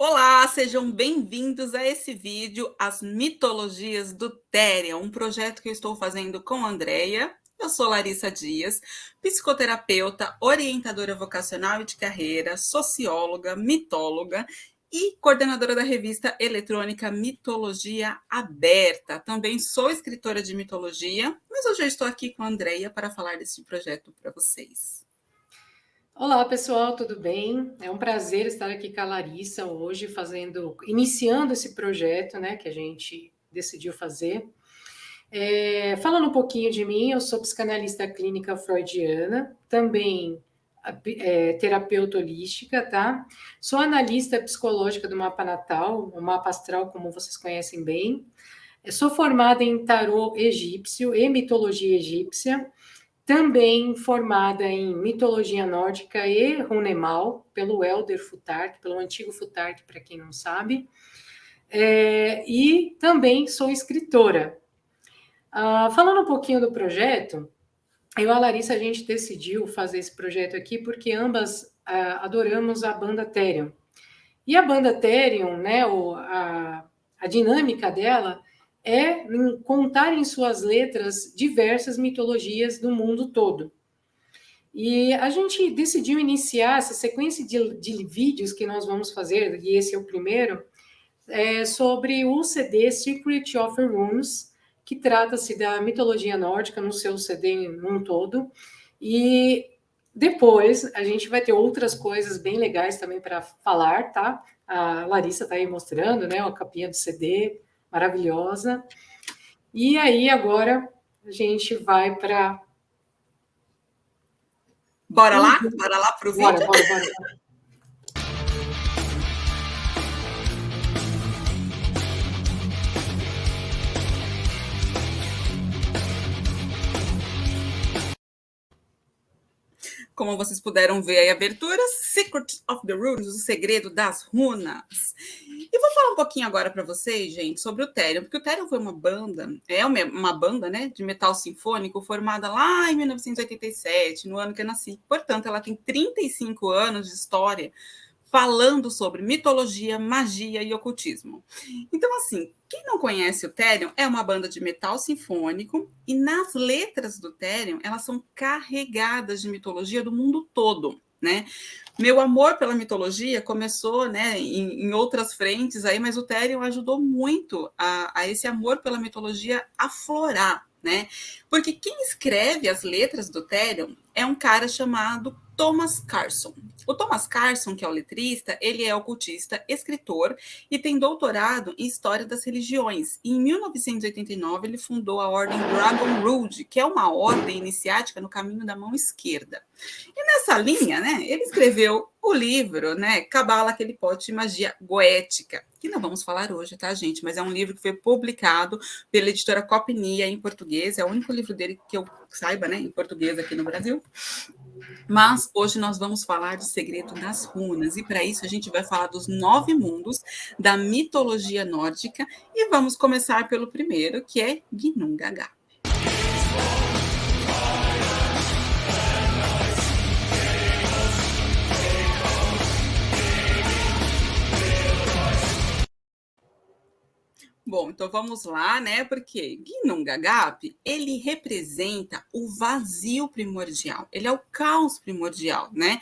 Olá, sejam bem-vindos a esse vídeo, As Mitologias do Therion, um projeto que eu estou fazendo com a Andrea. Eu sou Larissa Dias, psicoterapeuta, orientadora vocacional e de carreira, socióloga, mitóloga e coordenadora da revista eletrônica Mitologia Aberta. Também sou escritora de mitologia, mas hoje eu estou aqui com a Andrea para falar desse projeto para vocês. Olá, pessoal, tudo bem? É um prazer estar aqui com a Larissa hoje, iniciando esse projeto, né, que a gente decidiu fazer. Falando um pouquinho de mim, eu sou psicanalista clínica freudiana, também terapeuta holística, tá? Sou analista psicológica do mapa natal, o mapa astral, como vocês conhecem bem. Eu sou formada em tarô egípcio e mitologia egípcia. Também formada em mitologia nórdica e runemal, pelo Elder Futhark, pelo antigo Futhark, para quem não sabe. E também sou escritora. Falando um pouquinho do projeto, eu e a Larissa, a gente decidiu fazer esse projeto aqui porque ambas adoramos a banda Therion. E a banda Therion, né, a dinâmica dela é contar em suas letras diversas mitologias do mundo todo. E a gente decidiu iniciar essa sequência de vídeos que nós vamos fazer, e esse é o primeiro, sobre o CD Secret of Runes, que trata-se da mitologia nórdica no seu CD num todo. E depois a gente vai ter outras coisas bem legais também para falar, tá? A Larissa está aí mostrando, né? A capinha do CD, maravilhosa. E aí agora a gente vai para... Bora lá? Bora lá para o vídeo? Bora. Como vocês puderam ver aí a abertura, Secret of the Runes, o segredo das runas. E vou falar um pouquinho agora para vocês, gente, sobre o Therion, porque o Therion foi uma banda, uma banda, né, de metal sinfônico formada lá em 1987, no ano que eu nasci. Portanto, ela tem 35 anos de história falando sobre mitologia, magia e ocultismo. Então, assim, quem não conhece o Therion, é uma banda de metal sinfônico e nas letras do Therion, elas são carregadas de mitologia do mundo todo, né? Meu amor pela mitologia começou, né, em outras frentes aí, mas o Therion ajudou muito a esse amor pela mitologia aflorar, né? Porque quem escreve as letras do Therion é um cara chamado Thomas Carson. O Thomas Carson, que é o letrista, ele é ocultista, escritor e tem doutorado em História das Religiões. E em 1989, ele fundou a Ordem Dragon Rouge, que é uma ordem iniciática no caminho da mão esquerda. E nessa linha, né, ele escreveu o livro, né, Cabala, aquele pote de magia goética, que não vamos falar hoje, tá, gente? Mas é um livro que foi publicado pela editora Copnia em português, é o único livro dele que eu saiba, né, em português aqui no Brasil. Mas hoje nós vamos falar do segredo das runas, e para isso a gente vai falar dos 9 mundos da mitologia nórdica, e vamos começar pelo primeiro, que é Ginnungagap. Bom, então vamos lá, né? Porque Ginnungagap, ele representa o vazio primordial, ele é o caos primordial, né?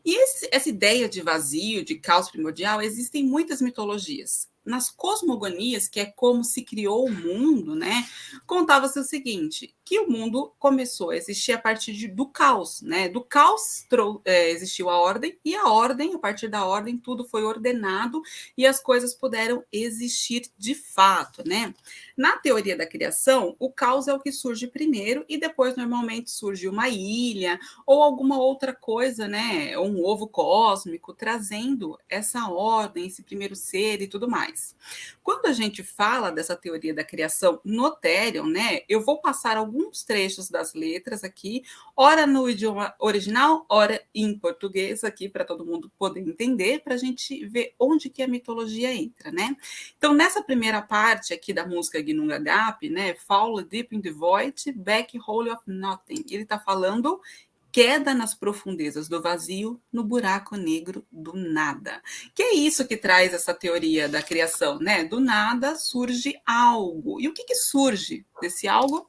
E essa ideia de vazio, de caos primordial, existem muitas mitologias. Nas cosmogonias, que é como se criou o mundo, né? Contava-se o seguinte, que o mundo começou a existir a partir do caos, né? Do caos existiu a ordem, e a ordem, a partir da ordem, tudo foi ordenado e as coisas puderam existir de fato, né? Na teoria da criação, o caos é o que surge primeiro e depois normalmente surge uma ilha ou alguma outra coisa, né? Um ovo cósmico trazendo essa ordem, esse primeiro ser e tudo mais. Quando a gente fala dessa teoria da criação no Therion, né? Eu vou passar alguns trechos das letras aqui, ora no idioma original, ora em português aqui para todo mundo poder entender, para a gente ver onde que a mitologia entra, né? Então, nessa primeira parte aqui da música Ginnungagap, né, Fall Deep in the Void, Back Whole of Nothing, ele está falando queda nas profundezas do vazio, no buraco negro do nada. Que é isso que traz essa teoria da criação, né? Do nada surge algo. E o que surge desse algo?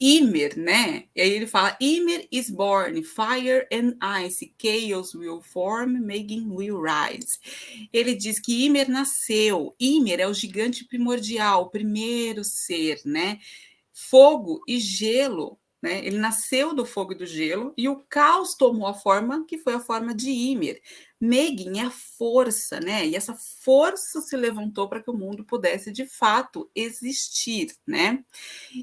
Ymer, né? E aí ele fala: Ymer is born, fire and ice, chaos will form, making will rise. Ele diz que Ymer nasceu. Ymer é o gigante primordial, o primeiro ser, né? Fogo e gelo, né? Ele nasceu do fogo e do gelo e o caos tomou a forma que foi a forma de Ymer. Megin é a força, né? E essa força se levantou para que o mundo pudesse de fato existir, né?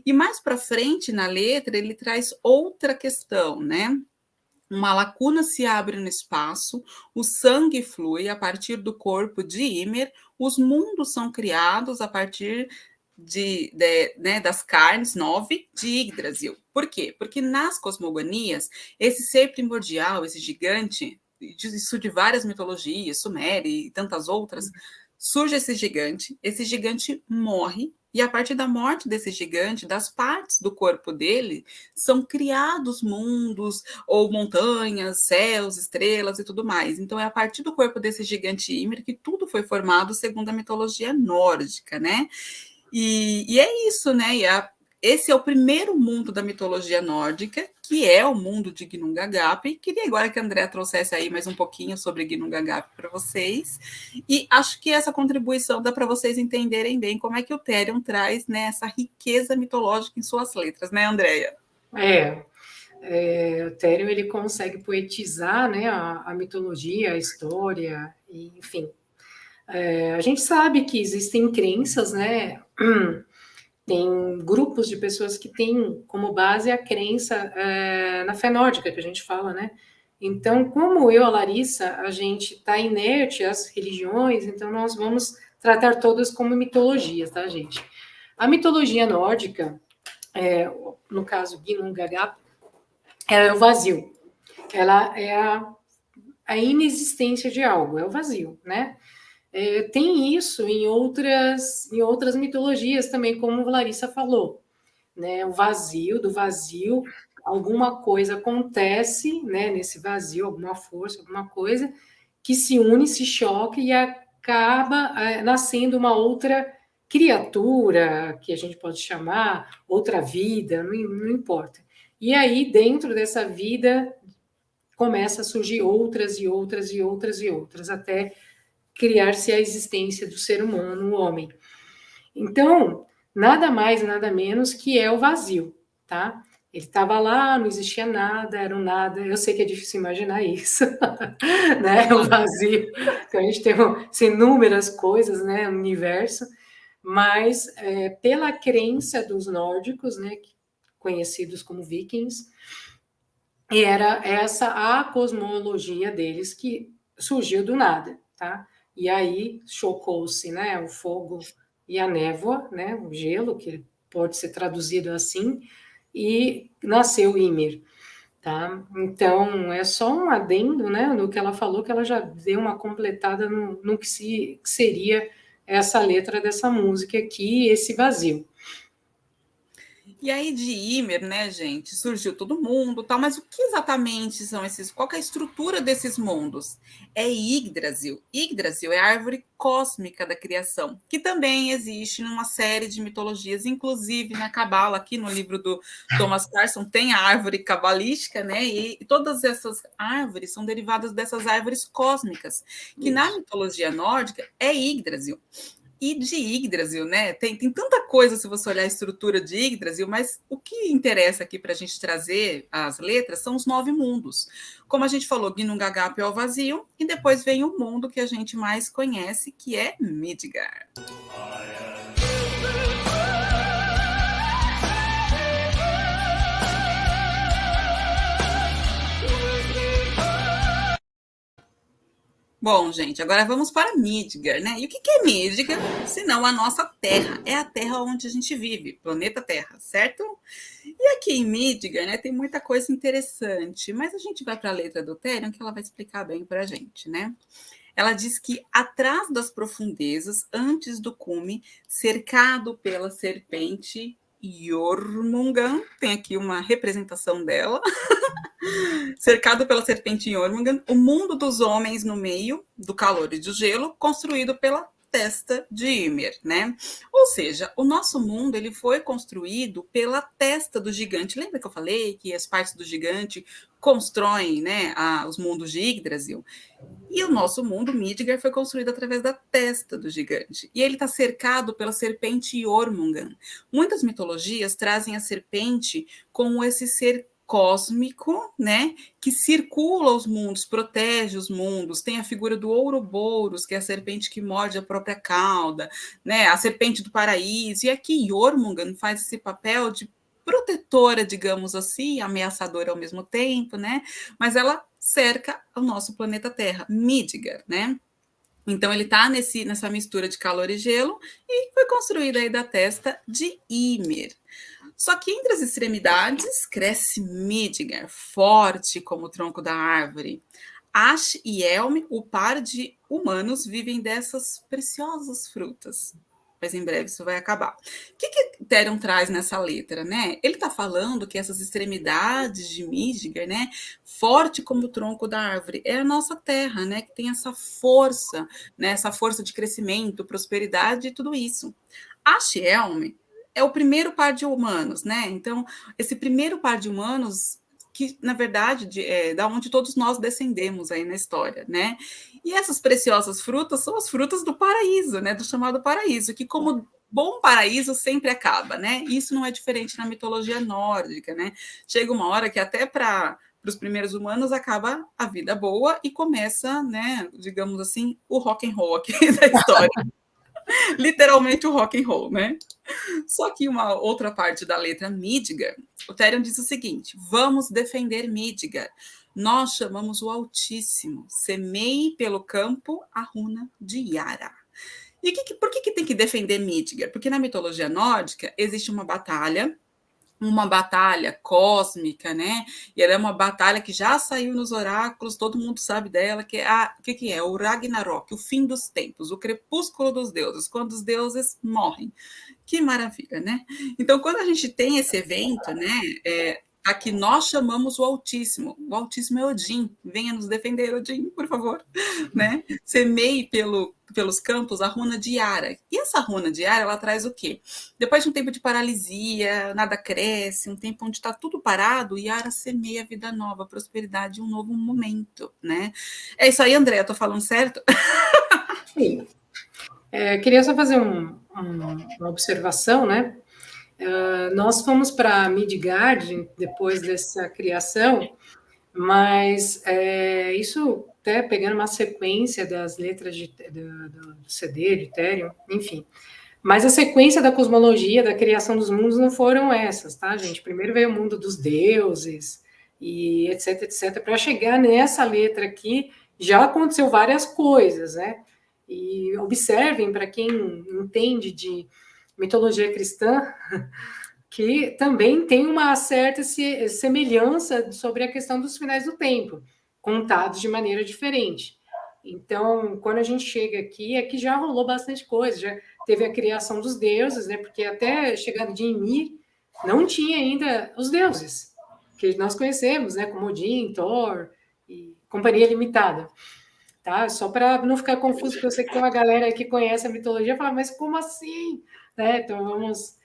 E mais para frente na letra ele traz outra questão, né? Uma lacuna se abre no espaço, o sangue flui a partir do corpo de Ymer, os mundos são criados a partir né, das carnes 9 de Yggdrasil. Por quê? Porque nas cosmogonias, esse ser primordial, esse gigante, isso de várias mitologias, Suméria e tantas outras, surge esse gigante morre, e a partir da morte desse gigante, das partes do corpo dele, são criados mundos, ou montanhas, céus, estrelas e tudo mais. Então, é a partir do corpo desse gigante Ymir que tudo foi formado segundo a mitologia nórdica, né? E é isso, né? Esse é o primeiro mundo da mitologia nórdica, que é o mundo de Ginnungagap. Queria agora que a Andrea trouxesse aí mais um pouquinho sobre Ginnungagap para vocês. E acho que essa contribuição dá para vocês entenderem bem como é que o Therion traz, né, essa riqueza mitológica em suas letras, né, Andrea? O Therion ele consegue poetizar, né, a mitologia, a história, enfim. A gente sabe que existem crenças, né? Tem grupos de pessoas que têm como base a crença na fé nórdica, que a gente fala, né? Então, como eu, a Larissa, a gente está inerte às religiões, então nós vamos tratar todas como mitologias, tá, gente? A mitologia nórdica, no caso Ginnungagap, ela é o vazio. Ela é a inexistência de algo, é o vazio, né? Tem isso em outras mitologias também, como a Larissa falou, né? O vazio, do vazio, alguma coisa acontece, né? Nesse vazio, alguma força, alguma coisa que se une, se choca e acaba nascendo uma outra criatura, que a gente pode chamar, outra vida, não importa. E aí, dentro dessa vida, começa a surgir outras e outras e outras e outras, até criar-se a existência do ser humano, o homem. Então, nada mais, nada menos que é o vazio, tá? Ele estava lá, não existia nada, era um nada. Eu sei que é difícil imaginar isso, né? O vazio, que a gente tem inúmeras coisas, né? No universo, mas pela crença dos nórdicos, né? Conhecidos como vikings, era essa a cosmologia deles que surgiu do nada, tá? E aí chocou-se, né, o fogo e a névoa, né, o gelo, que pode ser traduzido assim, e nasceu Ymir, tá? Então, é só um adendo, né, no que ela falou, que ela já deu uma completada no que seria essa letra dessa música aqui, esse vazio. E aí de Ymer, né, gente, surgiu todo mundo, tal, mas o que exatamente são esses, qual é a estrutura desses mundos? É Yggdrasil. Yggdrasil é a árvore cósmica da criação, que também existe numa série de mitologias, inclusive na Cabala, aqui no livro do Thomas Carson tem a árvore cabalística, né, e todas essas árvores são derivadas dessas árvores cósmicas, que na mitologia nórdica é Yggdrasil. E de Yggdrasil, né? Tem tanta coisa se você olhar a estrutura de Yggdrasil, mas o que interessa aqui para a gente trazer as letras são os 9 mundos. Como a gente falou, Ginnungagap é o vazio, e depois vem o mundo que a gente mais conhece, que é Midgard. Bom, gente, agora vamos para Midgard, né? E o que é Midgard, senão a nossa Terra? É a Terra onde a gente vive, planeta Terra, certo? E aqui em Midgard, né, tem muita coisa interessante, mas a gente vai para a letra do Therion que ela vai explicar bem para a gente, né? Ela diz que atrás das profundezas, antes do cume, cercado pela serpente Jormungand, tem aqui uma representação dela, cercado pela serpente Jormungand, o mundo dos homens no meio do calor e do gelo, construído pela testa de Ymir, né? Ou seja, o nosso mundo ele foi construído pela testa do gigante. Lembra que eu falei que as partes do gigante constroem, né, os mundos de Yggdrasil? E o nosso mundo, Midgard, foi construído através da testa do gigante. E ele está cercado pela serpente Jormungand. Muitas mitologias trazem a serpente como esse ser cósmico, né, que circula os mundos, protege os mundos. Tem a figura do Ouroboros, que é a serpente que morde a própria cauda, né, a serpente do paraíso. E aqui Jormungand faz esse papel de protetora, digamos assim, ameaçadora ao mesmo tempo, né? Mas ela cerca o nosso planeta Terra, Midgard, né? Então ele está nessa mistura de calor e gelo e foi construído aí da testa de Ymir. Só que entre as extremidades cresce Midgard, forte como o tronco da árvore. Ash e Elm, o par de humanos, vivem dessas preciosas frutas. Mas em breve isso vai acabar. O que Therion traz nessa letra, né? Ele está falando que essas extremidades de Midgard, né, forte como o tronco da árvore, é a nossa terra, né, que tem essa força, né, essa força de crescimento, prosperidade e tudo isso. Ash e Elm é o primeiro par de humanos, né? Então, esse primeiro par de humanos que, na verdade, é da onde todos nós descendemos aí na história, né? E essas preciosas frutas são as frutas do paraíso, né? Do chamado paraíso, que como bom paraíso sempre acaba, né? Isso não é diferente na mitologia nórdica, né? Chega uma hora que até para os primeiros humanos acaba a vida boa e começa, né, digamos assim, o rock and roll aqui da história. Literalmente o rock and roll, né? Só que uma outra parte da letra Midgard, o Therion diz o seguinte: vamos defender Midgard. Nós chamamos o Altíssimo. Semeie pelo campo a runa de Yara. E por que tem que defender Midgard? Porque na mitologia nórdica existe uma batalha cósmica, né? E ela é uma batalha que já saiu nos oráculos, todo mundo sabe dela, que é o que é? O Ragnarok, o fim dos tempos, o crepúsculo dos deuses, quando os deuses morrem. Que maravilha, né? Então, quando a gente tem esse evento, né, aqui nós chamamos o Altíssimo é Odin, venha nos defender, Odin, por favor, né? Semeie pelos campos a runa de Yara. E essa runa de Yara, ela traz o quê? Depois de um tempo de paralisia, nada cresce, um tempo onde está tudo parado, Yara semeia vida nova, prosperidade, um novo momento, né? É isso aí, André, eu tô falando certo? Sim. Queria só fazer uma observação, né? Nós fomos para Midgard depois dessa criação, mas isso até pegando uma sequência das letras do CD, de Therion, enfim. Mas a sequência da cosmologia, da criação dos mundos não foram essas, tá, gente? Primeiro veio o mundo dos deuses, e etc, etc. Para chegar nessa letra aqui, já aconteceu várias coisas, né? E observem, para quem entende de mitologia cristã, que também tem uma certa semelhança sobre a questão dos finais do tempo, contados de maneira diferente. Então, quando a gente chega aqui, é que já rolou bastante coisa, já teve a criação dos deuses, né? Porque até a chegada de Ymir, não tinha ainda os deuses, que nós conhecemos, né? Como Odin, Thor e Companhia Limitada. Tá? Só para não ficar confuso, porque eu sei que tem uma galera que conhece a mitologia e fala, mas como assim? Né? Então, vamos...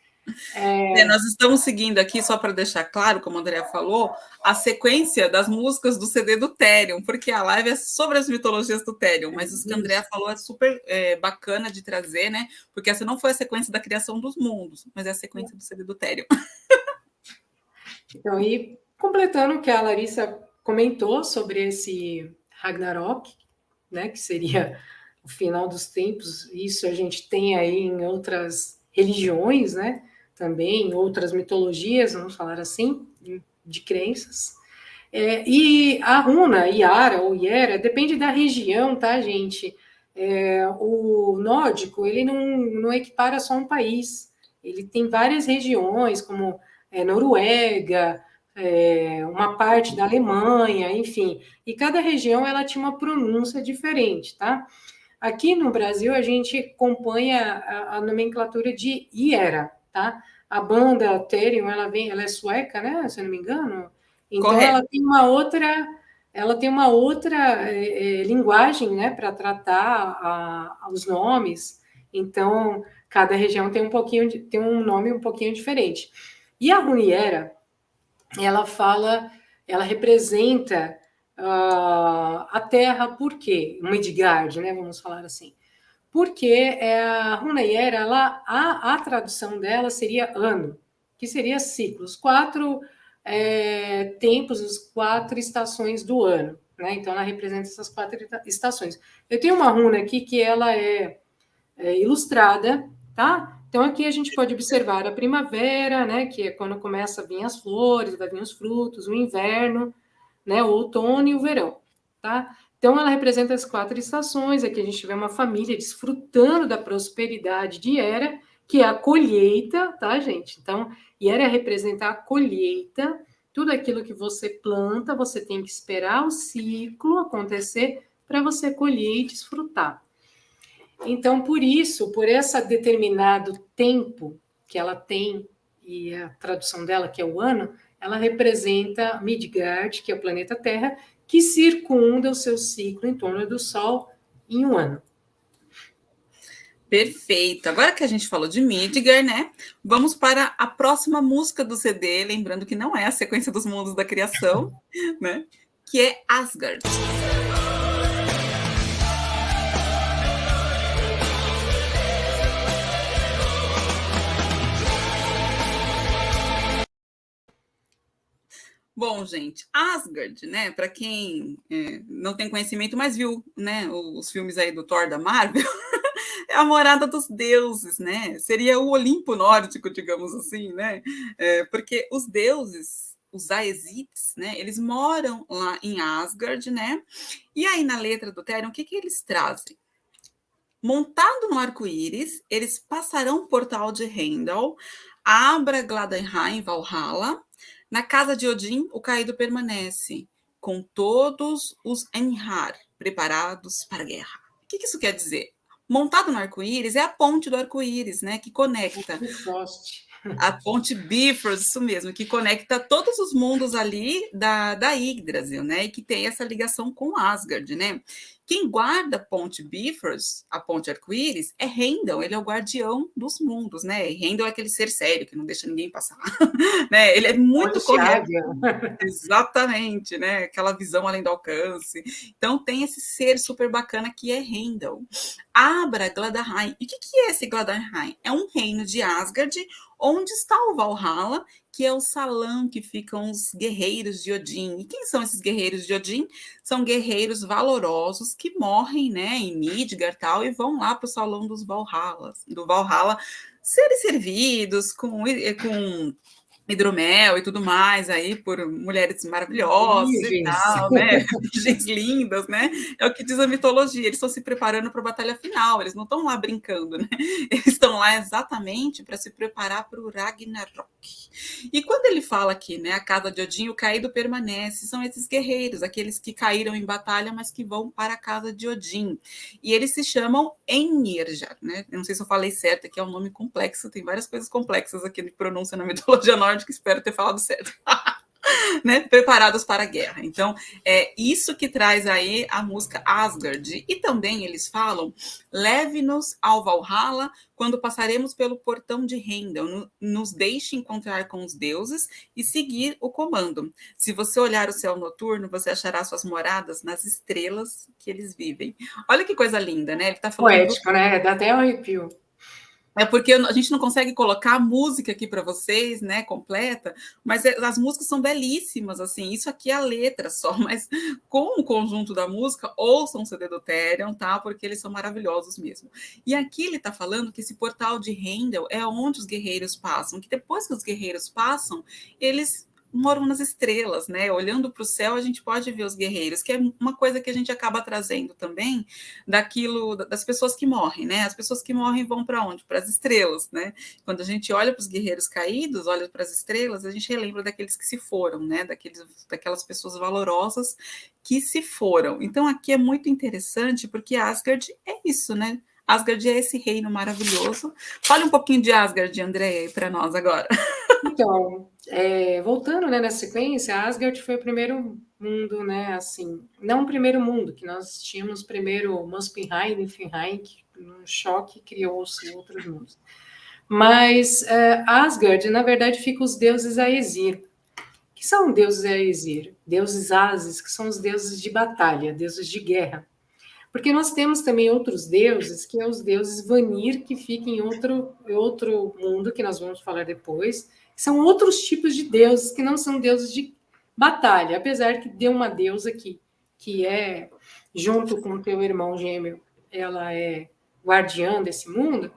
Nós estamos seguindo aqui, só para deixar claro, como a Andrea falou, a sequência das músicas do CD do Therion, porque a live é sobre as mitologias do Therion, mas o que a Andrea falou é super bacana de trazer, né? Porque essa não foi a sequência da criação dos mundos, mas é a sequência do CD do Therion. Então, e completando o que a Larissa comentou sobre esse Ragnarok, né, que seria o final dos tempos, isso a gente tem aí em outras religiões, né, também, em outras mitologias, vamos falar assim, de crenças. E a runa, Yara ou Yera, depende da região, tá, gente? O nórdico, ele não equipara só um país, ele tem várias regiões, como Noruega, uma parte da Alemanha, enfim, e cada região ela tinha uma pronúncia diferente, tá? Aqui no Brasil a gente acompanha a nomenclatura de Iera, tá? a banda Therion, ela é sueca, né? Se eu não me engano. Então Correto. ela tem uma outra linguagem, né, para tratar os nomes. Então cada região tem tem um nome um pouquinho diferente. E a Runiera, ela representa a Terra, por quê? Midgard, né? Vamos falar assim. Porque a Runeiera, a tradução dela seria ano, que seria ciclo, os quatro tempos, as quatro estações do ano. Né? Então, ela representa essas quatro estações. Eu tenho uma runa aqui que ela é ilustrada, tá? Então, aqui a gente pode observar a primavera, né? Que é quando começa a vir as flores, vai vir os frutos, o inverno, né? O outono e o verão, tá? Então, ela representa as quatro estações. Aqui a gente vê uma família desfrutando da prosperidade de Hera, que é a colheita, tá, gente? Então, Hera representa a colheita, tudo aquilo que você planta, você tem que esperar o ciclo acontecer para você colher e desfrutar. Então, por isso, por esse determinado tempo que ela tem, e a tradução dela, que é o ano, ela representa Midgard, que é o planeta Terra, que circunda o seu ciclo em torno do Sol em um ano. Perfeito. Agora que a gente falou de Midgard, né? Vamos para a próxima música do CD, lembrando que não é a sequência dos mundos da criação, né? Que é Asgard. Bom, gente, Asgard, né? Para quem não tem conhecimento, mas viu, né? Os filmes aí do Thor da Marvel, é a morada dos deuses, né? Seria o Olimpo nórdico, digamos assim, né? Porque os deuses, os Aesites, né? Eles moram lá em Asgard, né? E aí na letra do Therion, o que eles trazem? Montado no arco-íris, eles passarão o portal de Heimdall, Abra Gladenheim, Valhalla. Na casa de Odin, o caído permanece, com todos os Einhar preparados para a guerra. O que isso quer dizer? Montado no arco-íris é a ponte do arco-íris, né, que conecta a ponte Bifrost, isso mesmo, que conecta todos os mundos ali da Yggdrasil, né, e que tem essa ligação com Asgard, né. Quem guarda a ponte Bifrost, a ponte arco-íris, é Heimdall, ele é o guardião dos mundos, né, e Heimdall é aquele ser sério que não deixa ninguém passar, né, ele é muito correto. Exatamente, né, aquela visão além do alcance. Então tem esse ser super bacana que é Heimdall. Abra Gladenheim. E o que é esse Gladenheim? É um reino de Asgard, onde está o Valhalla, que é o salão que ficam os guerreiros de Odin. E quem são esses guerreiros de Odin? São guerreiros valorosos que morrem, né, em Midgard e tal, e vão lá para o salão do Valhalla, serem servidos com hidromel e tudo mais aí por mulheres maravilhosas e tal, né? Virgens lindas, né? É o que diz a mitologia. Eles estão se preparando para a batalha final. Eles não estão lá brincando, né? Eles estão lá exatamente para se preparar para o Ragnarok. E quando ele fala aqui, né? A casa de Odin, o caído permanece. São esses guerreiros, aqueles que caíram em batalha, mas que vão para a casa de Odin. E eles se chamam Einherjar, né? Eu não sei se eu falei certo, aqui é um nome complexo. Tem várias coisas complexas aqui de pronúncia na mitologia nórdica. Que espero ter falado certo. Né? Preparados para a guerra. Então, é isso que traz aí a música Asgard. E também eles falam: leve-nos ao Valhalla quando passaremos pelo portão de Heimdall. Nos deixe encontrar com os deuses e seguir o comando. Se você olhar o céu noturno, você achará suas moradas nas estrelas que eles vivem. Olha que coisa linda, né? Ele está falando poético, né? Dá até um arrepio. É porque a gente não consegue colocar a música aqui para vocês, né, completa, mas as músicas são belíssimas, assim, isso aqui é a letra só, mas com o conjunto da música, ouçam o CD do Therion, tá, porque eles são maravilhosos mesmo. E aqui ele está falando que esse portal de Heimdall é onde os guerreiros passam, que depois que os guerreiros passam, eles moram nas estrelas, né? Olhando para o céu, a gente pode ver os guerreiros, que é uma coisa que a gente acaba trazendo também daquilo das pessoas que morrem, né? As pessoas que morrem vão para onde? Para as estrelas, né? Quando a gente olha para os guerreiros caídos, olha para as estrelas, a gente relembra daqueles que se foram, né? Daquelas pessoas valorosas que se foram. Então aqui é muito interessante porque Asgard é isso, né? Asgard é esse reino maravilhoso. Fale um pouquinho de Asgard, Andréia, aí para nós agora. Então, voltando, né, na sequência, Asgard foi o primeiro mundo, né, assim, não o primeiro mundo, que nós tínhamos primeiro Muspelheim, Niflheim, que num choque criou-se outros mundos. Mas Asgard, na verdade, fica os deuses Aesir. Que são deuses Aesir? Deuses Ases, que são os deuses de batalha, deuses de guerra. Porque nós temos também outros deuses, que são os deuses Vanir, que ficam em outro mundo, que nós vamos falar depois, que são outros tipos de deuses, que não são deuses de batalha, apesar que deu uma deusa aqui, que é, junto com o teu irmão gêmeo, ela é guardiã desse mundo,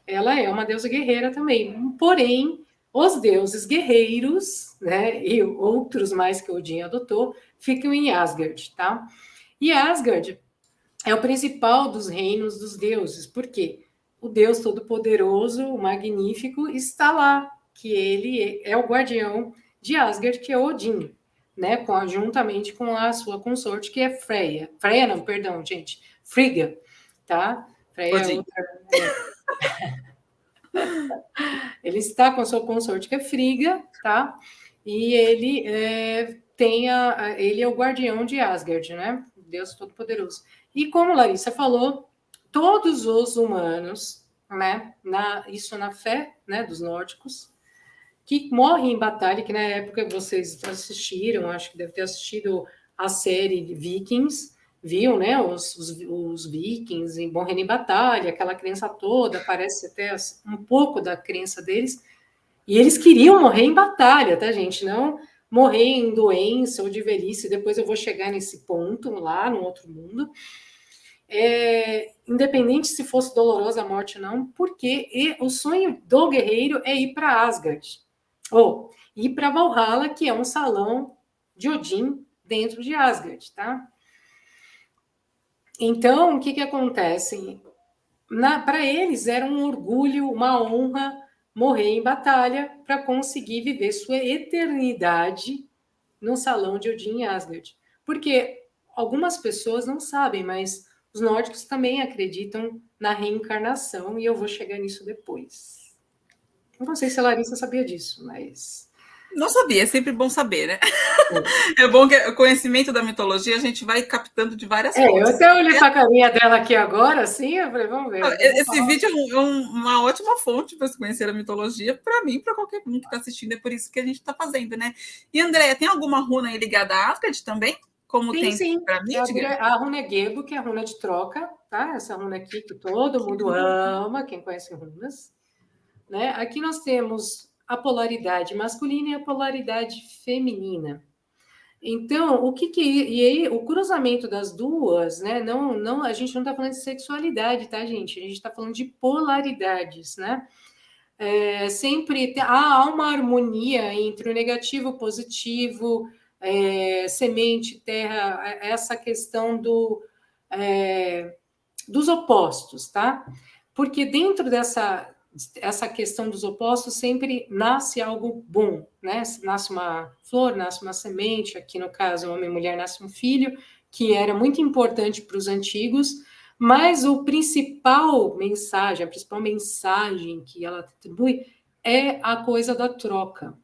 ela é uma deusa guerreira também. Porém, os deuses guerreiros, né, e outros mais que Odin adotou, ficam em Asgard, tá? E Asgard é o principal dos reinos dos deuses. Por quê? O Deus Todo-Poderoso, o Magnífico, está lá, que ele é o guardião de Asgard, que é Odin, né? Juntamente com a sua consorte, que é Freya. Freya não, perdão, gente. Frigga, tá? Freya é outra... Ele está com a sua consorte, que é Frigga, tá? E ele ele é o guardião de Asgard, né? Deus Todo-Poderoso. E como Larissa falou, todos os humanos, né, isso na fé, né, dos nórdicos, que morrem em batalha, que na época vocês assistiram, acho que deve ter assistido a série de Vikings, viu, né, os vikings morrendo em batalha, aquela crença toda, parece até um pouco da crença deles, e eles queriam morrer em batalha, tá, gente? Não morrer em doença ou de velhice, depois eu vou chegar nesse ponto lá no outro mundo. Independente se fosse dolorosa a morte ou não, porque o sonho do guerreiro é ir para Asgard, ou ir para Valhalla, que é um salão de Odin dentro de Asgard, tá? Então, o que acontece? Para eles era um orgulho, uma honra morrer em batalha para conseguir viver sua eternidade no salão de Odin em Asgard. Porque algumas pessoas não sabem, mas os nórdicos também acreditam na reencarnação, e eu vou chegar nisso depois. Não sei se a Larissa sabia disso, mas... Não sabia, é sempre bom saber, né? É bom que o conhecimento da mitologia a gente vai captando de várias Eu fontes. até olhei para a carinha dela aqui agora, assim, eu falei, vamos ver. Esse vídeo é uma ótima fonte para se conhecer a mitologia, para mim, para qualquer um que está assistindo, é por isso que a gente está fazendo, né? E, Andréia, tem alguma runa aí ligada a Asgard também? Como tem para Midgard? A runa é Gebo, que é a runa de troca, tá? Essa runa aqui que todo mundo ama, quem conhece runas. Né? Aqui nós temos a polaridade masculina e a polaridade feminina. Então, e aí, o cruzamento das duas, né? Não, a gente não está falando de sexualidade, tá, gente? A gente está falando de polaridades, né? Sempre há uma harmonia entre o negativo e o positivo, semente, terra, essa questão dos opostos, tá? Porque dentro essa questão dos opostos sempre nasce algo bom, né? Nasce uma flor, nasce uma semente, aqui no caso, homem e mulher nasce um filho, que era muito importante para os antigos, mas a principal mensagem que ela atribui é a coisa da troca.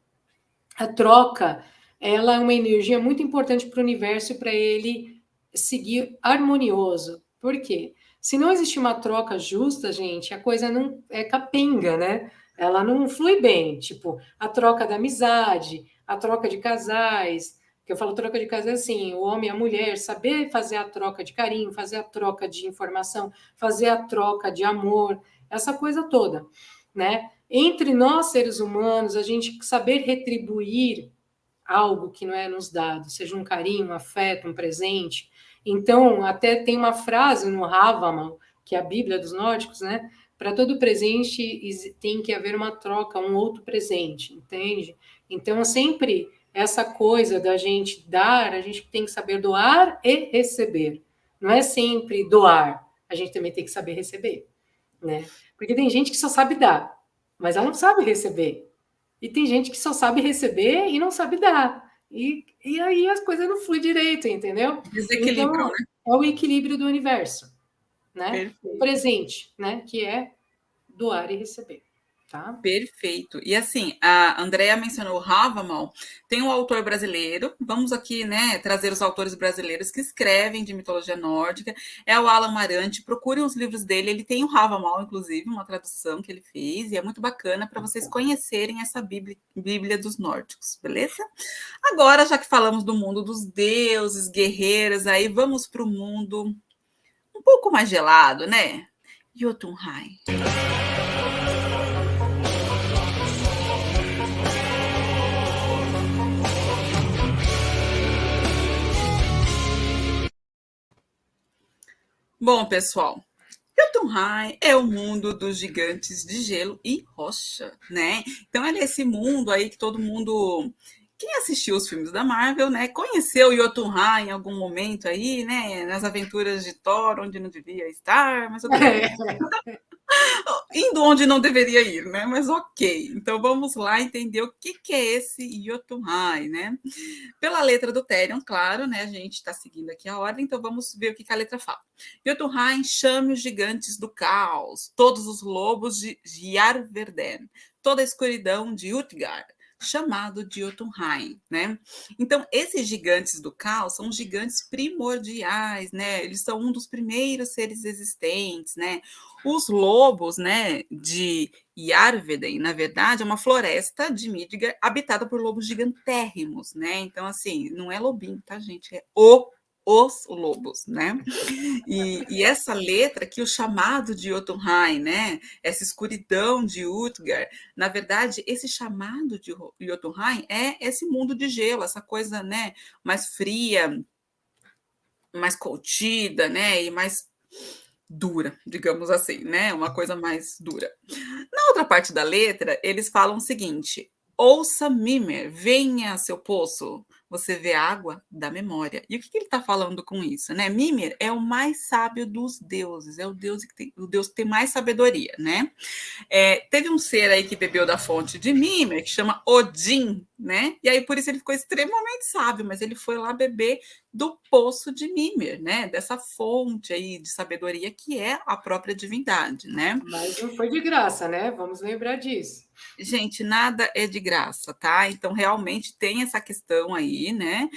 A troca, ela é uma energia muito importante para o universo, para ele seguir harmonioso. Por quê? Se não existe uma troca justa, gente, a coisa não é capenga, né? Ela não flui bem. Tipo, a troca da amizade, a troca de casais. Que eu falo troca de casais assim, o homem e a mulher, saber fazer a troca de carinho, fazer a troca de informação, fazer a troca de amor, essa coisa toda, né? Entre nós, seres humanos, a gente saber retribuir algo que não é nos dado, seja um carinho, um afeto, um presente. Então, até tem uma frase no Havamal, que é a Bíblia dos nórdicos, né? Para todo presente tem que haver uma troca, um outro presente, entende? Então, sempre essa coisa da gente dar, a gente tem que saber doar e receber. Não é sempre doar, a gente também tem que saber receber, né? Porque tem gente que só sabe dar, mas ela não sabe receber. E tem gente que só sabe receber e não sabe dar. E aí as coisas não fluem direito, entendeu? Desequilíbrio, então, né? é o equilíbrio do universo. né? O Perfeito. presente, né? Que é doar e receber, tá? Perfeito. E assim, a Andrea mencionou o Havamal, tem um autor brasileiro, vamos aqui, né, trazer os autores brasileiros que escrevem de mitologia nórdica, é o Alan Marante, procurem os livros dele, ele tem o Havamal, inclusive, uma tradução que ele fez, e é muito bacana para vocês conhecerem essa Bíblia dos nórdicos, beleza? Agora, já que falamos do mundo dos deuses, guerreiros, aí vamos para o mundo um pouco mais gelado, né? Jotunheim. Bom, pessoal, Jotunheim é o mundo dos gigantes de gelo e rocha, né? Então, é esse mundo aí que todo mundo, quem assistiu os filmes da Marvel, né, conheceu Jotunheim em algum momento aí, né, nas aventuras de Thor, onde não devia estar, mas tudo bem. Indo onde não deveria ir, né? Mas ok. Então vamos lá entender o que é esse Jotunheim, né? Pela letra do Therion, claro, né? A gente está seguindo aqui a ordem, então vamos ver o que a letra fala. Jotunheim chame os gigantes do caos, todos os lobos de Jarverden, toda a escuridão de Utgard, chamado de Jotunheim, né? Então, esses gigantes do caos são gigantes primordiais, né? Eles são um dos primeiros seres existentes, né? Os lobos, né, de Jarveden, na verdade, é uma floresta de Midgard habitada por lobos gigantérrimos, né? Então, assim, não é lobinho, tá, gente? É os lobos, né? E essa letra aqui, o chamado de Jotunheim, né? Essa escuridão de Utgard, na verdade, esse chamado de Jotunheim é esse mundo de gelo, essa coisa, né, mais fria, mais contida, né, e mais dura, digamos assim, né? Uma coisa mais dura. Na outra parte da letra, eles falam o seguinte: ouça, Mimer, venha, seu poço, você vê a água da memória. E o que ele está falando com isso, né? Mimer é o mais sábio dos deuses, é o Deus que tem mais sabedoria, né? Teve um ser aí que bebeu da fonte de Mimer, que chama Odin, né? E aí por isso ele ficou extremamente sábio, mas ele foi lá beber do poço de Mimer, né? Dessa fonte aí de sabedoria que é a própria divindade, né? Mas não foi de graça, né? Vamos lembrar disso. Gente, nada é de graça, tá? Então, realmente tem essa questão aí, né?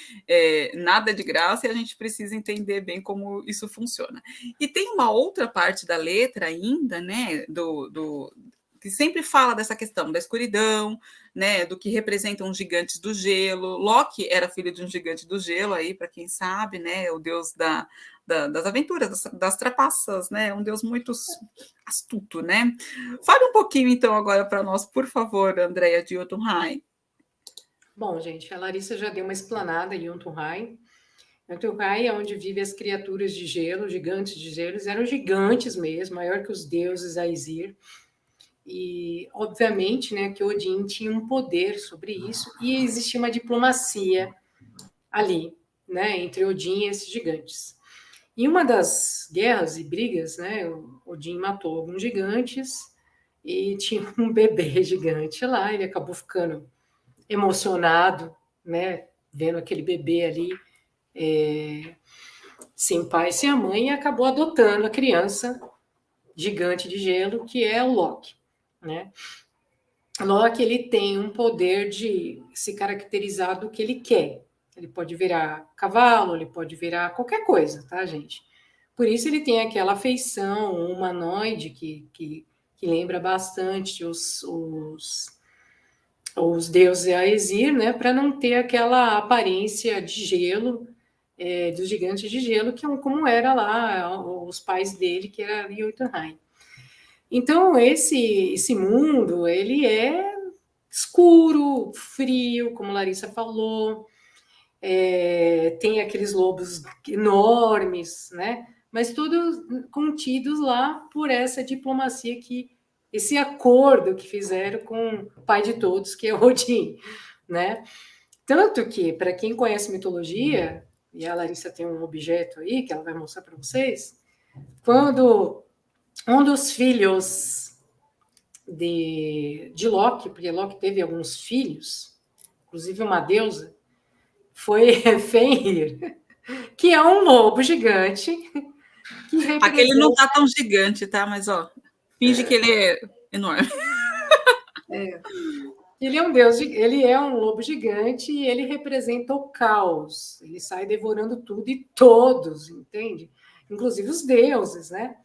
Nada é de graça e a gente precisa entender bem como isso funciona. E tem uma outra parte da letra ainda, né? Que sempre fala dessa questão da escuridão, né? Do que representam os gigantes do gelo. Loki era filho de um gigante do gelo aí, para quem sabe, né? O deus das aventuras, das trapaças, né? Um deus muito astuto, né? Fale um pouquinho, então, agora para nós, por favor, Andréia de Jotunheim. Bom, gente, a Larissa já deu uma explanada em Jotunheim. Jotunheim é onde vivem as criaturas de gelo, gigantes de gelo. Eles eram gigantes mesmo, maior que os deuses Aesir. E, obviamente, né, que Odin tinha um poder sobre isso e existia uma diplomacia ali, né, entre Odin e esses gigantes. Em uma das guerras e brigas, né, Odin matou alguns gigantes e tinha um bebê gigante lá. Ele acabou ficando emocionado, né, vendo aquele bebê ali sem pai e sem a mãe, e acabou adotando a criança gigante de gelo, que é o Loki, né? Loki, ele tem um poder de se caracterizar do que ele quer. Ele pode virar cavalo, ele pode virar qualquer coisa, tá, gente? Por isso ele tem aquela feição humanoide que lembra bastante os deuses Aesir, né? Para não ter aquela aparência de gelo dos gigantes de gelo, que como era lá os pais dele, que era Jotunheim. Então, esse mundo, ele é escuro, frio, como Larissa falou, tem aqueles lobos enormes, né? Mas todos contidos lá por essa diplomacia esse acordo que fizeram com o pai de todos, que é Odin, né? Tanto que, para quem conhece mitologia, e a Larissa tem um objeto aí que ela vai mostrar para vocês, quando um dos filhos de Loki, porque Loki teve alguns filhos, inclusive uma deusa, foi Fenrir, que é um lobo gigante, que Aquele não representa... tá tão gigante, tá? Mas, ó, finge que ele é enorme. Ele é um deus, ele é um lobo gigante e ele representa o caos. Ele sai devorando tudo e todos, entende? Inclusive os deuses, né?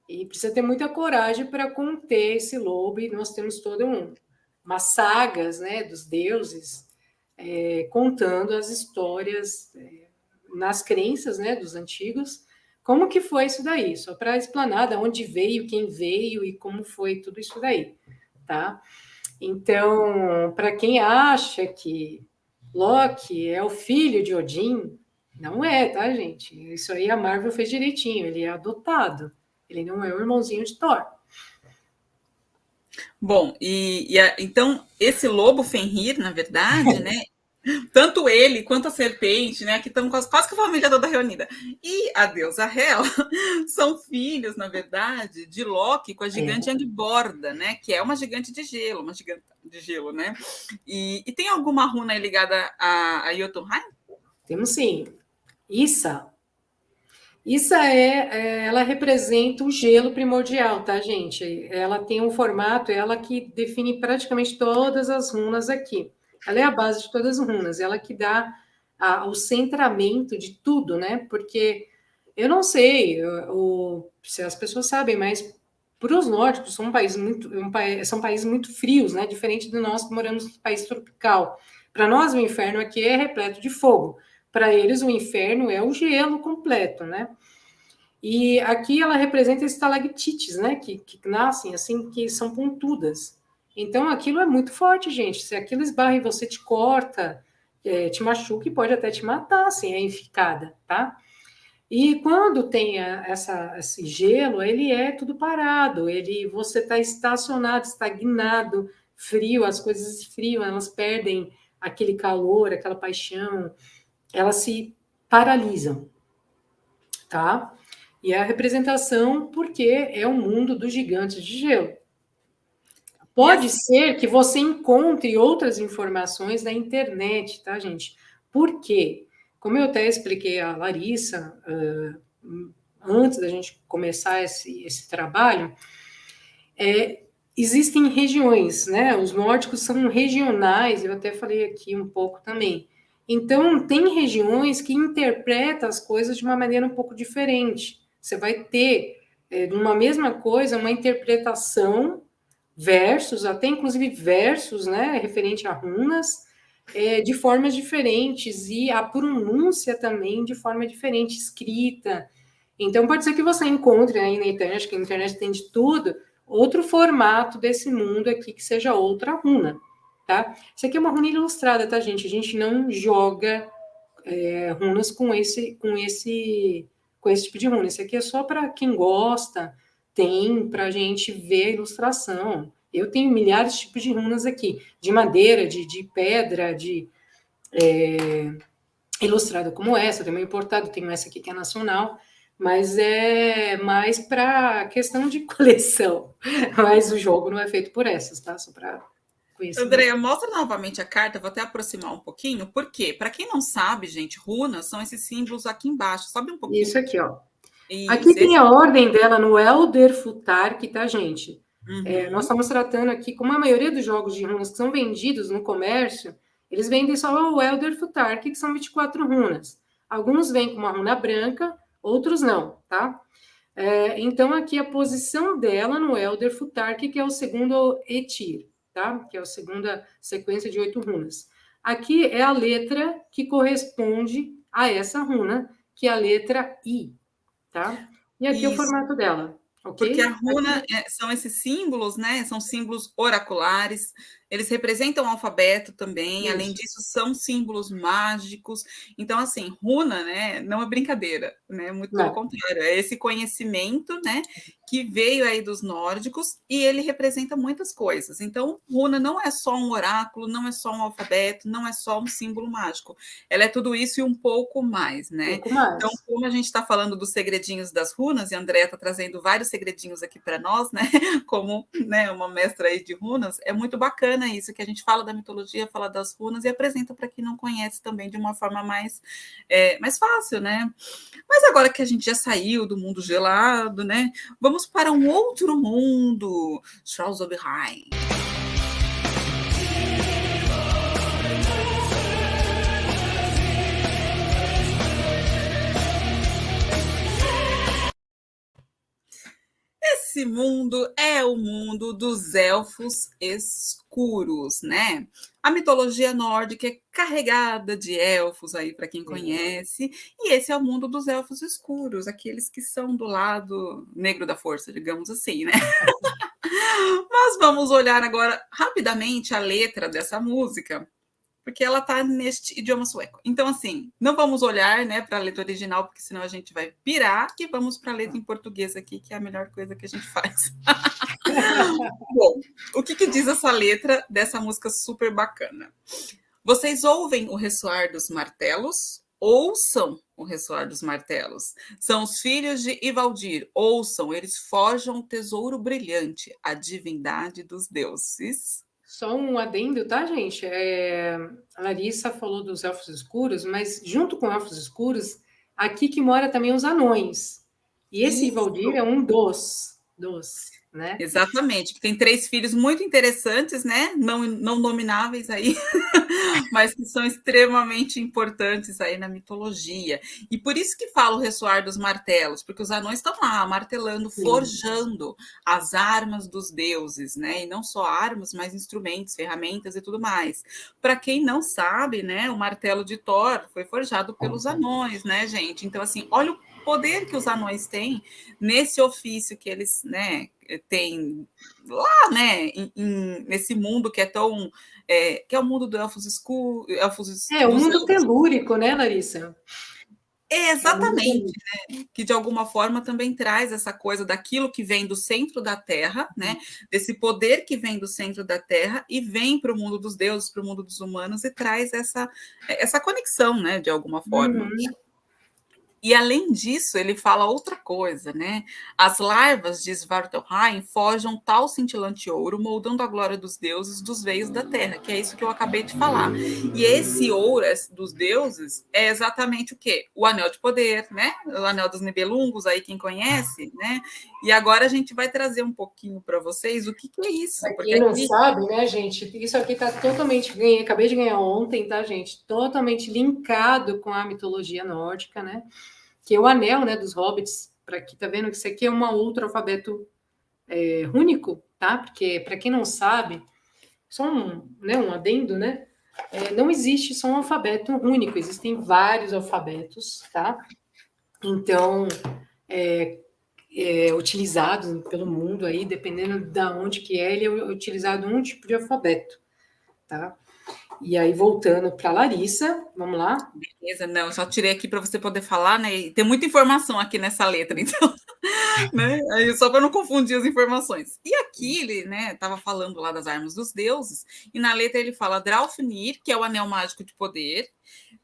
E precisa ter muita coragem para conter esse lobo. E nós temos toda umas sagas, né, dos deuses contando as histórias nas crenças, né, dos antigos. Como que foi isso daí? Só para explanar de onde veio, quem veio e como foi tudo isso daí, tá? Então, para quem acha que Loki é o filho de Odin, não é, tá, gente? Isso aí a Marvel fez direitinho, ele é adotado. Ele não é o irmãozinho de Thor. Bom, então esse lobo Fenrir, na verdade, né? Tanto ele quanto a serpente, né? Que estão quase que a família toda reunida. E a deusa Hel são filhos, na verdade, de Loki com a gigante Angborda, né? Que é uma gigante de gelo, uma gigante de gelo, né? E tem alguma runa aí ligada a Jotunheim? Temos sim. Issa ela representa o gelo primordial, tá, gente? Ela tem um formato, ela que define praticamente todas as runas aqui. Ela é a base de todas as runas, ela que dá o centramento de tudo, né? Porque eu não sei se as pessoas sabem, mas para os nórdicos são países muito frios, né? Diferente de nós que moramos no país tropical. Para nós, o inferno aqui é repleto de fogo. Para eles, o inferno é o gelo completo, né? E aqui ela representa estalactites, né? Que nascem assim, que são pontudas. Então, aquilo é muito forte, gente. Se aquilo esbarra em você, te corta, te machuca e pode até te matar, assim, é enficada, tá? E quando tem esse gelo, ele é tudo parado, você está estacionado, estagnado, frio, as coisas esfriam, elas perdem aquele calor, aquela paixão, elas se paralisam, tá? E a representação, porque é o mundo dos gigantes de gelo. Pode ser que você encontre outras informações na internet, tá, gente? Por quê? Como eu até expliquei a Larissa, antes da gente começar esse trabalho, existem regiões, né? Os nórdicos são regionais, eu até falei aqui um pouco também. Então, tem regiões que interpretam as coisas de uma maneira um pouco diferente. Você vai ter, numa mesma coisa, uma interpretação, versos, até inclusive versos, né? Referente a runas, de formas diferentes, e a pronúncia também de forma diferente, escrita. Então, pode ser que você encontre aí na internet, que a internet tem de tudo, outro formato desse mundo aqui, que seja outra runa, tá? Isso aqui é uma runa ilustrada, tá, gente? A gente não joga runas com esse tipo de runa. Isso aqui é só para quem gosta, tem para a gente ver a ilustração. Eu tenho milhares de tipos de runas aqui, de madeira, de pedra, ilustrada como essa, também importado, tenho essa aqui que é nacional, mas é mais para questão de coleção. Mas o jogo não é feito por essas, tá? Só para conhecer. Andréia, mostra novamente a carta, vou até aproximar um pouquinho, porque, para quem não sabe, gente, runas são esses símbolos aqui embaixo, sobe um pouquinho. Isso aqui, ó. Isso, aqui tem a ordem dela no Elder Futhark, tá, gente? Uhum. Nós estamos tratando aqui, como a maioria dos jogos de runas que são vendidos no comércio, eles vendem só o Elder Futhark, que são 24 runas. Alguns vêm com uma runa branca, outros não, tá? Então, aqui a posição dela no Elder Futhark, que é o segundo Etir, tá? Que é a segunda sequência de 8 runas. Aqui é a letra que corresponde a essa runa, que é a letra I, tá? E aqui é o formato dela. Okay? Porque a runa são esses símbolos, né? São símbolos oraculares, eles representam o alfabeto também, isso. Além disso, são símbolos mágicos. Então, assim, runa, né, não é brincadeira, né? Muito pelo contrário, é esse conhecimento, né? que veio aí dos nórdicos e ele representa muitas coisas. Então, runa não é só um oráculo, não é só um alfabeto, não é só um símbolo mágico. Ela é tudo isso e um pouco mais, né? Um pouco mais. Então, como a gente está falando dos segredinhos das runas, e a Andrea está trazendo vários segredinhos aqui para nós, né? Como, né, uma mestra aí de runas, é muito bacana isso, que a gente fala da mitologia, fala das runas e apresenta para quem não conhece também de uma forma mais fácil, né? Mas agora que a gente já saiu do mundo gelado, né? Vamos para um outro mundo, Schwarzobirheim. Esse mundo é o mundo dos elfos escuros, né? A mitologia nórdica é carregada de elfos aí, para quem conhece, e esse é o mundo dos elfos escuros, aqueles que são do lado negro da força, digamos assim, né? Mas vamos olhar agora rapidamente a letra dessa música, porque ela está neste idioma sueco. Então, assim, não vamos olhar, né, para a letra original, porque senão a gente vai pirar, e vamos para a letra em português aqui, que é a melhor coisa que a gente faz. Bom, o que diz essa letra dessa música super bacana? Vocês ouvem o ressoar dos martelos? Ouçam o ressoar dos martelos. São os filhos de Ivaldir. Ouçam, eles forjam o tesouro brilhante, a divindade dos deuses. Só um adendo, tá, gente? A Larissa falou dos elfos escuros, mas junto com elfos escuros, aqui que mora também os anões. E esse Ivaldir é um dos, né? Exatamente, que tem 3 filhos muito interessantes, né? Não nomináveis aí, mas que são extremamente importantes aí na mitologia. E por isso que fala o ressoar dos martelos, porque os anões estão lá martelando, forjando as armas dos deuses, né? E não só armas, mas instrumentos, ferramentas e tudo mais. Para quem não sabe, né, o martelo de Thor foi forjado pelos anões, né, gente? Então, assim, olha o poder que os anões têm nesse ofício que eles, né, têm lá, né, nesse mundo que é tão que é o mundo do elfos escuros. O mundo telúrico, né, Larissa? Exatamente, né? Que de alguma forma também traz essa coisa daquilo que vem do centro da Terra, né? Desse poder que vem do centro da Terra e vem para o mundo dos deuses, para o mundo dos humanos e traz essa conexão, né? De alguma forma. E, além disso, ele fala outra coisa, né? As larvas de Svartalfheim forjam tal cintilante ouro, moldando a glória dos deuses dos veios da terra, que é isso que eu acabei de falar. E esse ouro dos deuses é exatamente o quê? O anel de poder, né? O anel dos Nibelungos, aí quem conhece, né? E agora a gente vai trazer um pouquinho para vocês o que é isso. Para quem não sabe, né, gente? Isso aqui está totalmente... Acabei de ganhar ontem, tá, gente? Totalmente linkado com a mitologia nórdica, né? Que é o anel, né, dos hobbits. Para quem tá vendo que isso aqui é um outro alfabeto rúnico, tá? Porque, para quem não sabe, só um adendo, né? Não existe só um alfabeto único, existem vários alfabetos, tá? Então, utilizado pelo mundo aí, dependendo da onde que ele é utilizado um tipo de alfabeto, tá? E aí, voltando para Larissa, vamos lá? Beleza, não, só tirei aqui para você poder falar, né? E tem muita informação aqui nessa letra, então, né? Aí, só para não confundir as informações. E aqui ele, né, estava falando lá das armas dos deuses, e na letra ele fala Draupnir, que é o anel mágico de poder,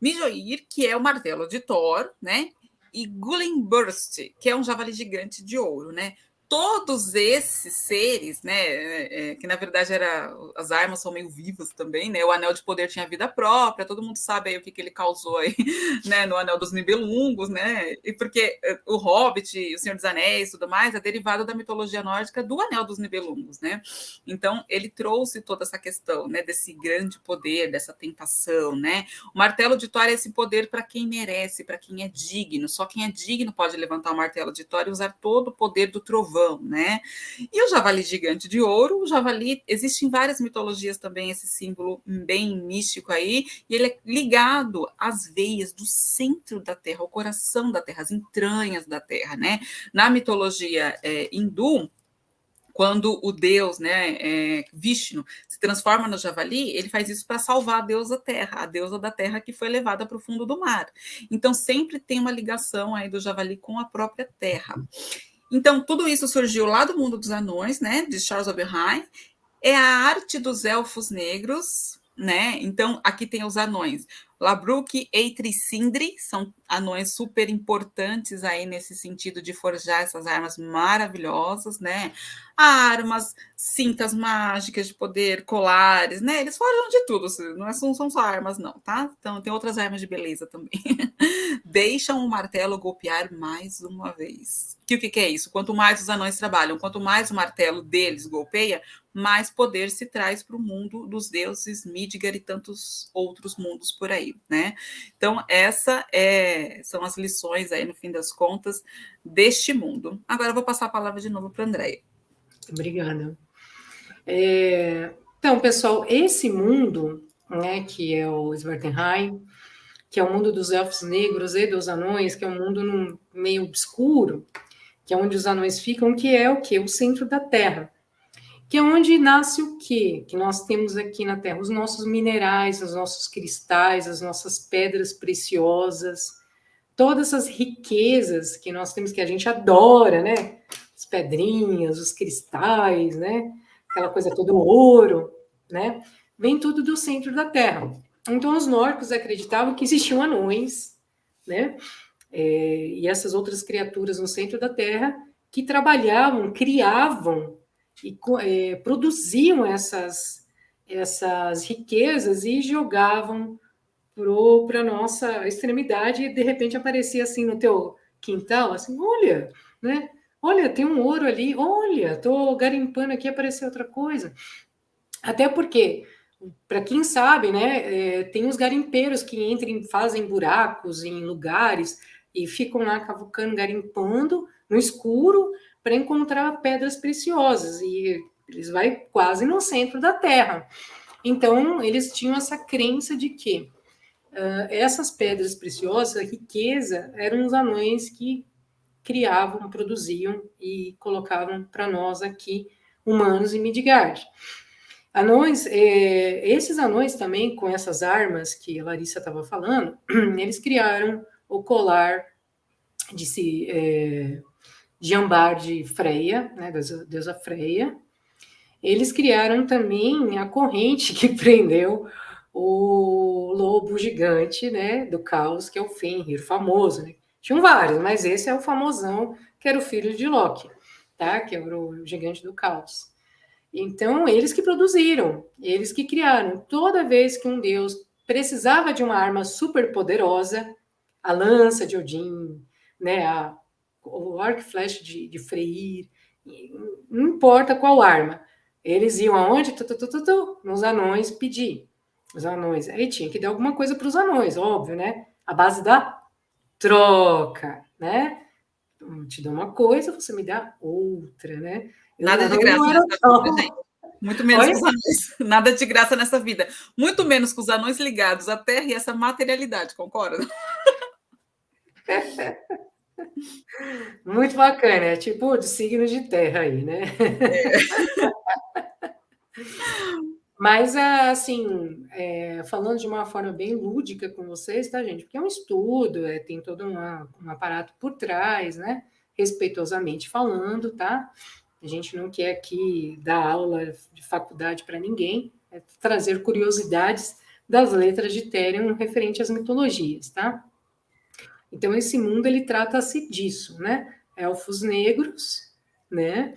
Mijoir, que é o martelo de Thor, né? E Gullinburst, que é um javali gigante de ouro, né? Todos esses seres, né, que na verdade as armas são meio vivas também, né? O anel de poder tinha vida própria, todo mundo sabe aí o que ele causou aí, né, no anel dos Nibelungos, né? E porque o Hobbit, o Senhor dos Anéis, tudo mais, é derivado da mitologia nórdica do anel dos Nibelungos, né? Então ele trouxe toda essa questão, né, desse grande poder, dessa tentação, né? O martelo de Thor é esse poder para quem merece, para quem é digno. Só quem é digno pode levantar o martelo de Thor e usar todo o poder do trovão, né? E o javali gigante de ouro, o javali, existe em várias mitologias também esse símbolo bem místico aí, e ele é ligado às veias do centro da Terra, ao coração da Terra, às entranhas da Terra, né? Na mitologia hindu, quando o deus, né, Vishnu, se transforma no javali, ele faz isso para salvar a deusa da terra que foi levada para o fundo do mar. Então sempre tem uma ligação aí do javali com a própria terra. Então, tudo isso surgiu lá do mundo dos anões, né, de Charles Oberheim. É a arte dos elfos negros, né? Então, aqui tem os anões. Labruque, Eitri e Sindri são anões super importantes aí nesse sentido de forjar essas armas maravilhosas, né? Armas, cintas mágicas de poder, colares, né? Eles forjam de tudo, não são só armas, não, tá? Então, tem outras armas de beleza também. Deixam o martelo golpear mais uma vez. Que o que é isso? Quanto mais os anões trabalham, quanto mais o martelo deles golpeia, mais poder se traz para o mundo dos deuses Midgard e tantos outros mundos por aí, né? Então, são as lições aí, no fim das contas, deste mundo. Agora eu vou passar a palavra de novo para a Andréia. Obrigada. Então, pessoal, esse mundo, né, que é o Svartalfheim, que é o mundo dos elfos negros e dos anões, que é um mundo meio obscuro, que é onde os anões ficam, que é o quê? O centro da Terra. Que é onde nasce o quê? Que nós temos aqui na Terra? Os nossos minerais, os nossos cristais, as nossas pedras preciosas, todas essas riquezas que nós temos, que a gente adora, né? As pedrinhas, os cristais, né? Aquela coisa toda, o ouro, né? Vem tudo do centro da Terra. Então, os nórdicos acreditavam que existiam anões, né? E essas outras criaturas no centro da Terra que trabalhavam, criavam e produziam essas riquezas e jogavam para a nossa extremidade e de repente aparecia assim no teu quintal, assim, olha, né? Olha, tem um ouro ali, olha, estou garimpando aqui, apareceu outra coisa. Até porque, para quem sabe, né, tem os garimpeiros que entram, fazem buracos em lugares e ficam lá cavucando, garimpando no escuro para encontrar pedras preciosas. E eles vão quase no centro da Terra. Então, eles tinham essa crença de que essas pedras preciosas, a riqueza, eram os anões que criavam, produziam e colocavam para nós aqui, humanos em Midgard. Anões, esses anões também, com essas armas que a Larissa estava falando, eles criaram o colar de âmbar de Freia, né, da deusa Freia. Eles criaram também a corrente que prendeu o lobo gigante, né, do caos, que é o Fenrir, famoso, né? Tinham vários, mas esse é o famosão, que era o filho de Loki, tá? Que era o gigante do caos. Então, eles que produziram, eles que criaram. Toda vez que um deus precisava de uma arma super poderosa, a lança de Odin, né, o arco e flecha de Freyr, não importa qual arma, eles iam aonde? Nos anões pedir. Os anões. Aí tinha que dar alguma coisa para os anões, óbvio, né? A base da troca, né? Eu te dou uma coisa, você me dá outra, né? Nada de graça nessa vida, gente. Muito menos com os anões. Nada de graça nessa vida. Muito menos com os anões ligados à Terra e essa materialidade, concorda? Muito bacana, é tipo de signo de terra aí, né? Mas, assim, falando de uma forma bem lúdica com vocês, tá, gente? Porque é um estudo, tem todo um aparato por trás, né? Respeitosamente falando, tá? A gente não quer aqui dar aula de faculdade para ninguém, é trazer curiosidades das letras de Therion referente às mitologias, tá? Então, esse mundo, ele trata-se disso, né? Elfos negros, né?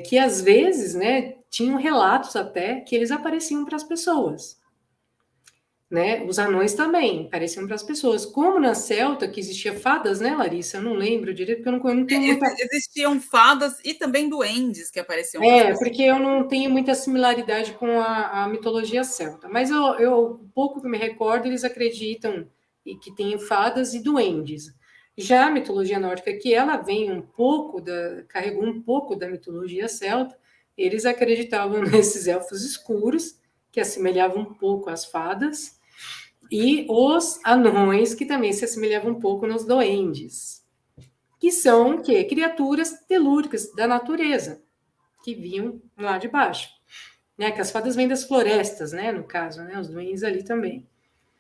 Que, às vezes, né, tinham relatos até que eles apareciam para as pessoas. Né? Os anões também apareciam para as pessoas. Como na Celta, que existia fadas, né, Larissa? Eu não lembro direito, porque eu não tenho muita... Existiam fadas e também duendes que apareciam. Porque eu não tenho muita similaridade com a mitologia celta. Mas o pouco que me recordo, eles acreditam que tem fadas e duendes. Já a mitologia nórdica, que ela vem carregou um pouco da mitologia celta, eles acreditavam nesses elfos escuros, que assemelhavam um pouco às fadas, e os anões, que também se assemelhavam um pouco nos duendes, que são o quê? Criaturas telúricas da natureza, que vinham lá de baixo. Né? Que as fadas vêm das florestas, né? No caso, né? Os duendes ali também.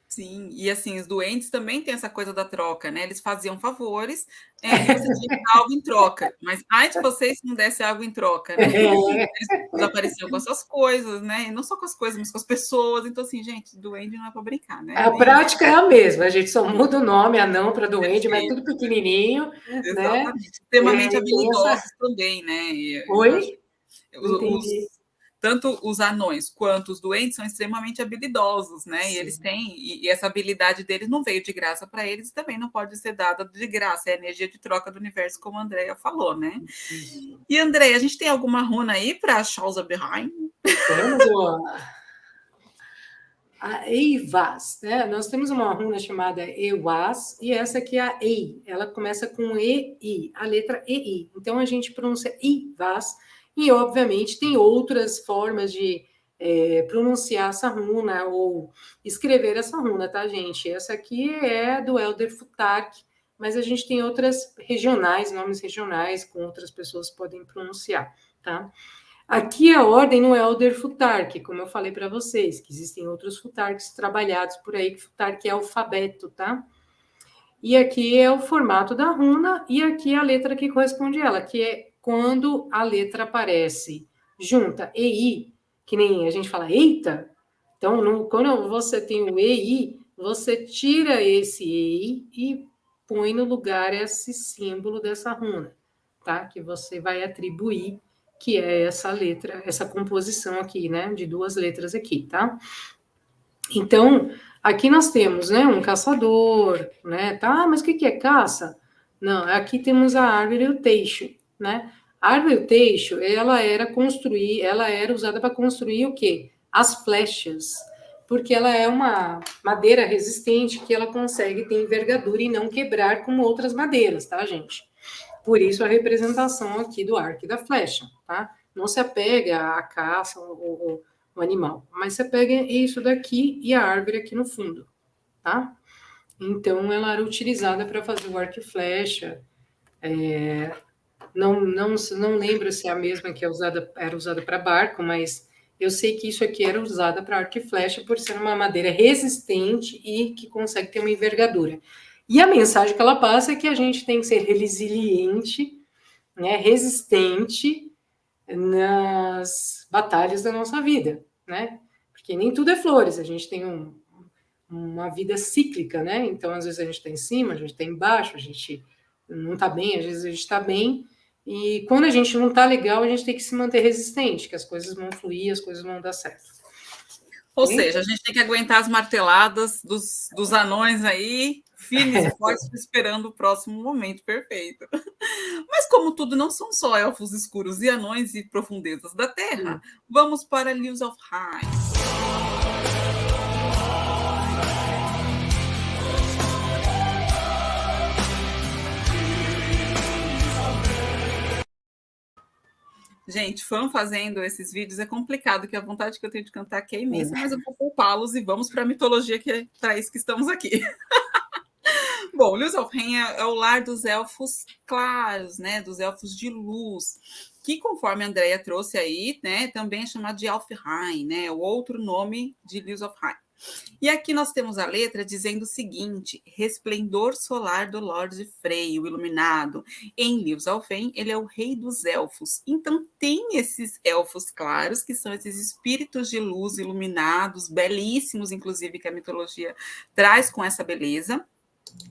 Sim, e assim, os doentes também têm essa coisa da troca, né? Eles faziam favores, e você tinha que dar algo em troca. Mas ai de vocês se não desse algo em troca, né? É, Eles desapareciam com as suas coisas, né? E não só com as coisas, mas com as pessoas. Então, assim, gente, doente não é para brincar, né? a prática é a mesma, a gente só muda o nome, anão para duende, mas Perfeito, tudo pequenininho, né? exatamente. Extremamente E tem essa... habilidosos também, né? E eu acho Oi? que Não entendi. tanto os anões quanto os doentes são extremamente habilidosos, né? E eles Sim. têm, e essa habilidade deles não veio de graça para eles, e também não pode ser dada de graça, é a energia de troca do universo, como a Andrea falou, né? Isso. E Andrea, a gente tem alguma runa aí para Charles Behind? Temos a Eivas, né? Nós temos uma runa chamada Ewas, e essa aqui é a Ei. Ela começa com EI, a letra EI. Então a gente pronuncia Eivas, e obviamente tem outras formas de pronunciar essa runa ou escrever essa runa, tá, gente? Essa aqui é do Elder Futark, mas a gente tem outras regionais, nomes regionais, com outras pessoas que podem pronunciar, tá? Aqui a ordem não é Elder Futark, como eu falei para vocês, que existem outros Futarks trabalhados por aí, que Futark é alfabeto, tá? E aqui é o formato da runa, e aqui é a letra que corresponde a ela, que é quando a letra aparece junta EI, que nem a gente fala eita, então quando você tem o EI, você tira esse EI e põe no lugar esse símbolo dessa runa, tá? Que você vai atribuir, que é essa letra, essa composição aqui, né? De duas letras aqui, tá? Então, aqui nós temos, né, um caçador, né, tá, mas o que é caça? Não, aqui temos a árvore do teixo, né? A árvore do teixo, ela era usada para construir o quê? As flechas, porque ela é uma madeira resistente que ela consegue ter envergadura e não quebrar como outras madeiras, tá, gente? Por isso a representação aqui do arco e da flecha, tá? Não se apega à caça ou o animal, mas você pega isso daqui e a árvore aqui no fundo, tá? Então ela era utilizada para fazer o arco e flecha. Não lembro se é a mesma que era usada para barco, mas eu sei que isso aqui era usada para arco e flecha por ser uma madeira resistente e que consegue ter uma envergadura. E a mensagem que ela passa é que a gente tem que ser resiliente, né, resistente nas batalhas da nossa vida, né? Porque nem tudo é flores, a gente tem uma vida cíclica, né? Então, às vezes a gente está em cima, a gente está embaixo, a gente não está bem, às vezes a gente está bem. E quando a gente não está legal, a gente tem que se manter resistente, que as coisas vão fluir, as coisas vão dar certo. Ou seja, a gente tem que aguentar as marteladas dos anões aí, firmes e fortes, esperando o próximo momento perfeito. Mas como tudo não são só elfos escuros e anões e profundezas da Terra, vamos para Lewis of High. Gente, fã fazendo esses vídeos é complicado, que a vontade que eu tenho de cantar aqui é imensa, mas eu vou poupá-los e vamos para a mitologia, que é para isso que estamos aqui. Bom, Lúthien é o lar dos elfos claros, né? Dos elfos de luz, que conforme a Andrea trouxe aí, né? Também é chamado de Alfheim, né? O outro nome de Lúthien. E aqui nós temos a letra dizendo o seguinte: resplendor solar do Lorde Frey, o iluminado. Em Lúthien, ele é o rei dos elfos. Então tem esses elfos claros, que são esses espíritos de luz iluminados, belíssimos, inclusive, que a mitologia traz com essa beleza.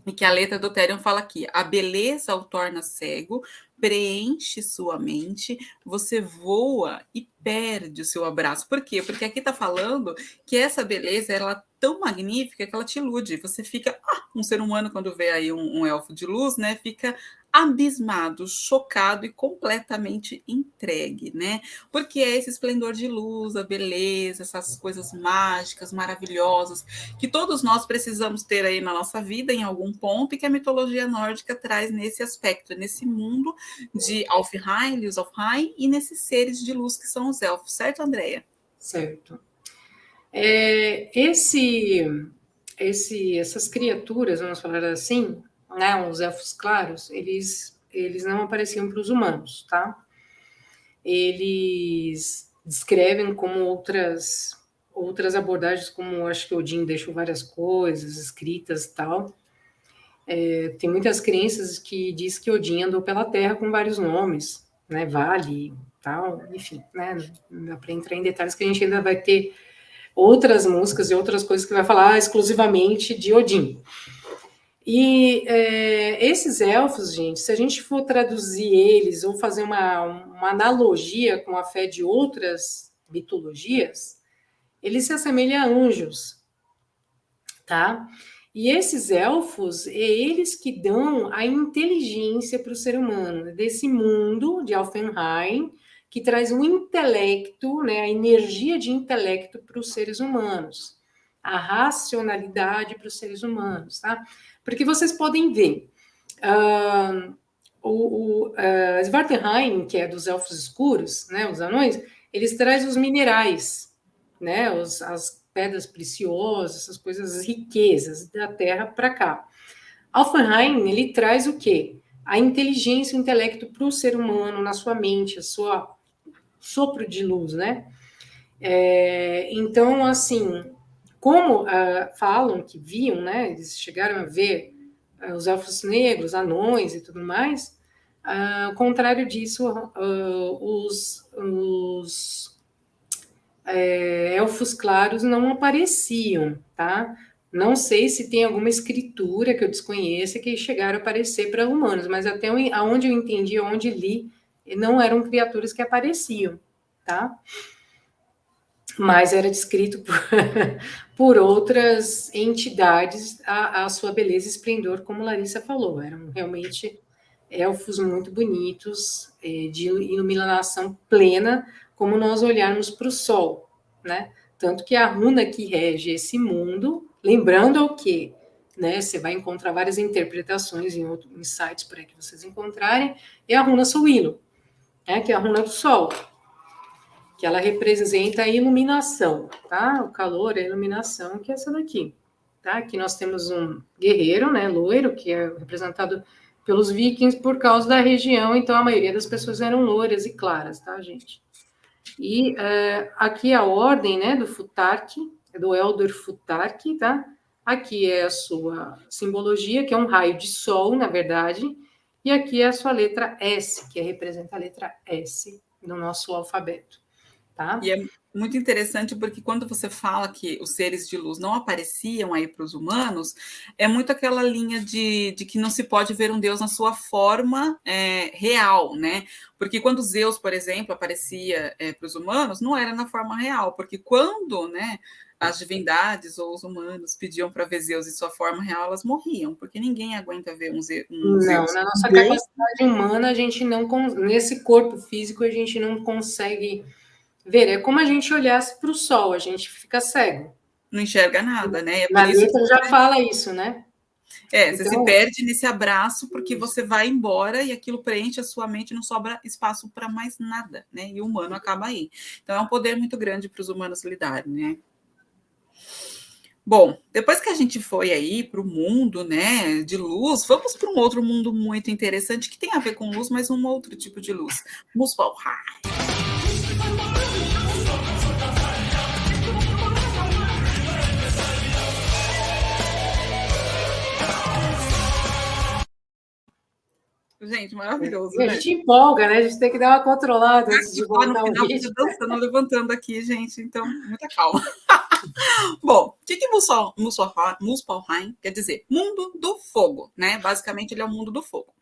E que a letra do Therion fala aqui: a beleza o torna cego, preenche sua mente, você voa e perde o seu abraço. Por quê? Porque aqui está falando que essa beleza ela é tão magnífica que ela te ilude. Você fica, um ser humano, quando vê aí um elfo de luz, né, fica abismado, chocado e completamente entregue, né? Porque é esse esplendor de luz, a beleza, essas coisas mágicas, maravilhosas, que todos nós precisamos ter aí na nossa vida em algum ponto, e que a mitologia nórdica traz nesse aspecto, nesse mundo de Alfheim, Lúthien, e nesses seres de luz que são os elfos, certo, Andrea? Certo. Essas criaturas, vamos falar assim, né, os elfos claros, eles não apareciam para os humanos, tá? Eles descrevem como outras abordagens, como acho que Odin deixou várias coisas escritas e tal. Tem muitas crenças que diz que Odin andou pela Terra com vários nomes, né? Vale, tal, enfim, né? Não dá para entrar em detalhes que a gente ainda vai ter outras músicas e outras coisas que vai falar exclusivamente de Odin. E esses elfos, gente, se a gente for traduzir eles ou fazer uma analogia com a fé de outras mitologias, eles se assemelham a anjos, tá? E esses elfos, é eles que dão a inteligência para o ser humano, desse mundo de Alfenheim, que traz um intelecto, né, a energia de intelecto para os seres humanos, a racionalidade para os seres humanos, tá? Porque vocês podem ver, Svartalfheim, que é dos elfos escuros, né, os anões, eles trazem os minerais, né, as pedras preciosas, essas coisas, as riquezas da Terra para cá. Alfenheim, ele traz o quê? A inteligência, o intelecto para o ser humano, na sua mente, a sua sopro de luz, né? Então, assim, como falam que viam, né? Eles chegaram a ver os elfos negros, anões e tudo mais. Ao contrário disso, os elfos claros não apareciam, tá? Não sei se tem alguma escritura que eu desconheça que chegaram a aparecer para humanos, mas até onde eu entendi, onde li, não eram criaturas que apareciam, tá? Mas era descrito por outras entidades a sua beleza e esplendor, como Larissa falou. Eram realmente elfos muito bonitos, de iluminação plena, como nós olharmos para o sol, né? Tanto que a runa que rege esse mundo, lembrando o quê? Né, você vai encontrar várias interpretações em sites por aí que vocês encontrarem, é a runa Suílo, né, que é a runa do sol, que ela representa a iluminação, tá? O calor, a iluminação, que é essa daqui, tá? Aqui nós temos um guerreiro, né, loiro, que é representado pelos vikings por causa da região, então a maioria das pessoas eram loiras e claras, tá, gente? E aqui a ordem, né, do Futark, do Elder Futark, tá? Aqui é a sua simbologia, que é um raio de sol, na verdade, e aqui é a sua letra S, que representa a letra S no nosso alfabeto. Tá? E é muito interessante porque quando você fala que os seres de luz não apareciam aí para os humanos, é muito aquela linha de que não se pode ver um Deus na sua forma real, né? Porque quando Zeus, por exemplo, aparecia para os humanos, não era na forma real, porque quando, né, as divindades ou os humanos pediam para ver Zeus em sua forma real, elas morriam, porque ninguém aguenta ver um Zeus. Não, na nossa capacidade humana, a gente não, nesse corpo físico, a gente não consegue ver, é como a gente olhasse para o sol, a gente fica cego. Não enxerga nada, né? É Na letra já fala isso, né? Você se perde nesse abraço porque você vai embora e aquilo preenche a sua mente, não sobra espaço para mais nada, né? E o humano acaba aí. Então é um poder muito grande para os humanos lidarem, né? Bom, depois que a gente foi aí para o mundo, né, de luz, vamos para um outro mundo muito interessante que tem a ver com luz, mas um outro tipo de luz. Muspelheim. Gente, maravilhoso, né? A gente empolga, né? A gente tem que dar uma controlada antes de voltar no final, fica dançando, levantando aqui, gente. Então, muita calma. Bom, o que Muspelheim quer dizer? Mundo do fogo, né? Basicamente, ele é o mundo do fogo.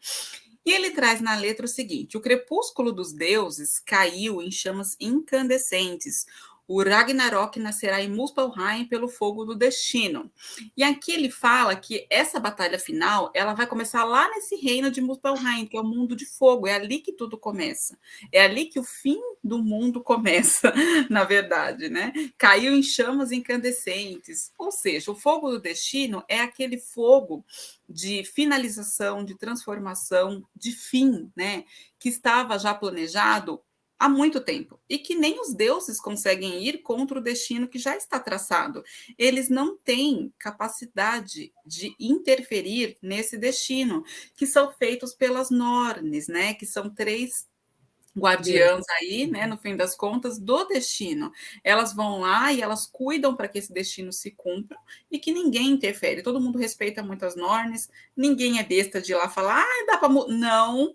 E ele traz na letra o seguinte: o crepúsculo dos deuses caiu em chamas incandescentes. O Ragnarok nascerá em Muspelheim pelo fogo do destino. E aqui ele fala que essa batalha final, ela vai começar lá nesse reino de Muspelheim, que é o mundo de fogo. É ali que tudo começa. É ali que o fim do mundo começa, na verdade, né? Caiu em chamas incandescentes. Ou seja, o fogo do destino é aquele fogo de finalização, de transformação, de fim, né? Que estava já planejado há muito tempo, e que nem os deuses conseguem ir contra o destino que já está traçado. Eles não têm capacidade de interferir nesse destino, que são feitos pelas Nornes, né? Que são três guardiãs aí, né, no fim das contas, do destino. Elas vão lá e elas cuidam para que esse destino se cumpra e que ninguém interfere. Todo mundo respeita muitas normas, ninguém é besta de ir lá falar, ah, dá para... Não,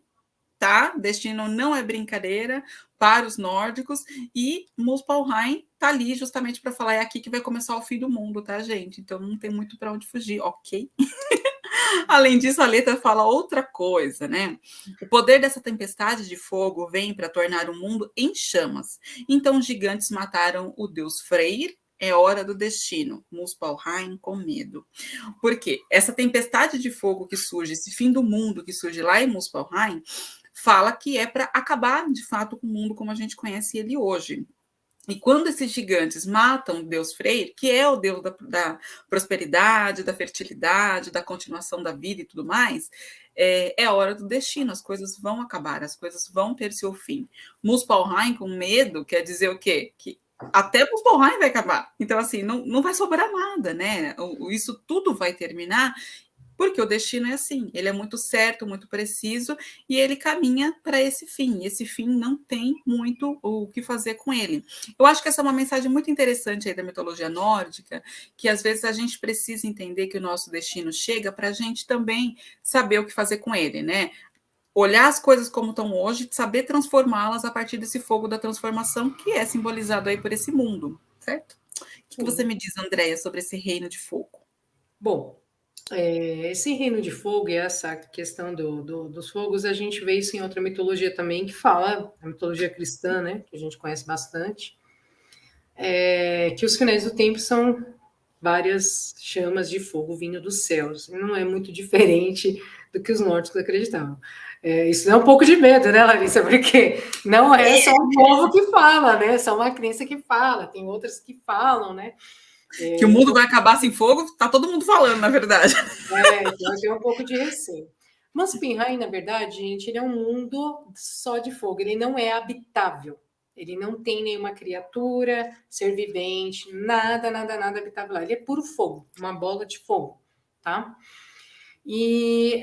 tá? Destino não é brincadeira para os nórdicos e Muspelheim tá ali justamente para falar, é aqui que vai começar o fim do mundo, tá, gente? Então não tem muito para onde fugir, ok? Além disso, a letra fala outra coisa, né? O poder dessa tempestade de fogo vem para tornar o mundo em chamas. Então, os gigantes mataram o deus Freyr. É hora do destino. Muspelheim com medo. Por quê? Essa tempestade de fogo que surge, esse fim do mundo que surge lá em Muspelheim, fala que é para acabar, de fato, com o mundo como a gente conhece ele hoje. E quando esses gigantes matam o deus Freyr, que é o deus da prosperidade, da fertilidade, da continuação da vida e tudo mais, é a hora do destino, as coisas vão acabar, as coisas vão ter seu fim. Muspelheim com medo quer dizer o quê? Que até Muspelheim vai acabar. Então, assim, não vai sobrar nada, né? Isso tudo vai terminar porque o destino é assim, ele é muito certo, muito preciso, e ele caminha para esse fim. Esse fim não tem muito o que fazer com ele. Eu acho que essa é uma mensagem muito interessante aí da mitologia nórdica, que às vezes a gente precisa entender que o nosso destino chega para a gente também saber o que fazer com ele, né? Olhar as coisas como estão hoje, saber transformá-las a partir desse fogo da transformação que é simbolizado aí por esse mundo, certo? O que você me diz, Andréia, sobre esse reino de fogo? Bom, esse reino de fogo e essa questão dos fogos, a gente vê isso em outra mitologia também, que fala, a mitologia cristã, né, que a gente conhece bastante, que os finais do tempo são várias chamas de fogo vindo dos céus. E não é muito diferente do que os nórdicos acreditavam. Isso dá um pouco de medo, né, Larissa? Porque não é só um povo que fala, né? Só uma crença que fala, tem outras que falam, né? Que o mundo vai acabar sem fogo, tá todo mundo falando, na verdade. Então eu tenho um pouco de receio. Mas Muspelheim, na verdade, gente, ele é um mundo só de fogo, ele não é habitável. Ele não tem nenhuma criatura, ser vivente, nada, nada, nada habitável lá. Ele é puro fogo, uma bola de fogo, tá? E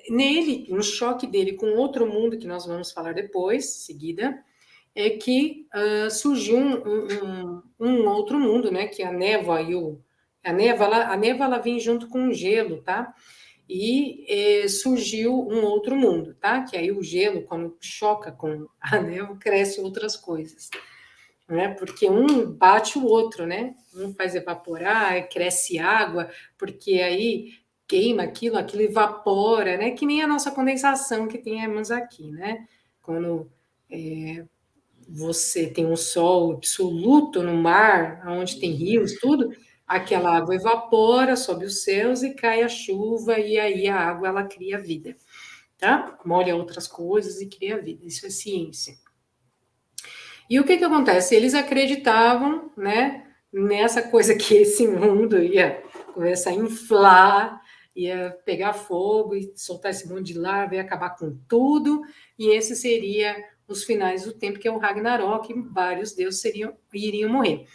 nele, no choque dele com outro mundo, que nós vamos falar depois, seguida, é que surgiu um outro mundo, né? Que a névoa e a névoa ela vem junto com o gelo, tá? E surgiu um outro mundo, tá? Que aí o gelo, quando choca com a névoa, cresce outras coisas, né? Porque um bate o outro, né? Um faz evaporar, cresce água, porque aí queima aquilo evapora, né? Que nem a nossa condensação que temos aqui, né? Quando você tem um sol absoluto no mar, onde tem rios, tudo, aquela água evapora, sobe os céus e cai a chuva, e aí a água ela cria vida, tá? Molha outras coisas e cria vida. Isso é ciência. E o que acontece? Eles acreditavam, né, nessa coisa que esse mundo ia começar a inflar, ia pegar fogo e soltar esse monte de lava e acabar com tudo, e esse seria os finais do tempo, que é o Ragnarok, e vários deuses iriam morrer.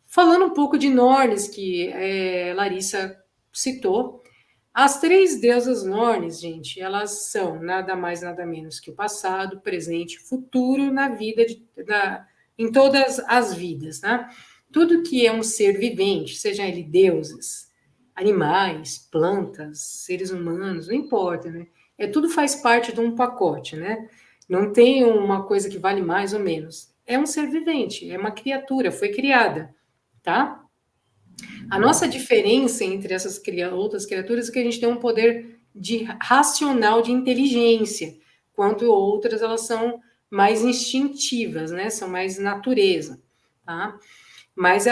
Falando um pouco de Nornes, que Larissa citou, as três deusas Nornes, gente, elas são nada mais, nada menos que o passado, presente e futuro na vida, em todas as vidas, né? Tudo que é um ser vivente, sejam ele deuses, animais, plantas, seres humanos, não importa, né? Tudo faz parte de um pacote, né? Não tem uma coisa que vale mais ou menos. É um ser vivente, é uma criatura, foi criada, tá? A nossa diferença entre essas outras criaturas é que a gente tem um poder racional de inteligência, enquanto outras elas são mais instintivas, né? São mais natureza, tá? Mas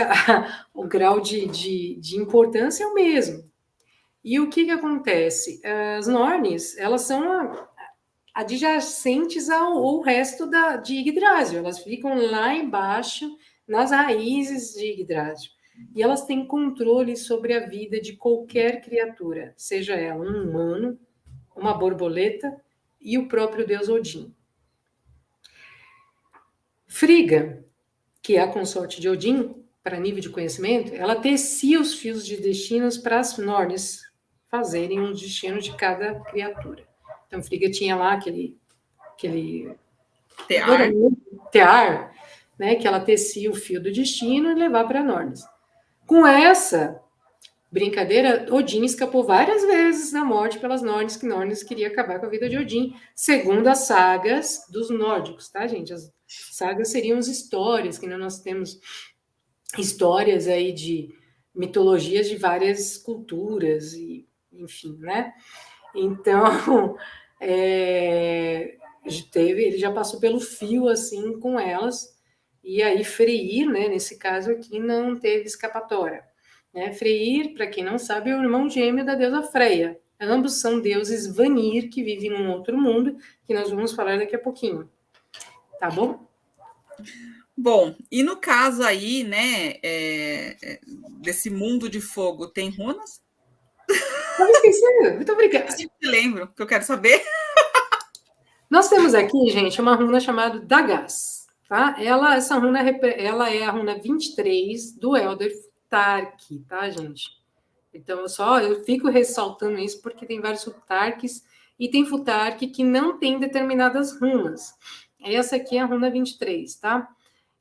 o grau de importância é o mesmo. E o que acontece? As Nornes, elas são adjacentes ao resto de Yggdrasil. Elas ficam lá embaixo, nas raízes de Yggdrasil. E elas têm controle sobre a vida de qualquer criatura, seja ela um humano, uma borboleta e o próprio deus Odin. Frigga, que é a consorte de Odin, para nível de conhecimento, ela tecia os fios de destinos para as Nornes fazerem um destino de cada criatura. Então, Frigga tinha lá aquele aquele Tear. tear, né, que ela tecia o fio do destino e levar para Nornes. Com essa brincadeira, Odin escapou várias vezes da morte pelas Nornes, que Nornes queria acabar com a vida de Odin, segundo as sagas dos nórdicos, tá, gente? As sagas seriam as histórias, que nós temos histórias aí de mitologias de várias culturas, e enfim, né? Então, ele já passou pelo fio, assim, com elas, e aí Freyr, né, nesse caso aqui, não teve escapatória. Né? Freyr, para quem não sabe, é o irmão gêmeo da deusa Freya. Ambos são deuses Vanir, que vivem num outro mundo, que nós vamos falar daqui a pouquinho. Tá bom? Bom, e no caso aí, né, desse mundo de fogo, tem runas? Não me esqueci, muito obrigada. Eu sempre lembro, que eu quero saber. Nós temos aqui, gente, uma runa chamada Dagaz. Tá? Essa runa ela é a runa 23 do Elder Futhark, tá, gente? Então, eu fico ressaltando isso porque tem vários Futharks e tem Futhark que não tem determinadas runas. Essa aqui é a runa 23, tá?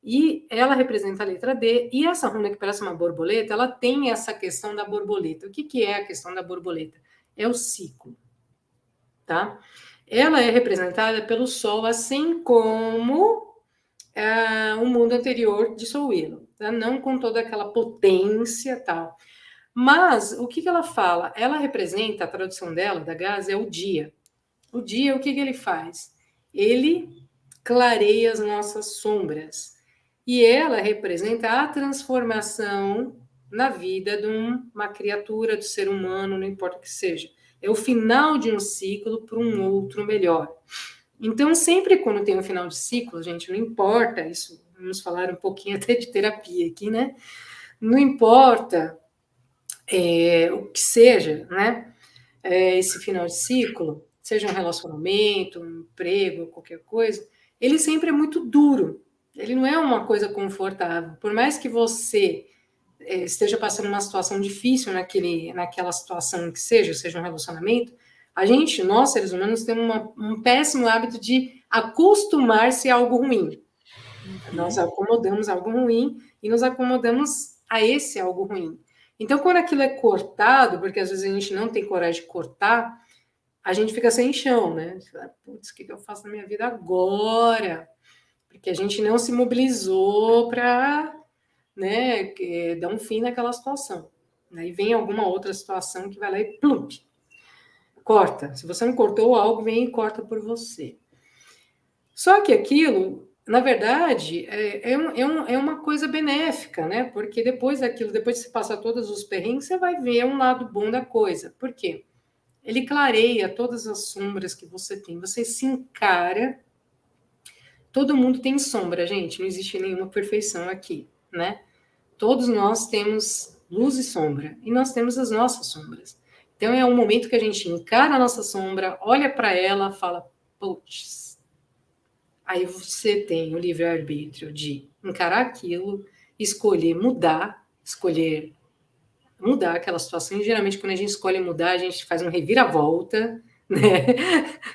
E ela representa a letra D, e essa runa que parece uma borboleta, ela tem essa questão da borboleta. O que é a questão da borboleta? É o ciclo, tá? Ela é representada pelo Sol, assim como o mundo anterior de Soul, tá? Não com toda aquela potência tal. Mas o que ela fala? Ela representa, a tradução dela, da Gaza, é o dia. O dia, o que ele faz? Ele clareia as nossas sombras. E ela representa a transformação na vida de uma criatura, do ser humano, não importa o que seja. É o final de um ciclo para um outro melhor. Então, sempre quando tem um final de ciclo, gente, não importa, isso, vamos falar um pouquinho até de terapia aqui, né? Não importa o que seja, né? Esse final de ciclo, seja um relacionamento, um emprego, qualquer coisa, ele sempre é muito duro. Ele não é uma coisa confortável. Por mais que você esteja passando uma situação difícil naquela situação que seja um relacionamento, nós seres humanos, temos um péssimo hábito de acostumar-se a algo ruim. Nós acomodamos algo ruim e nos acomodamos a esse algo ruim. Então, quando aquilo é cortado, porque às vezes a gente não tem coragem de cortar, a gente fica sem chão, né? Putz, o que eu faço na minha vida agora? Porque a gente não se mobilizou para, né, dar um fim naquela situação. Aí vem alguma outra situação que vai lá e plump, corta. Se você não cortou algo, vem e corta por você. Só que aquilo, na verdade, é uma coisa benéfica, né? Porque depois daquilo, depois que você passar todos os perrengues, você vai ver um lado bom da coisa. Por quê? Ele clareia todas as sombras que você tem. Você se encara. Todo mundo tem sombra, gente. Não existe nenhuma perfeição aqui, né? Todos nós temos luz e sombra. E nós temos as nossas sombras. Então, é um momento que a gente encara a nossa sombra, olha para ela, fala, putz. Aí você tem o livre-arbítrio de encarar aquilo, escolher mudar aquela situação. E, geralmente, quando a gente escolhe mudar, a gente faz um reviravolta, né?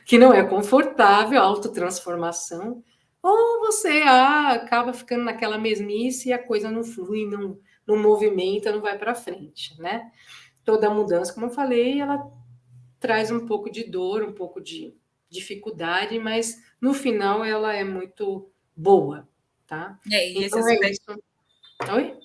Que não é confortável, autotransformação. Ou você acaba ficando naquela mesmice e a coisa não flui, não movimenta, não vai para frente, né? Toda mudança, como eu falei, ela traz um pouco de dor, um pouco de dificuldade, mas no final ela é muito boa, tá? E então esse aspecto... Oi?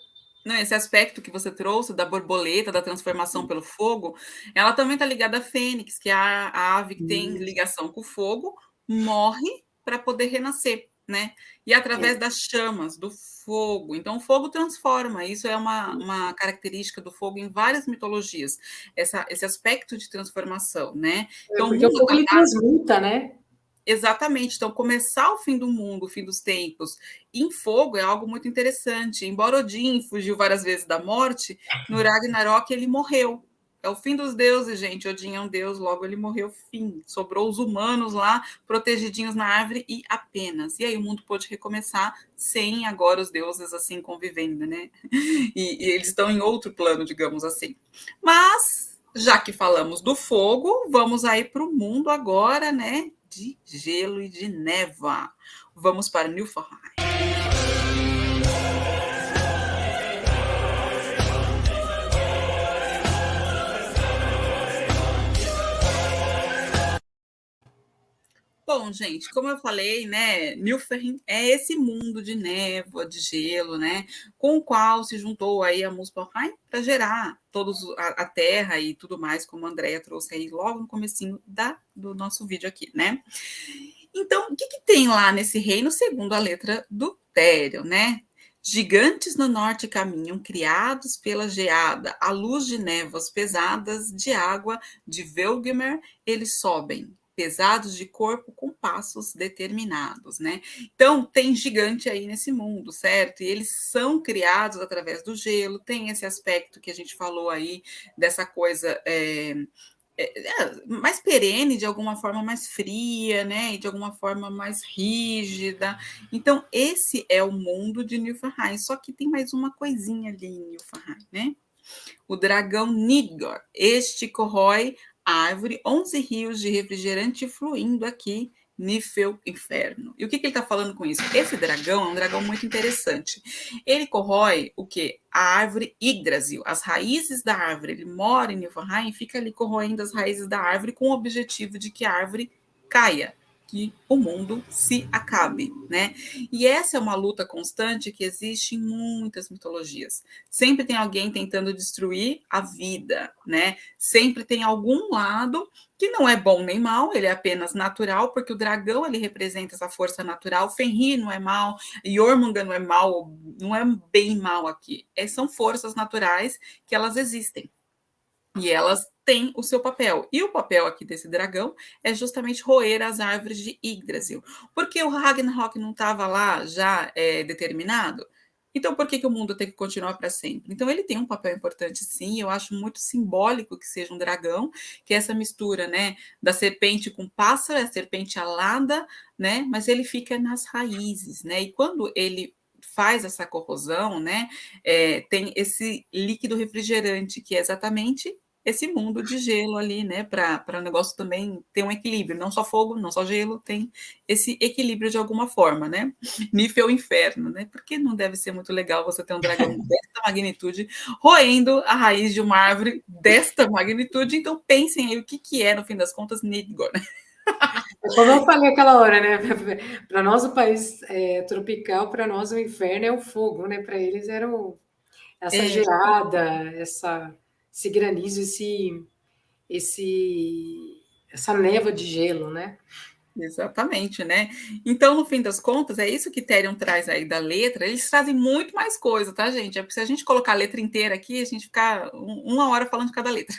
Não, esse aspecto que você trouxe da borboleta, da transformação pelo fogo, ela também está ligada à fênix, que é a ave que tem ligação com o fogo, morre para poder renascer, né? E através das chamas, do fogo. Então, o fogo transforma. Isso é uma característica do fogo em várias mitologias. Esse aspecto de transformação, né? Então, porque o fogo ele transmuta, né? Exatamente. Então, começar o fim do mundo, o fim dos tempos, em fogo é algo muito interessante. Embora Odin fugiu várias vezes da morte, no Ragnarok ele morreu. É o fim dos deuses, gente. Odin é um deus, logo ele morreu, fim. Sobrou os humanos lá, protegidinhos na árvore e apenas. E aí o mundo pôde recomeçar sem agora os deuses assim convivendo, né? E eles estão em outro plano, digamos assim. Mas, já que falamos do fogo, vamos aí para o mundo agora, né? de gelo e de névoa. Vamos para Niflheim. Bom, gente, como eu falei, né, Niflheim é esse mundo de névoa, de gelo, né, com o qual se juntou aí a Muspelheim para gerar todos a Terra e tudo mais, como a Andrea trouxe aí logo no comecinho do nosso vídeo aqui, né? Então, o que tem lá nesse reino, segundo a letra do Therion, né? Gigantes no norte caminham, criados pela geada, à luz de névoas pesadas de água de Velgemer, eles sobem, pesados de corpo com passos determinados, né? Então, tem gigante aí nesse mundo, certo? E eles são criados através do gelo, tem esse aspecto que a gente falou aí, dessa coisa mais perene, de alguma forma mais fria, né? E de alguma forma mais rígida. Então, esse é o mundo de Niflheim. Só que tem mais uma coisinha ali em Niflheim, né? O dragão Nidgor. Este corrói a árvore, 11 rios de refrigerante fluindo aqui, Nífel Inferno. E o que ele está falando com isso? Esse dragão é um dragão muito interessante. Ele corrói o quê? A árvore Yggdrasil, as raízes da árvore. Ele mora em Niflheim e fica ali corroendo as raízes da árvore com o objetivo de que a árvore caia, que o mundo se acabe, né? E essa é uma luta constante que existe em muitas mitologias. Sempre tem alguém tentando destruir a vida, né? Sempre tem algum lado que não é bom nem mal, ele é apenas natural, porque o dragão ele representa essa força natural. Fenrir não é mal, Jormungand não é mal, não é bem mal aqui. São forças naturais que elas existem. E elas têm o seu papel. E o papel aqui desse dragão é justamente roer as árvores de Yggdrasil. Porque o Ragnarok não estava lá já determinado? Então, por que o mundo tem que continuar para sempre? Então, ele tem um papel importante, sim. Eu acho muito simbólico que seja um dragão, que é essa mistura, né, da serpente com pássaro, a serpente alada, né, mas ele fica nas raízes, né, e quando ele faz essa corrosão, né, tem esse líquido refrigerante, que é exatamente esse mundo de gelo ali, né, para o negócio também ter um equilíbrio, não só fogo, não só gelo, tem esse equilíbrio de alguma forma, né? Nífel Inferno, né? Porque não deve ser muito legal você ter um dragão desta magnitude roendo a raiz de uma árvore desta magnitude. Então pensem aí o que é, no fim das contas, Nidgor, né? Como eu falei aquela hora, né? Para nós o país tropical, para nós o inferno é o fogo, né? Para eles era essa geada, esse granizo, essa névoa de gelo, né? Exatamente, né? Então, no fim das contas, é isso que Therion traz aí da letra. Eles trazem muito mais coisa, tá, gente? Se a gente colocar a letra inteira aqui, a gente ficar uma hora falando de cada letra.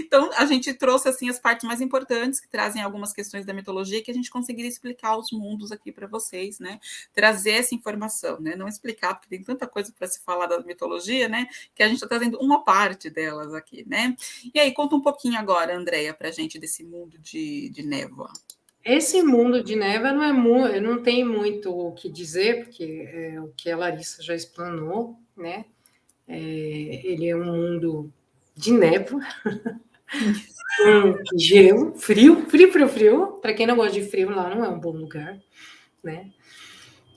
Então, a gente trouxe assim as partes mais importantes que trazem algumas questões da mitologia que a gente conseguiria explicar os mundos aqui para vocês, né? Trazer essa informação, né? Não explicar, porque tem tanta coisa para se falar da mitologia, né? Que a gente está trazendo uma parte delas aqui, né? E aí, conta um pouquinho agora, Andrea, para a gente desse mundo de névoa. Esse mundo de névoa não tem muito o que dizer, porque é o que a Larissa já explanou, né? Ele é um mundo de névoa, gelo, frio. Para quem não gosta de frio, lá não é um bom lugar, né?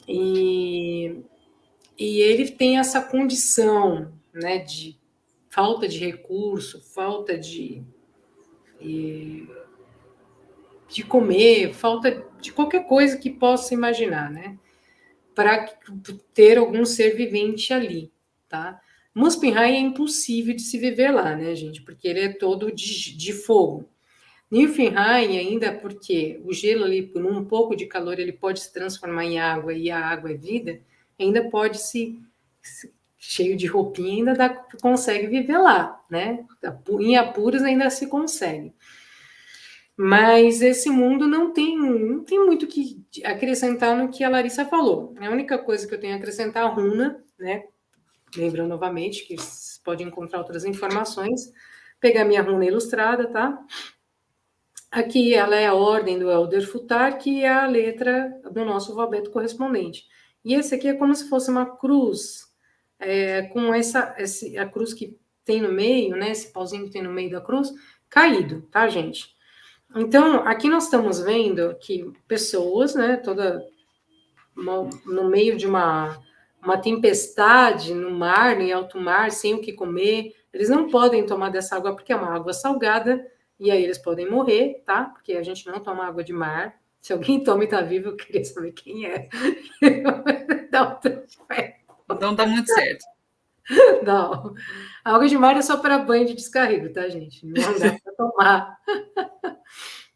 E ele tem essa condição, né, de falta de recurso, falta de comer, falta de qualquer coisa que possa imaginar, né? Para ter algum ser vivente ali, tá? Muspelheim é impossível de se viver lá, né, gente? Porque ele é todo de fogo. Niflheim ainda porque o gelo ali, por um pouco de calor, ele pode se transformar em água e a água é vida, ainda pode cheio de roupinha, ainda consegue viver lá, né? Em apuros ainda se consegue. Mas esse mundo não tem muito que acrescentar no que a Larissa falou. A única coisa que eu tenho a acrescentar é a runa, né? Lembrando novamente que vocês podem encontrar outras informações. Pegar minha runa ilustrada, tá? Aqui ela é a ordem do Elder Futar, que é a letra do nosso alfabeto correspondente. E esse aqui é como se fosse uma cruz, com a cruz que tem no meio, né? Esse pauzinho que tem no meio da cruz, caído, tá, gente? Então, aqui nós estamos vendo que pessoas, né, no meio de uma tempestade no mar, em alto mar, sem o que comer, eles não podem tomar dessa água porque é uma água salgada, e aí eles podem morrer, tá? Porque a gente não toma água de mar. Se alguém toma e tá vivo, eu queria saber quem é. Não dá muito certo. Não. A água de mar é só para banho de descarrego, tá, gente? Não dá para tomar.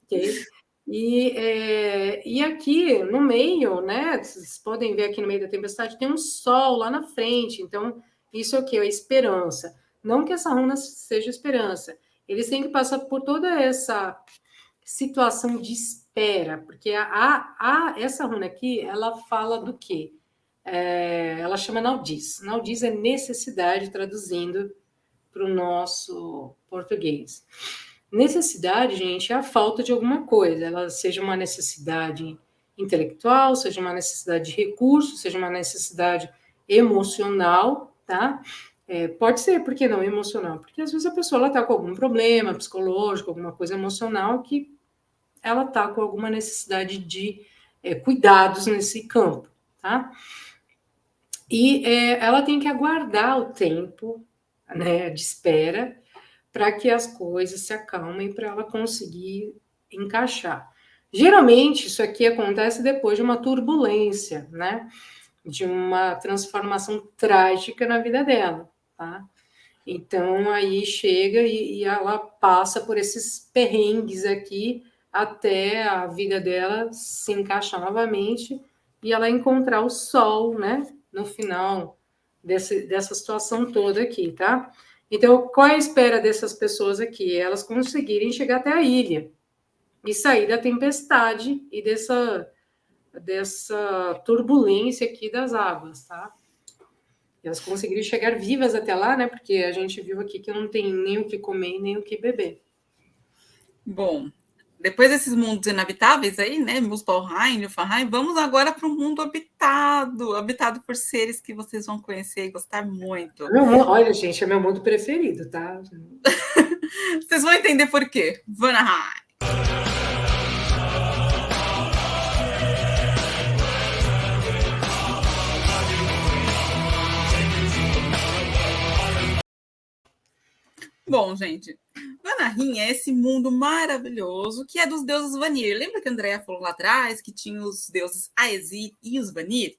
Ok? E aqui no meio, né? Vocês podem ver aqui no meio da tempestade, tem um sol lá na frente. Então, isso aqui é a esperança. Não que essa runa seja esperança. Eles têm que passar por toda essa situação de espera, porque essa runa aqui, ela fala do quê? Ela chama Naldiz. Naldiz é necessidade, traduzindo para o nosso português. Necessidade, gente, é a falta de alguma coisa, ela seja uma necessidade intelectual, seja uma necessidade de recurso, seja uma necessidade emocional, tá? Pode ser, por que não emocional? Porque às vezes a pessoa está com algum problema psicológico, alguma coisa emocional que ela está com alguma necessidade de cuidados nesse campo, tá? E ela tem que aguardar o tempo, né, de espera para que as coisas se acalmem para ela conseguir encaixar. Geralmente, isso aqui acontece depois de uma turbulência, né? De uma transformação trágica na vida dela, tá? Então, aí chega e ela passa por esses perrengues aqui até a vida dela se encaixar novamente e ela encontrar o sol, né? No final dessa situação toda aqui, tá? Então, qual é a espera dessas pessoas aqui? Elas conseguirem chegar até a ilha e sair da tempestade e dessa turbulência aqui das águas, tá? E elas conseguirem chegar vivas até lá, né? Porque a gente viu aqui que não tem nem o que comer nem o que beber. Bom, depois desses mundos inabitáveis aí, né? Muspelheim, Niflheim, vamos agora para um mundo habitado por seres que vocês vão conhecer e gostar muito. Olha, gente, é meu mundo preferido, tá? Vocês vão entender por quê. Vanaheim. Bom, gente, Vanaheim é esse mundo maravilhoso que é dos deuses Vanir. Lembra que a Andrea falou lá atrás que tinha os deuses Aesir e os Vanir?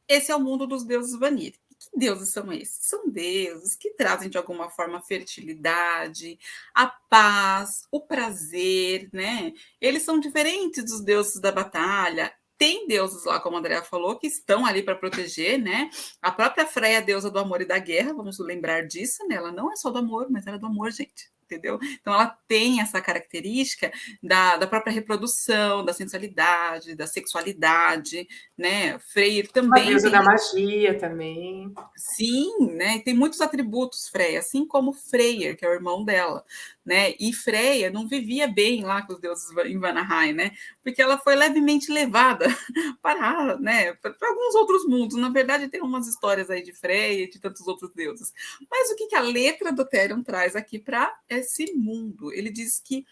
Esse é o mundo dos deuses Vanir. Que deuses são esses? São deuses que trazem de alguma forma a fertilidade, a paz, o prazer, né? Eles são diferentes dos deuses da batalha. Tem deuses lá, como a Andrea falou, que estão ali para proteger, né? A própria Freia, a deusa do amor e da guerra, vamos lembrar disso, né? Ela não é só do amor, mas ela é do amor, gente. Entendeu? Então, ela tem essa característica da própria reprodução, da sensualidade, da sexualidade, né? Freyr também. A deusa da magia também. Sim, né? Tem muitos atributos Freya, assim como Freyr, que é o irmão dela, né? E Freya não vivia bem lá com os deuses em Vanaheim, né? Porque ela foi levemente levada para, né, para alguns outros mundos. Na verdade, tem umas histórias aí de Freya e de tantos outros deuses. Mas o que a letra do Therion traz aqui para esse mundo? Ele diz que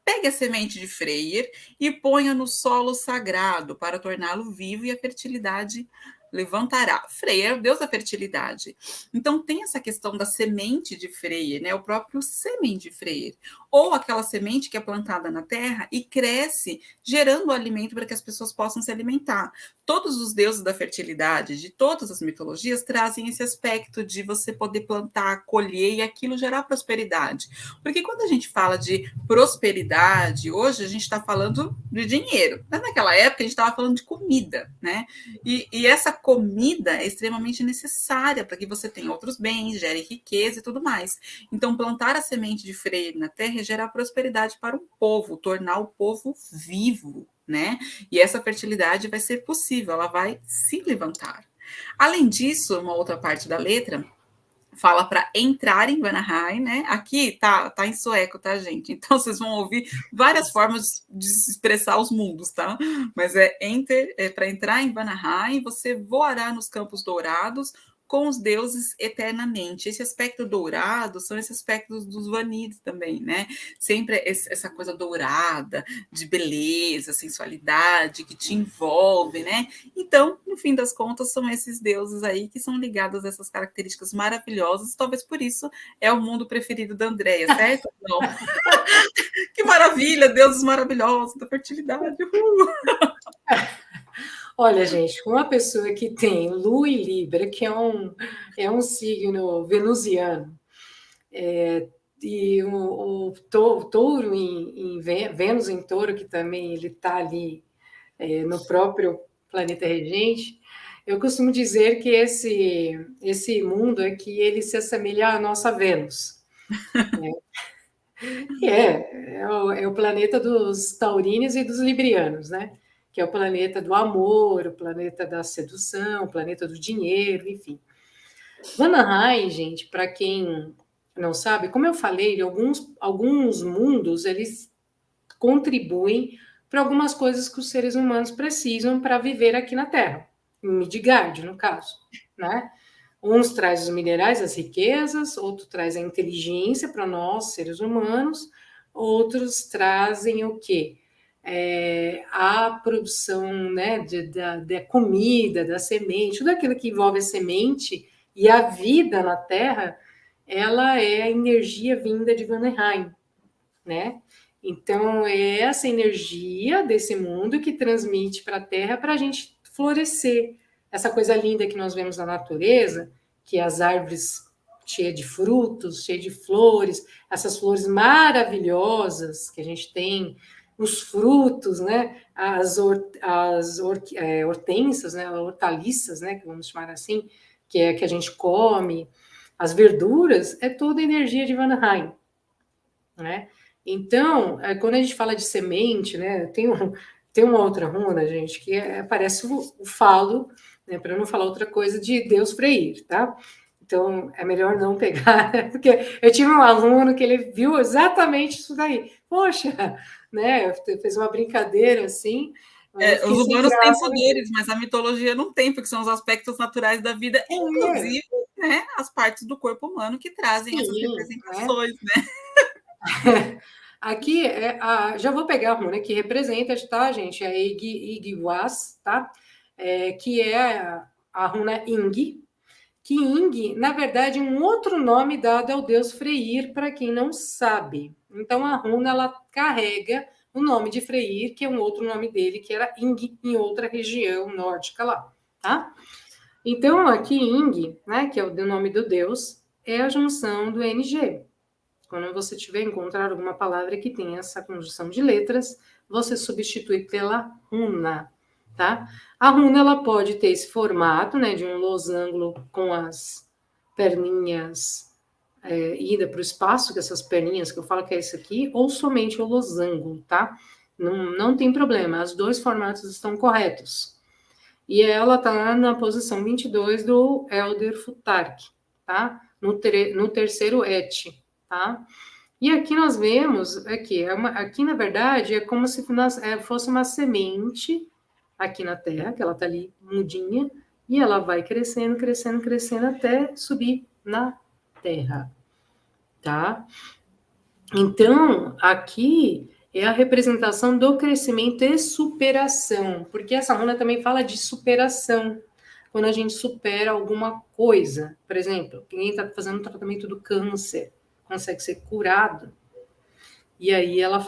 pegue a semente de Freyr e ponha no solo sagrado para torná-lo vivo e a fertilidade levantará. Freyr é o deus da fertilidade. Então tem essa questão da semente de Freyr, né? O próprio sêmen de Freyr, ou aquela semente que é plantada na terra e cresce, gerando alimento para que as pessoas possam se alimentar. Todos os deuses da fertilidade, de todas as mitologias, trazem esse aspecto de você poder plantar, colher e aquilo gerar prosperidade. Porque quando a gente fala de prosperidade, hoje a gente está falando de dinheiro. Mas naquela época a gente estava falando de comida, né? E essa comida é extremamente necessária para que você tenha outros bens, gere riqueza e tudo mais. Então, plantar a semente de Freyr na terra é gerar prosperidade para o povo, tornar o povo vivo, né? E essa fertilidade vai ser possível, ela vai se levantar. Além disso, uma outra parte da letra fala para entrar em Vanaheim, né? Aqui tá em sueco, tá, gente? Então vocês vão ouvir várias formas de expressar os mundos, tá? Mas para entrar em Vanaheim, você voará nos campos dourados com os deuses eternamente. Esse aspecto dourado são esses aspectos dos Vanir também, né? Sempre essa coisa dourada, de beleza, sensualidade, que te envolve, né? Então, no fim das contas, são esses deuses aí que são ligados a essas características maravilhosas, talvez por isso é o mundo preferido da Andrea, certo? Não. Que maravilha, deuses maravilhosos da fertilidade. Olha, gente, uma pessoa que tem Lua em Libra, que é um signo venusiano, e o touro Vênus em touro, que também ele está ali no próprio planeta regente, eu costumo dizer que esse mundo é que ele se assemelha à nossa Vênus. É o planeta dos taurinos e dos librianos, né? Que é o planeta do amor, o planeta da sedução, o planeta do dinheiro, enfim. Vanaheim, gente, para quem não sabe, como eu falei, alguns mundos, eles contribuem para algumas coisas que os seres humanos precisam para viver aqui na Terra. Em Midgard, no caso, né? Uns traz os minerais, as riquezas, outro traz a inteligência para nós, seres humanos, outros trazem o quê? A produção, né, da comida, da semente, tudo aquilo que envolve a semente e a vida na Terra, ela é a energia vinda de Vanaheim, né? Então, é essa energia desse mundo que transmite para a Terra para a gente florescer. Essa coisa linda que nós vemos na natureza, que é as árvores cheias de frutos, cheias de flores, essas flores maravilhosas que a gente tem, os frutos, né? Hortênsias, né? Hortaliças, né? Que vamos chamar assim, que é que a gente come, as verduras, é toda energia de Vanaheim, né? Então, quando a gente fala de semente, né, tem uma outra runa, gente, que parece o falo, né, para não falar outra coisa, de Deus Freyr, tá? Então, é melhor não pegar, porque eu tive um aluno que ele viu exatamente isso daí. Poxa, né, fez uma brincadeira assim, mas eu fiquei Os sem humanos têm graça. poderes, mas a mitologia não tem, porque são os aspectos naturais da vida, inclusive, né, as partes do corpo humano que trazem essas Sim, né? representações, né? Aqui já vou pegar a runa que representa, tá, gente? É Igwas, tá? Que é a runa Ing, que Ing, na verdade, é um outro nome dado ao deus Freyr, para quem não sabe. Então, a runa, ela carrega o nome de Freyr, que é um outro nome dele, que era Ing, em outra região nórdica lá, tá? Então, aqui Ing, né, que é o nome do deus, é a junção do NG. Quando você tiver encontrar alguma palavra que tenha essa conjunção de letras, você substitui pela runa, tá? A runa, ela pode ter esse formato, né, de um losango com as perninhas ida para o espaço, que essas perninhas que eu falo que é isso aqui, ou somente o losango, tá? Não tem problema, os dois formatos estão corretos. E ela tá na posição 22 do Elder Futark, tá? No terceiro et, tá? E aqui nós vemos, aqui na verdade é como se fosse uma semente aqui na Terra, que ela está ali mudinha, e ela vai crescendo, crescendo, crescendo até subir na Terra, tá? Então, aqui é a representação do crescimento e superação, porque essa runa também fala de superação, quando a gente supera alguma coisa. Por exemplo, quem está fazendo o tratamento do câncer consegue ser curado, e aí ela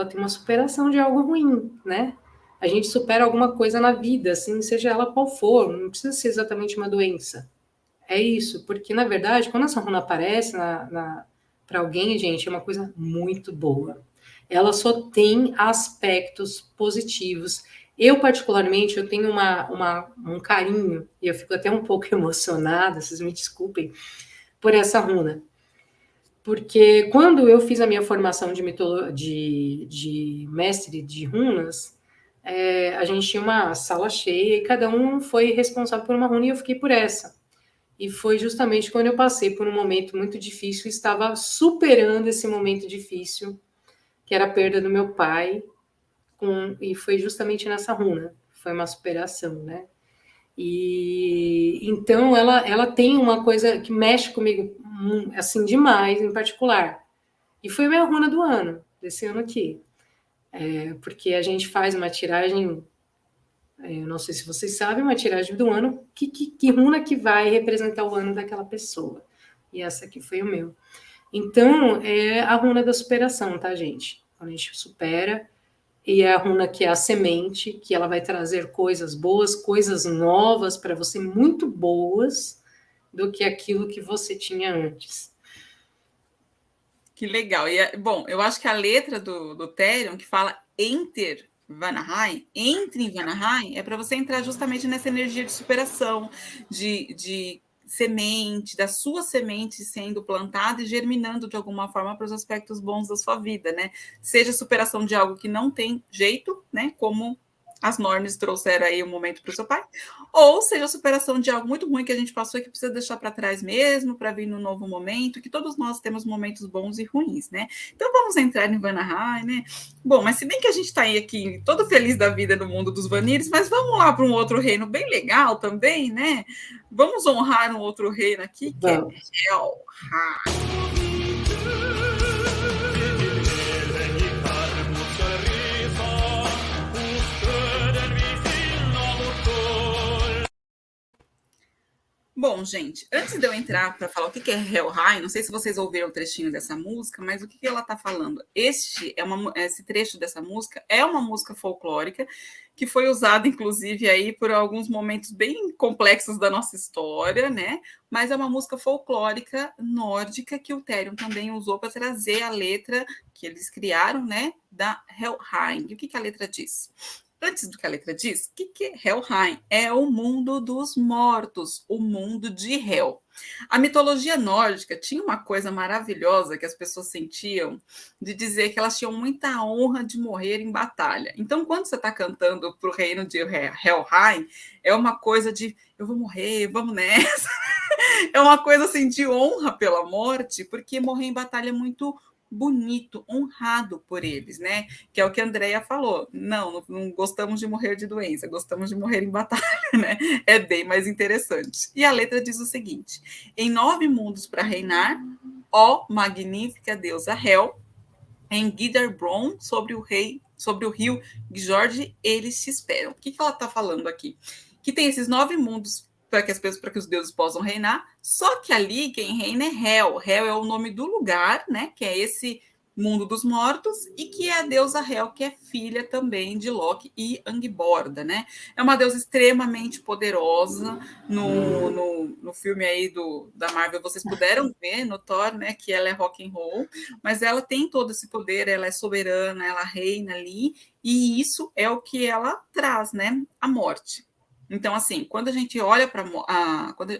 tem uma superação de algo ruim, né? A gente supera alguma coisa na vida, assim, seja ela qual for, não precisa ser exatamente uma doença. É isso, porque na verdade, quando essa runa aparece para alguém, gente, é uma coisa muito boa. Ela só tem aspectos positivos. Eu, particularmente, eu tenho um carinho, e eu fico até um pouco emocionada, vocês me desculpem, por essa runa. Porque quando eu fiz a minha formação de mestre de runas, a gente tinha uma sala cheia e cada um foi responsável por uma runa e eu fiquei por essa. E foi justamente quando eu passei por um momento muito difícil, estava superando esse momento difícil, que era a perda do meu pai, e foi justamente nessa runa. Foi uma superação, né? E então ela tem uma coisa que mexe comigo assim demais, em particular. E foi a minha runa do ano, desse ano aqui. Porque a gente faz uma tiragem, eu não sei se vocês sabem, uma tiragem do ano, que runa que vai representar o ano daquela pessoa. E essa aqui foi o meu. Então, é a runa da superação, tá, gente? Quando a gente supera, e é a runa que é a semente, que ela vai trazer coisas boas, coisas novas para você, muito boas, do que aquilo que você tinha antes. Que legal. E, bom, eu acho que a letra do Therion, que fala Enter Vanaheim, entre em Vanaheim, é para você entrar justamente nessa energia de superação, de semente, da sua semente sendo plantada e germinando de alguma forma para os aspectos bons da sua vida, né? Seja superação de algo que não tem jeito, né? Como as normas trouxeram aí um momento para o seu pai, ou seja, a superação de algo muito ruim que a gente passou e que precisa deixar para trás mesmo, para vir num novo momento, que todos nós temos momentos bons e ruins, né? Então vamos entrar em Vanaheim, né? Bom, mas se bem que a gente está aí aqui todo feliz da vida no mundo dos Vanires, mas vamos lá para um outro reino bem legal também, né? Vamos honrar um outro reino aqui, que é Helheim. Bom, gente, antes de eu entrar para falar o que é Helheim, não sei se vocês ouviram o trechinho dessa música, mas o que ela está falando? Esse trecho dessa música é uma música folclórica que foi usada, inclusive, aí por alguns momentos bem complexos da nossa história, né? Mas é uma música folclórica nórdica que o Therion também usou para trazer a letra que eles criaram, né? Da Helheim. E o que a letra diz? Antes do que a letra diz, o que é Helheim? É o mundo dos mortos, o mundo de Hel. A mitologia nórdica tinha uma coisa maravilhosa que as pessoas sentiam de dizer que elas tinham muita honra de morrer em batalha. Então, quando você está cantando para o reino de Helheim, é uma coisa de eu vou morrer, vamos nessa. É uma coisa assim de honra pela morte, porque morrer em batalha é muito bonito, honrado por eles, né? Que é o que a Andrea falou. Não gostamos de morrer de doença, gostamos de morrer em batalha, né? É bem mais interessante. E a letra diz o seguinte: em 9 mundos para reinar, ó magnífica deusa Hel, em Gidarbron, sobre o rio Gjord, eles te esperam. O que ela está falando aqui? Que tem esses 9 mundos para que os deuses possam reinar, só que ali quem reina é Hel. Hel é o nome do lugar, né? Que é esse mundo dos mortos, e que é a deusa Hel, que é filha também de Loki e Angrboda, né? É uma deusa extremamente poderosa. No filme aí da Marvel, vocês puderam ver no Thor, né? Que ela é rock and roll, mas ela tem todo esse poder, ela é soberana, ela reina ali, e isso é o que ela traz, né? A morte. Então, assim, quando a gente olha para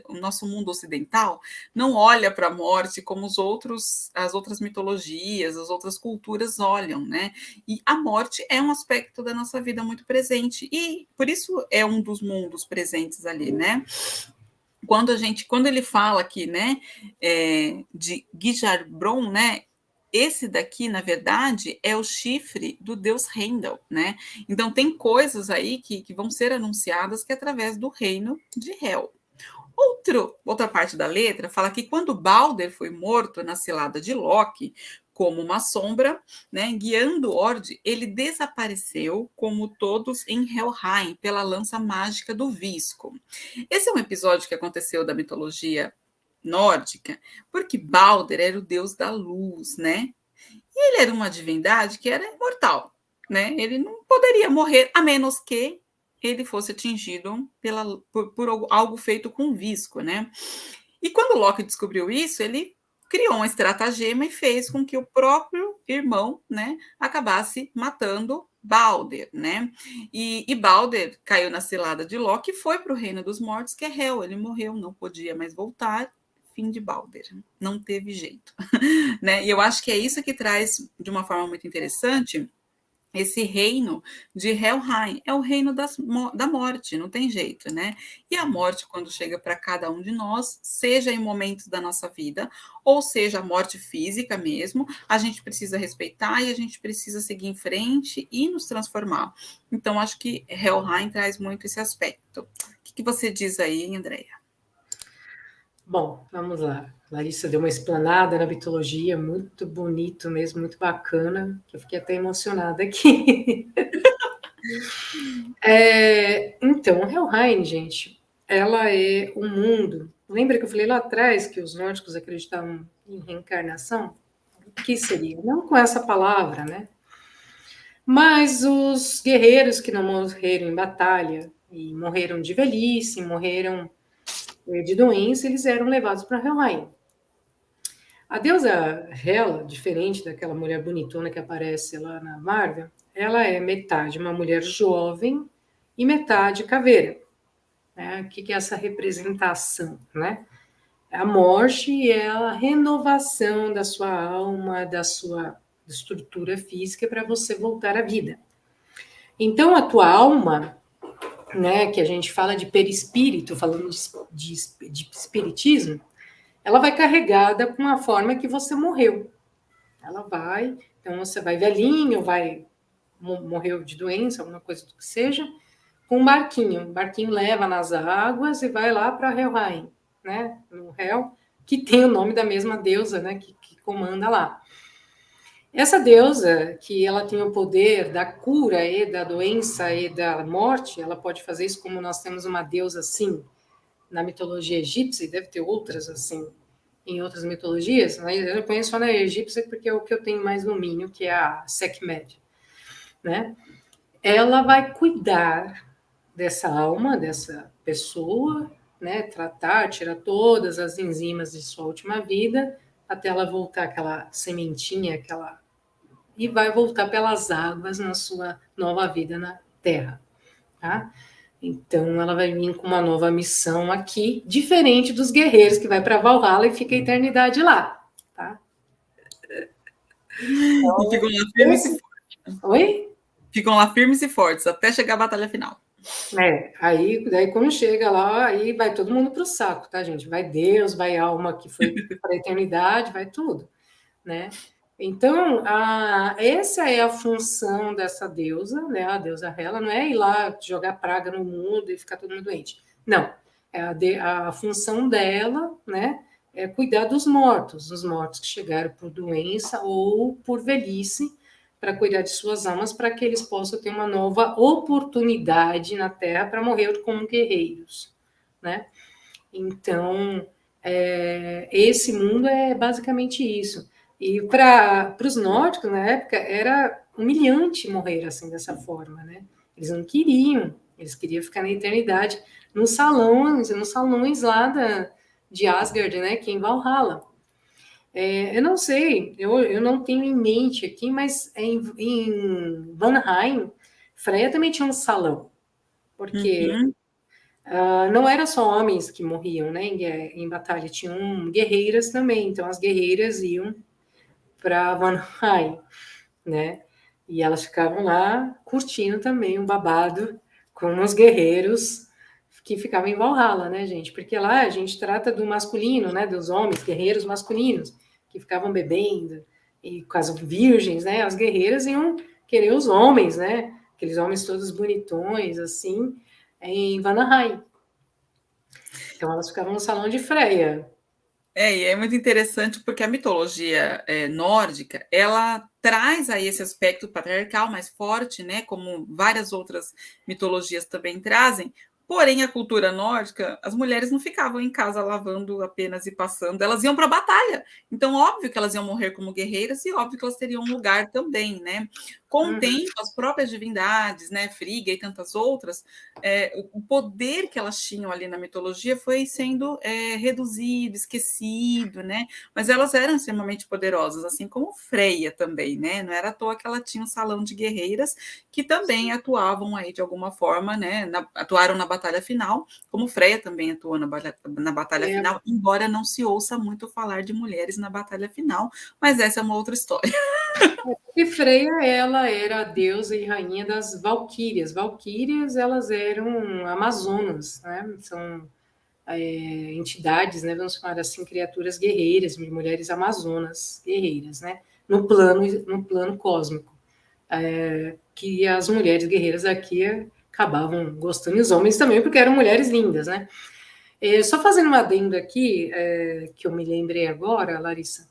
o nosso mundo ocidental, não olha para a morte como as outras mitologias, as outras culturas olham, né? E a morte é um aspecto da nossa vida muito presente, e por isso é um dos mundos presentes ali, né? Quando ele fala aqui, né, de Gijarbron, né? Esse daqui, na verdade, é o chifre do deus Heimdall, né? Então, tem coisas aí que vão ser anunciadas que é através do reino de Hel. Outra parte da letra fala que quando Balder foi morto na cilada de Loki, como uma sombra, né, guiando Ord, ele desapareceu, como todos em Helheim, pela lança mágica do Visco. Esse é um episódio que aconteceu da mitologia nórdica, porque Balder era o deus da luz, né? E ele era uma divindade que era imortal, né? Ele não poderia morrer, a menos que ele fosse atingido por algo feito com visco, né? E quando Loki descobriu isso, ele criou uma estratagema e fez com que o próprio irmão, né, acabasse matando Balder, né? E Balder caiu na cilada de Loki e foi para o reino dos mortos, que é Hel. Ele morreu, não podia mais voltar. Fim de Balder, não teve jeito, né? E eu acho que é isso que traz de uma forma muito interessante esse reino de Helheim. É o reino da morte, não tem jeito, né? E a morte, quando chega para cada um de nós, seja em momentos da nossa vida, ou seja a morte física mesmo, a gente precisa respeitar e a gente precisa seguir em frente e nos transformar. Então, acho que Helheim traz muito esse aspecto. O que você diz aí, Andréia? Bom, vamos lá. Larissa deu uma explanada na mitologia, muito bonito mesmo, muito bacana, que eu fiquei até emocionada aqui. Então, Helheim, gente, ela é um mundo. Lembra que eu falei lá atrás que os nórdicos acreditavam em reencarnação? O que seria? Não com essa palavra, né? Mas os guerreiros que não morreram em batalha e morreram de velhice, morreram de doença, eles eram levados para Helheim. A deusa Hela, diferente daquela mulher bonitona que aparece lá na Marvel, ela é metade uma mulher jovem e metade caveira. Né? O que é essa representação? Né? A morte e a renovação da sua alma, da sua estrutura física para você voltar à vida. Então, a tua alma, né, que a gente fala de perispírito, falando de espiritismo, ela vai carregada com a forma que você morreu. Ela vai, então você vai velhinho, morreu de doença, alguma coisa do que seja, com um barquinho. O barquinho leva nas águas e vai lá para Helheim, né? No Hel, que tem o nome da mesma deusa, né? Que comanda lá. Essa deusa, que ela tem o poder da cura e da doença e da morte, ela pode fazer isso como nós temos uma deusa assim na mitologia egípcia, e deve ter outras assim em outras mitologias, mas eu conheço só na egípcia porque é o que eu tenho mais domínio, que é a Sekhmet, né? Ela vai cuidar dessa alma, dessa pessoa, né? Tratar, tirar todas as enzimas de sua última vida, até ela voltar aquela sementinha, e vai voltar pelas águas na sua nova vida na Terra, tá? Então, ela vai vir com uma nova missão aqui, diferente dos guerreiros que vai para Valhalla e fica a eternidade lá, tá? E ficam lá firmes e fortes. Oi? Ficam lá firmes e fortes até chegar a batalha final. Aí daí quando chega lá, aí vai todo mundo pro saco, tá, gente? Vai Deus, vai alma que foi para a eternidade, vai tudo, né? Então, essa é a função dessa deusa, né? A deusa Hela, não é ir lá jogar praga no mundo e ficar todo mundo doente. Não. A função dela, né? É cuidar dos mortos, os mortos que chegaram por doença ou por velhice, para cuidar de suas almas, para que eles possam ter uma nova oportunidade na Terra para morrer como guerreiros, né? Então, esse mundo é basicamente isso. E para os nórdicos, na época, era humilhante morrer assim, dessa forma, né? Eles não queriam, eles queriam ficar na eternidade nos salões lá de Asgard, né? Que é em Valhalla. Eu não sei, eu não tenho em mente aqui, mas em Vanheim, Freya também tinha um salão, porque não era só homens que morriam, né, em batalha, tinham guerreiras também, então as guerreiras iam para Vanheim, né, e elas ficavam lá curtindo também um babado com os guerreiros que ficavam em Valhalla, né, gente, porque lá a gente trata do masculino, né, dos homens, guerreiros masculinos, que ficavam bebendo, e com as virgens, né, as guerreiras iam querer os homens, né, aqueles homens todos bonitões, assim, em Vanaheim. Então elas ficavam no salão de Freia. E é muito interessante porque a mitologia nórdica, ela traz aí esse aspecto patriarcal mais forte, né, como várias outras mitologias também trazem. Porém, a cultura nórdica, as mulheres não ficavam em casa lavando apenas e passando, elas iam para a batalha. Então, óbvio que elas iam morrer como guerreiras e óbvio que elas teriam um lugar também, né? Com o tempo, as próprias divindades, né, Frigga e tantas outras, o poder que elas tinham ali na mitologia foi sendo reduzido, esquecido, né? Mas elas eram extremamente poderosas, assim como Freya também, né? Não era à toa que ela tinha um salão de guerreiras que também atuavam aí de alguma forma, né? Atuaram na batalha final, como Freya também atuou na batalha final, embora não se ouça muito falar de mulheres na batalha final, mas essa é uma outra história. E Freya, ela era a deusa e rainha das Valquírias. Valquírias, elas eram amazonas, né? São entidades, né? Vamos chamar assim, criaturas guerreiras, mulheres amazonas guerreiras, né? No plano cósmico. Que as mulheres guerreiras aqui acabavam gostando, e os homens também, porque eram mulheres lindas, né? Só fazendo uma adendo aqui, que eu me lembrei agora, Larissa,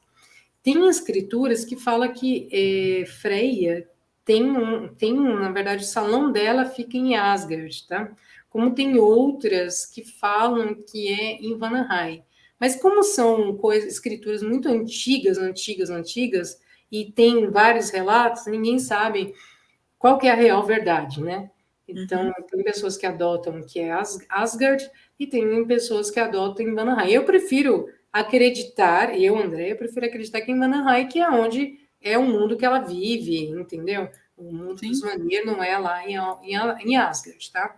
tem escrituras que fala que Freia na verdade, o salão dela fica em Asgard, tá? Como tem outras que falam que é em Vanaheim. Mas como são escrituras muito antigas, e tem vários relatos, ninguém sabe qual que é a real verdade, né? Então, tem pessoas que adotam que é Asgard e tem pessoas que adotam em Vanaheim. Eu prefiro acreditar, André, eu prefiro acreditar que em Vanaheim, que é onde é o mundo que ela vive, entendeu? O mundo dos Vanir não é lá em Asgard, tá?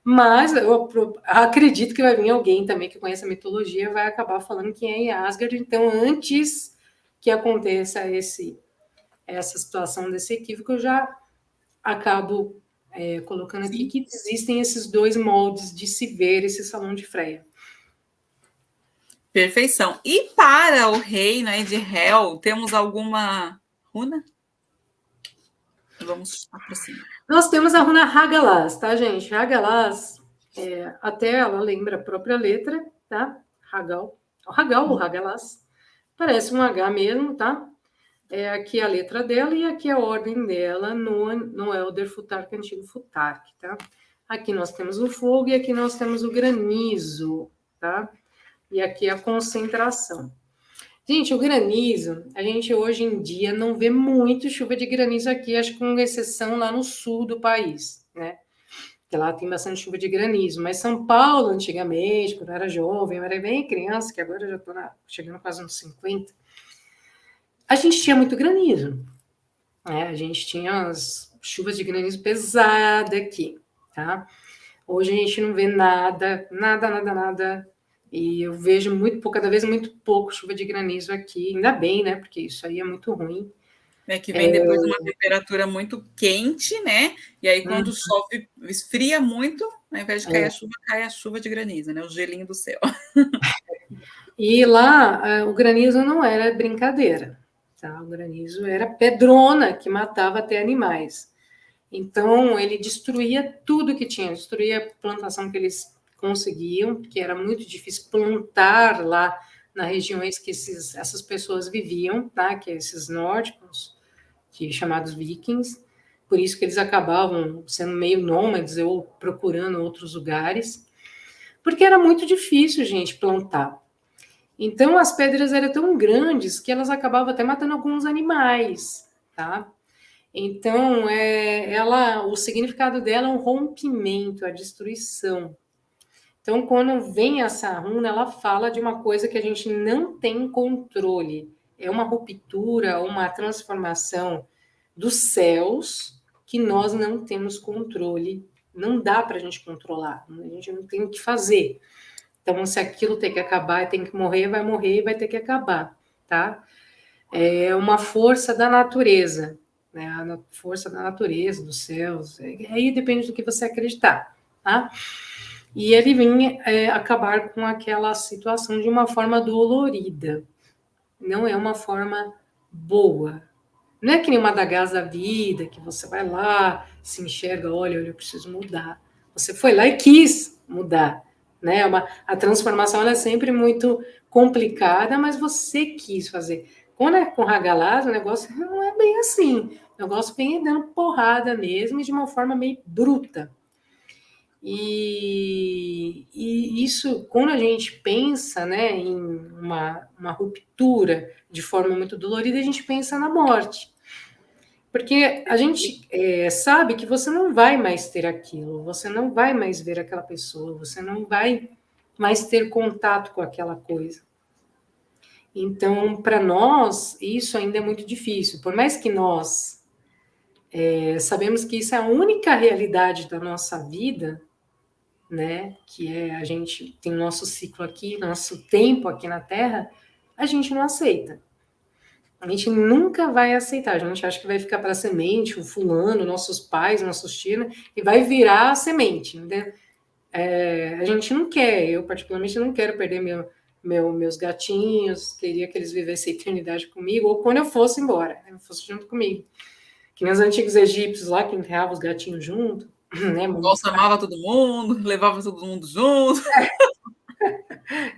Mas eu acredito que vai vir alguém também que conhece a mitologia vai acabar falando que é em Asgard. Então, antes que aconteça essa situação desse equívoco, eu já acabo colocando aqui que existem esses dois moldes de se ver esse salão de Freia. Perfeição. E para o reino aí de Hel, temos alguma runa? Vamos aproximar. Nós temos a runa Hagalaz, tá, gente? Hagalaz, até ela lembra a própria letra, tá? Hagal ou Hagalaz. Parece um H mesmo, tá? Aqui a letra dela e aqui a ordem dela no Elder Futark, antigo Futark, tá? Aqui nós temos o fogo e aqui nós temos o granizo, tá? E aqui a concentração. Gente, o granizo, a gente hoje em dia não vê muito chuva de granizo aqui, acho que com exceção lá no sul do país, né? Que lá tem bastante chuva de granizo. Mas São Paulo, antigamente, quando eu era jovem, eu era bem criança, que agora eu já estou chegando quase nos 50, a gente tinha muito granizo. A gente tinha as chuvas de granizo pesada aqui, tá? Hoje a gente não vê nada. E eu vejo cada vez muito pouco chuva de granizo aqui. Ainda bem, né? Porque isso aí é muito ruim. Que vem depois de uma temperatura muito quente, né? E aí, quando chove, esfria muito, ao invés de cair a chuva, cai a chuva de granizo, né? O gelinho do céu. E lá, o granizo não era brincadeira, tá? O granizo era pedrona, que matava até animais. Então, ele destruía tudo que tinha, destruía a plantação que eles conseguiam, porque era muito difícil plantar lá nas regiões que essas pessoas viviam, tá? Que é esses nórdicos, chamados vikings, por isso que eles acabavam sendo meio nômades ou procurando outros lugares, porque era muito difícil, gente, plantar. Então, as pedras eram tão grandes que elas acabavam até matando alguns animais, tá? Então, o significado dela é um rompimento, a destruição. Então, quando vem essa runa, ela fala de uma coisa que a gente não tem controle. É uma ruptura, uma transformação dos céus que nós não temos controle. Não dá para a gente controlar. A gente não tem o que fazer. Então, se aquilo tem que acabar, tem que morrer, vai ter que acabar, tá? É uma força da natureza, né? A força da natureza, dos céus. Aí depende do que você acreditar, tá? E ele vinha acabar com aquela situação de uma forma dolorida. Não é uma forma boa. Não é que nem uma adagas da vida, que você vai lá, se enxerga, olha, eu preciso mudar. Você foi lá e quis mudar. Né? A transformação ela é sempre muito complicada, mas você quis fazer. Quando é com Hagalaz, o negócio não é bem assim. O negócio vem dando porrada mesmo e de uma forma meio bruta. E isso, quando a gente pensa, né, em uma ruptura de forma muito dolorida, a gente pensa na morte. Porque a gente sabe que você não vai mais ter aquilo, você não vai mais ver aquela pessoa, você não vai mais ter contato com aquela coisa. Então, para nós, isso ainda é muito difícil. Por mais que nós sabemos que isso é a única realidade da nossa vida, né? Que a gente tem o nosso ciclo aqui, nosso tempo aqui na Terra, a gente não aceita. A gente nunca vai aceitar. A gente acha que vai ficar para a semente, o fulano, nossos pais, nossos tios, e vai virar a semente. Né? A gente não quer. Eu, particularmente, não quero perder meus gatinhos. Queria que eles vivessem a eternidade comigo, ou quando eu fosse embora, fosse junto comigo. Que nem os antigos egípcios lá, que enterravam os gatinhos junto. né? Nossa, amava todo mundo, levava todo mundo junto.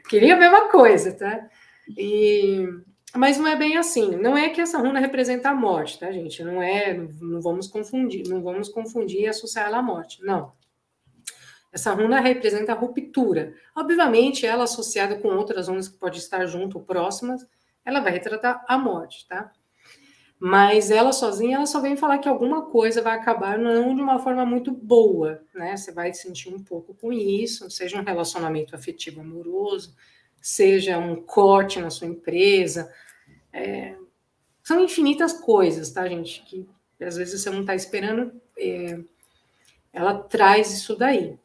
Queria a mesma coisa, tá? E... Mas não é bem assim. Não é que essa runa representa a morte, tá, gente? Não é, não vamos confundir, não vamos confundir e associar ela à morte. Não. Essa runa representa a ruptura. Obviamente, ela associada com outras runas que podem estar junto ou próximas, ela vai retratar a morte, tá? Mas ela sozinha, ela só vem falar que alguma coisa vai acabar não de uma forma muito boa, né? Você vai sentir um pouco com isso, seja um relacionamento afetivo amoroso, seja um corte na sua empresa. São infinitas coisas, tá, gente? Que às vezes você não está esperando. Ela traz isso daí.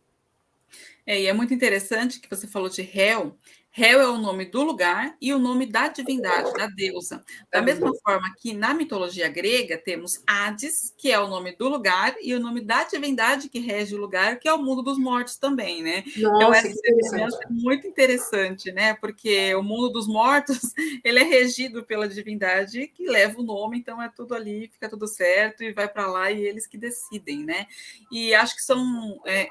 E é muito interessante que você falou de Hel. Hel é o nome do lugar e o nome da divindade, da deusa. Da mesma forma que na mitologia grega temos Hades, que é o nome do lugar, e o nome da divindade que rege o lugar, que é o mundo dos mortos também, né? Então Nossa, essa que interessante. semelhança é muito interessante, né? Porque o mundo dos mortos, ele é regido pela divindade que leva o nome, então é tudo ali, fica tudo certo e vai para lá e eles que decidem, né? E acho que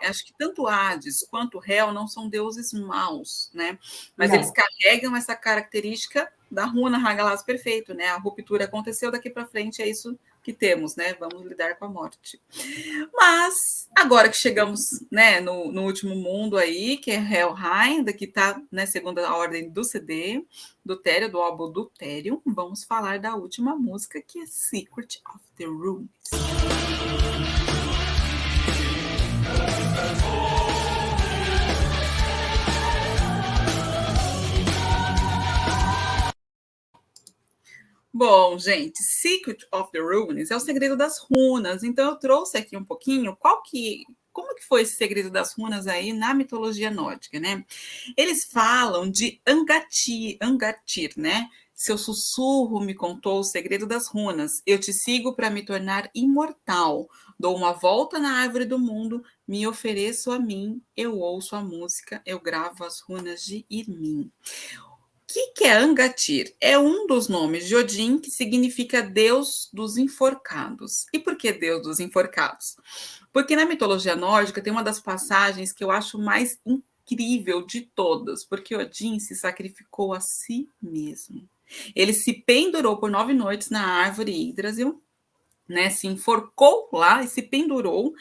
acho que tanto Hades quanto Hel não são deuses maus, né? Mas eles Não. carregam essa característica da runa Hagalaz perfeito, né? A ruptura aconteceu, daqui para frente é isso que temos, né? Vamos lidar com a morte. Mas agora que chegamos, né, no último mundo aí, que é Helheim, que está, né, segundo a ordem do CD, do Therion, do álbum do Therion, vamos falar da última música, que é Secret of the Runes. Bom, gente, Secret of the Runes é o segredo das runas. Então eu trouxe aqui um pouquinho como que foi esse segredo das runas aí na mitologia nórdica, né? Eles falam de Angatir, né? Seu sussurro me contou o segredo das runas. Eu te sigo para me tornar imortal. Dou uma volta na árvore do mundo, me ofereço a mim, eu ouço a música, eu gravo as runas de Irmin. O que é Angatir? É um dos nomes de Odin que significa Deus dos enforcados. E por que Deus dos enforcados? Porque na mitologia nórdica tem uma das passagens que eu acho mais incrível de todas, porque Odin se sacrificou a si mesmo. Ele se pendurou por 9 noites na árvore Yggdrasil, né? Se enforcou lá e se pendurou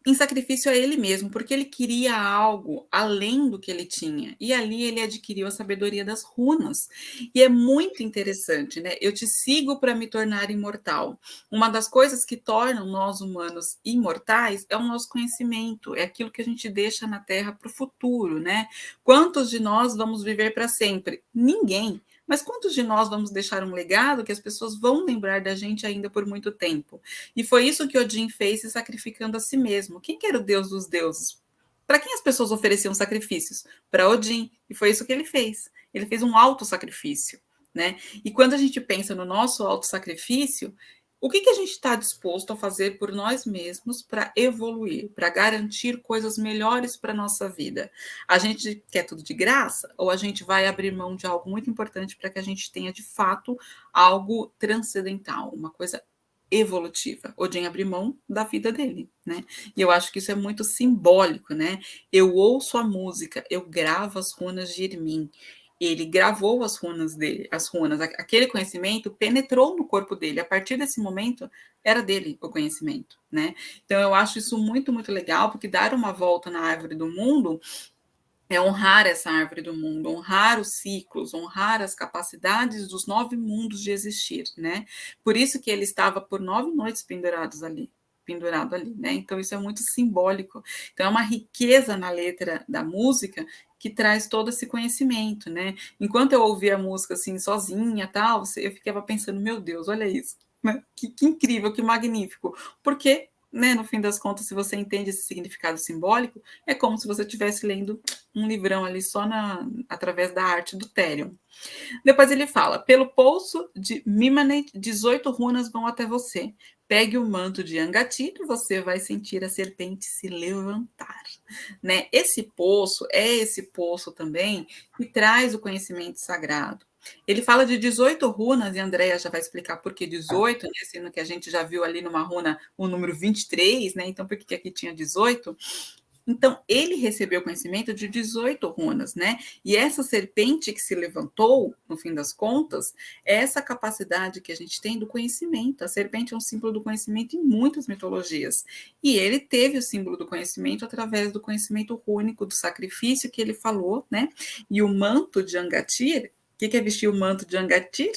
em sacrifício a ele mesmo, porque ele queria algo além do que ele tinha. E ali ele adquiriu a sabedoria das runas. E é muito interessante, né? Eu te sigo para me tornar imortal. Uma das coisas que tornam nós humanos imortais é o nosso conhecimento, é aquilo que a gente deixa na Terra para o futuro, né? Quantos de nós vamos viver para sempre? Ninguém. Mas quantos de nós vamos deixar um legado que as pessoas vão lembrar da gente ainda por muito tempo? E foi isso que Odin fez, se sacrificando a si mesmo. Quem que era o deus dos deuses? Para quem as pessoas ofereciam sacrifícios? Para Odin. E foi isso que ele fez. Ele fez um auto-sacrifício, né? E quando a gente pensa no nosso auto-sacrifício, o que a gente está disposto a fazer por nós mesmos para evoluir, para garantir coisas melhores para a nossa vida? A gente quer tudo de graça ou a gente vai abrir mão de algo muito importante para que a gente tenha, de fato, algo transcendental, uma coisa evolutiva? Odin abriu mão da vida dele, né? E eu acho que isso é muito simbólico, né? Eu ouço a música, eu gravo as runas de Irmin. Ele gravou as runas dele, aquele conhecimento penetrou no corpo dele. A partir desse momento, era dele o conhecimento, né? Então eu acho isso muito, muito legal, porque dar uma volta na árvore do mundo é honrar essa árvore do mundo, honrar os ciclos, honrar as capacidades dos 9 mundos de existir, né? Por isso que ele estava por 9 noites pendurado ali, né? Então isso é muito simbólico. Então é uma riqueza na letra da música que traz todo esse conhecimento, né? Enquanto eu ouvia a música assim sozinha, tal, eu ficava pensando, meu Deus, olha isso, né? Que incrível, que magnífico. Porque, né, no fim das contas, se você entende esse significado simbólico, é como se você estivesse lendo um livrão ali só através da arte do Therion. Depois ele fala: pelo poço de Mimanet, 18 runas vão até você. Pegue o manto de Angatir, você vai sentir a serpente se levantar. Né? Esse poço também que traz o conhecimento sagrado. Ele fala de 18 runas, e a Andrea já vai explicar por que 18, né, sendo que a gente já viu ali numa runa o número 23, né, então por que aqui tinha 18? Então, ele recebeu conhecimento de 18 runas, né? E essa serpente que se levantou, no fim das contas, é essa capacidade que a gente tem do conhecimento. A serpente é um símbolo do conhecimento em muitas mitologias. E ele teve o símbolo do conhecimento através do conhecimento rúnico, do sacrifício que ele falou, né? E o manto de Angatir, o que é vestir o manto de Angatir?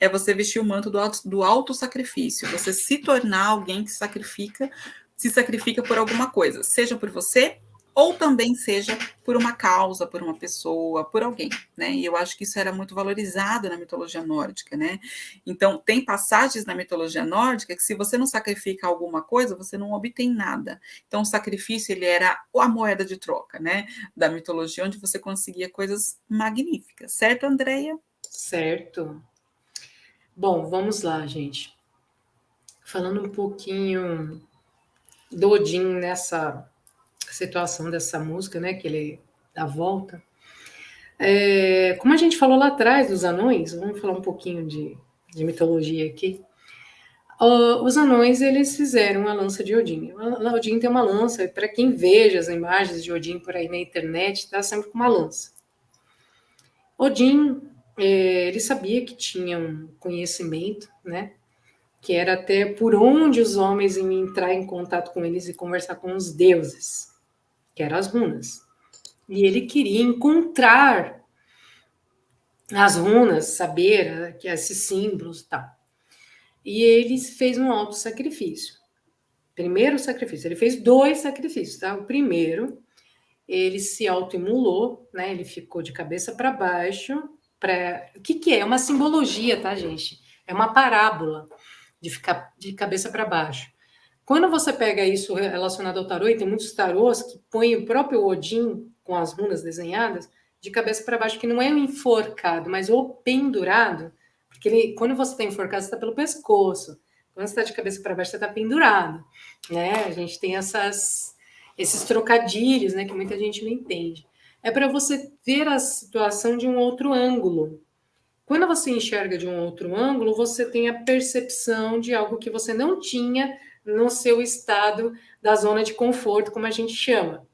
É você vestir o manto do auto-sacrifício, você se tornar alguém que se sacrifica por alguma coisa, seja por você ou também seja por uma causa, por uma pessoa, por alguém, né? E eu acho que isso era muito valorizado na mitologia nórdica, né? Então, tem passagens na mitologia nórdica que se você não sacrifica alguma coisa, você não obtém nada. Então, o sacrifício, ele era a moeda de troca, né? Da mitologia, onde você conseguia coisas magníficas. Certo, Andreia? Certo. Bom, vamos lá, gente. Falando um pouquinho do Odin nessa situação dessa música, né, que ele dá a volta. Como a gente falou lá atrás dos anões, vamos falar um pouquinho de mitologia aqui. Os anões, eles fizeram a lança de Odin. Odin tem uma lança, para quem veja as imagens de Odin por aí na internet, está sempre com uma lança. Odin, ele sabia que tinha um conhecimento, né, que era até por onde os homens iam entrar em contato com eles e conversar com os deuses, que eram as runas. E ele queria encontrar as runas, saber que esses símbolos e tal. E ele fez um auto-sacrifício. Primeiro sacrifício. Ele fez 2 sacrifícios, tá? O primeiro, ele se autoimolou, né? Ele ficou de cabeça para baixo. O que é? É uma simbologia, tá, gente? É uma parábola de ficar de cabeça para baixo. Quando você pega isso relacionado ao tarô, e tem muitos tarôs que põem o próprio Odin com as runas desenhadas de cabeça para baixo, que não é o enforcado, mas o pendurado, porque quando você está enforcado, você está pelo pescoço. Quando você está de cabeça para baixo, você está pendurado. Né? A gente tem esses trocadilhos, né, que muita gente não entende. É para você ver a situação de um outro ângulo. Quando você enxerga de um outro ângulo, você tem a percepção de algo que você não tinha no seu estado da zona de conforto, como a gente chama.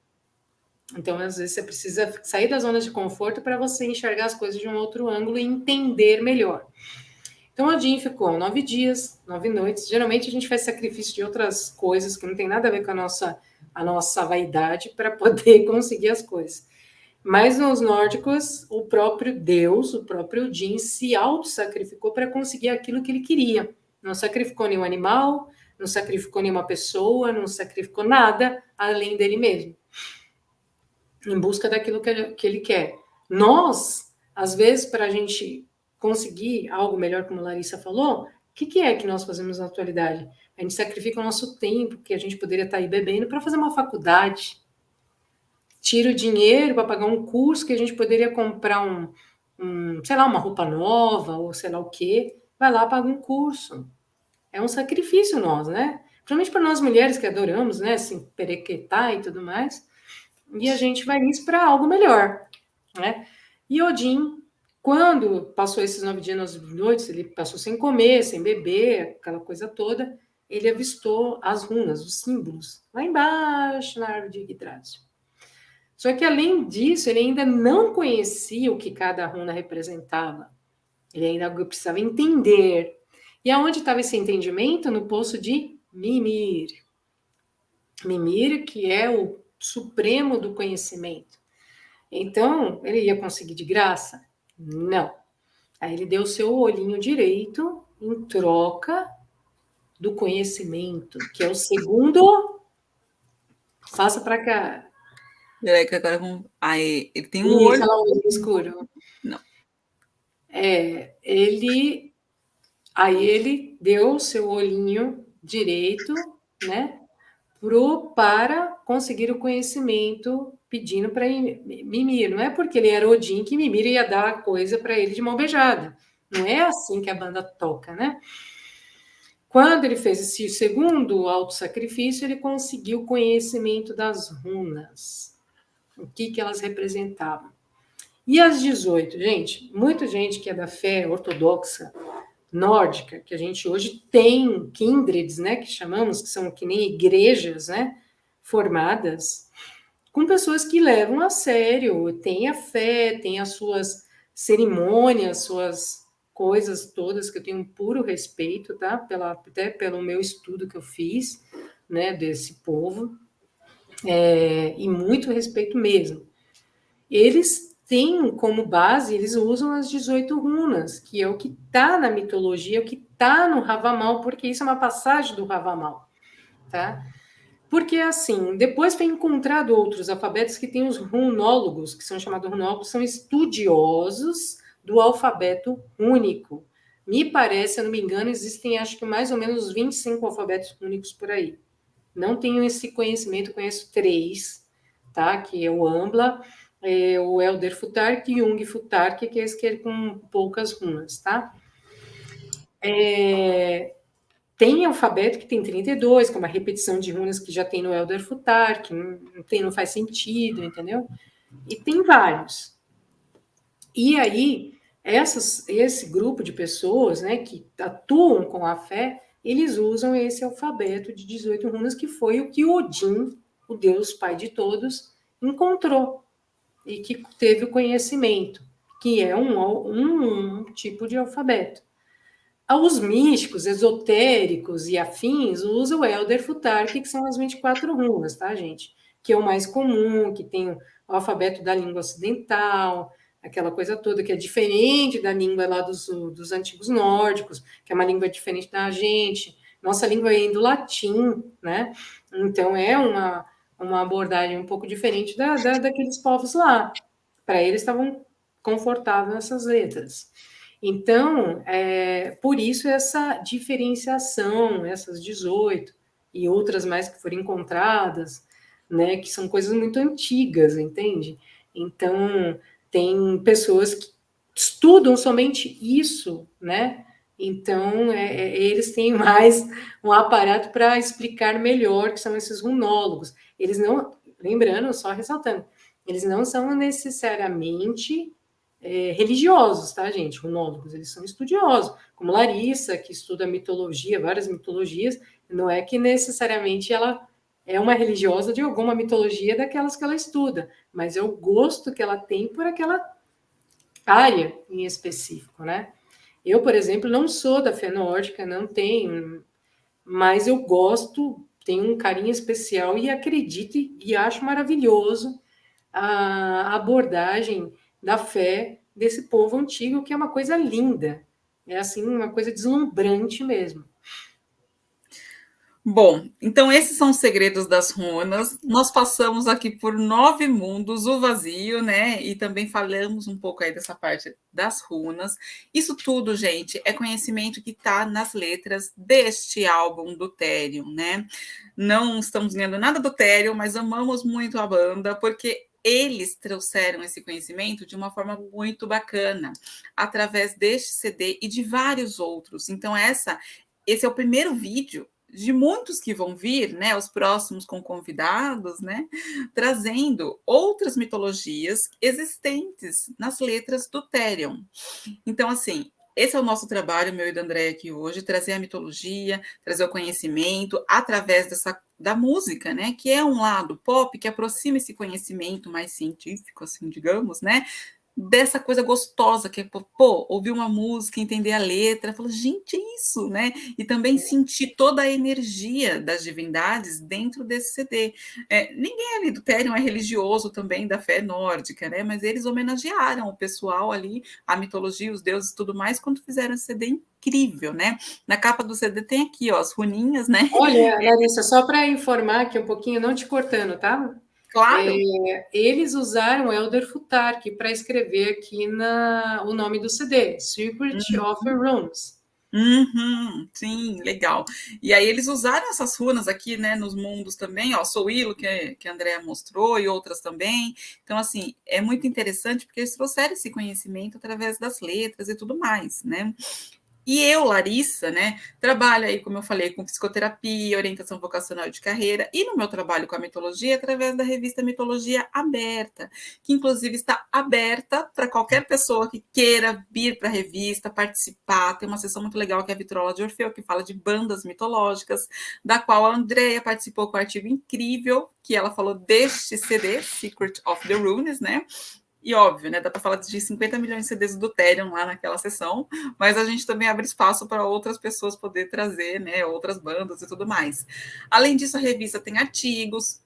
Então, às vezes, você precisa sair da zona de conforto para você enxergar as coisas de um outro ângulo e entender melhor. Então, Odin ficou 9 dias, 9 noites. Geralmente, a gente faz sacrifício de outras coisas que não tem nada a ver com a nossa vaidade para poder conseguir as coisas. Mas nos nórdicos, o próprio Deus, o próprio Odin, se auto-sacrificou para conseguir aquilo que ele queria. Não sacrificou nenhum animal, não sacrificou nenhuma pessoa, não sacrificou nada além dele mesmo, em busca daquilo que ele quer. Nós, às vezes, para a gente conseguir algo melhor, como a Larissa falou, o que é que nós fazemos na atualidade? A gente sacrifica o nosso tempo, que a gente poderia estar aí bebendo, para fazer uma faculdade. Tira o dinheiro para pagar um curso que a gente poderia comprar sei lá, uma roupa nova, ou sei lá o quê. Vai lá, paga um curso. É um sacrifício nós, né? Principalmente para nós mulheres que adoramos, né? Assim, perequetar e tudo mais. E a gente vai nisso para algo melhor, né? E Odin, quando passou esses 9 dias, 9 noites, ele passou sem comer, sem beber, aquela coisa toda, ele avistou as runas, os símbolos, lá embaixo na árvore de Yggdrasil. Só que, além disso, ele ainda não conhecia o que cada runa representava. Ele ainda precisava entender. E aonde estava esse entendimento? No poço de Mimir. Mimir, que é o supremo do conhecimento. Então, ele ia conseguir de graça? Não. Aí ele deu o seu olhinho direito em troca do conhecimento, que é o segundo. Passa para cá. Peraí, que agora vamos. Aí, ele tem um olho. Lá, olho escuro. Não. Aí ele deu o seu olhinho direito, né, para conseguir o conhecimento, pedindo para Mimir. Não é porque ele era Odin que Mimir ia dar a coisa para ele de mão beijada. Não é assim que a banda toca, né? Quando ele fez esse segundo auto-sacrifício, ele conseguiu o conhecimento das runas. O que elas representavam. E as 18? Gente, muita gente que é da fé ortodoxa nórdica, que a gente hoje tem kindreds, né, que chamamos, que são que nem igrejas, né, formadas com pessoas que levam a sério, têm a fé, têm as suas cerimônias, suas coisas todas, que eu tenho um puro respeito, tá? Até pelo meu estudo que eu fiz, né, desse povo, e muito respeito mesmo. Eles têm como base, eles usam as 18 runas, que é o que está na mitologia, o que está no Havamal, porque isso é uma passagem do Havamal, tá? Porque, assim, depois foi encontrado outros alfabetos que têm os runólogos, que são chamados runólogos, são estudiosos do alfabeto único. Me parece, se eu não me engano, existem acho que mais ou menos 25 alfabetos únicos por aí. Não tenho esse conhecimento, conheço 3, tá? Que é o Ambla, o Elder Futhark e Jung Futhark, que é esse que é com poucas runas, tá? Tem alfabeto que tem 32, que é uma repetição de runas que já tem no Elder Futar, que não faz sentido, entendeu? E tem vários. E aí, esse grupo de pessoas, né, que atuam com a fé, eles usam esse alfabeto de 18 runas, que foi o que Odin, o Deus Pai de todos, encontrou e que teve o conhecimento, que é um tipo de alfabeto. Os místicos, esotéricos e afins usam o Elder Futhark, que são as 24 runas, tá, gente? Que é o mais comum, que tem o alfabeto da língua ocidental, aquela coisa toda, que é diferente da língua lá dos antigos nórdicos, que é uma língua diferente da gente. Nossa língua é do latim, né? Então, é uma abordagem um pouco diferente daqueles povos lá. Para eles, estavam confortáveis nessas letras. Então, por isso essa diferenciação, essas 18 e outras mais que foram encontradas, né, que são coisas muito antigas, entende? Então, tem pessoas que estudam somente isso, né? Então, eles têm mais um aparato para explicar melhor, que são esses runólogos. Eles não, lembrando, só ressaltando, eles não são necessariamente religiosos, tá, gente? Runólogos, eles são estudiosos, como Larissa, que estuda mitologia, várias mitologias, não é que necessariamente ela é uma religiosa de alguma mitologia daquelas que ela estuda, mas é o gosto que ela tem por aquela área em específico, né? Eu, por exemplo, não sou da fé nórdica, não tenho, mas eu gosto, tenho um carinho especial e acredito e acho maravilhoso a abordagem da fé desse povo antigo, que é uma coisa linda. É assim, uma coisa deslumbrante mesmo. Bom, então esses são os segredos das runas. Nós passamos aqui por 9 mundos, o vazio, né? E também falamos um pouco aí dessa parte das runas. Isso tudo, gente, é conhecimento que está nas letras deste álbum do Therion, né? Não estamos ganhando nada do Therion, mas amamos muito a banda, porque eles trouxeram esse conhecimento de uma forma muito bacana, através deste CD e de vários outros. Então, esse é o primeiro vídeo de muitos que vão vir, né, os próximos com convidados, né, trazendo outras mitologias existentes nas letras do Therion. Então, assim, esse é o nosso trabalho, meu e da Andréia aqui hoje, trazer a mitologia, trazer o conhecimento através da música, né, que é um lado pop que aproxima esse conhecimento mais científico, assim, digamos, né, dessa coisa gostosa que é, pô, ouvir uma música, entender a letra, falar, gente, é isso, né? E também sentir toda a energia das divindades dentro desse CD. Ninguém ali do Therion é religioso também da fé nórdica, né? Mas eles homenagearam o pessoal ali, a mitologia, os deuses e tudo mais, quando fizeram esse CD incrível, né? Na capa do CD tem aqui, ó, as runinhas, né? Olha, Larissa, só para informar aqui um pouquinho, não te cortando, tá? Claro. Eles usaram o Elder Futhark para escrever aqui o nome do CD, Secret of Runes. Sim, legal. E aí eles usaram essas runas aqui, né, nos mundos também, ó, Soilo, que a Andrea mostrou, e outras também. Então, assim, é muito interessante porque eles trouxeram esse conhecimento através das letras e tudo mais, né? E eu, Larissa, né, trabalho aí, como eu falei, com psicoterapia, orientação vocacional de carreira, e no meu trabalho com a mitologia, através da revista Mitologia Aberta, que inclusive está aberta para qualquer pessoa que queira vir para a revista, participar. Tem uma sessão muito legal que é a Vitrola de Orfeu, que fala de bandas mitológicas, da qual a Andrea participou com um artigo incrível, que ela falou deste CD, Secret of the Runes, né? E óbvio, né? Dá para falar de 50 milhões de CDs do Therion lá naquela sessão, mas a gente também abre espaço para outras pessoas poder trazer, né? Outras bandas e tudo mais. Além disso, a revista tem artigos,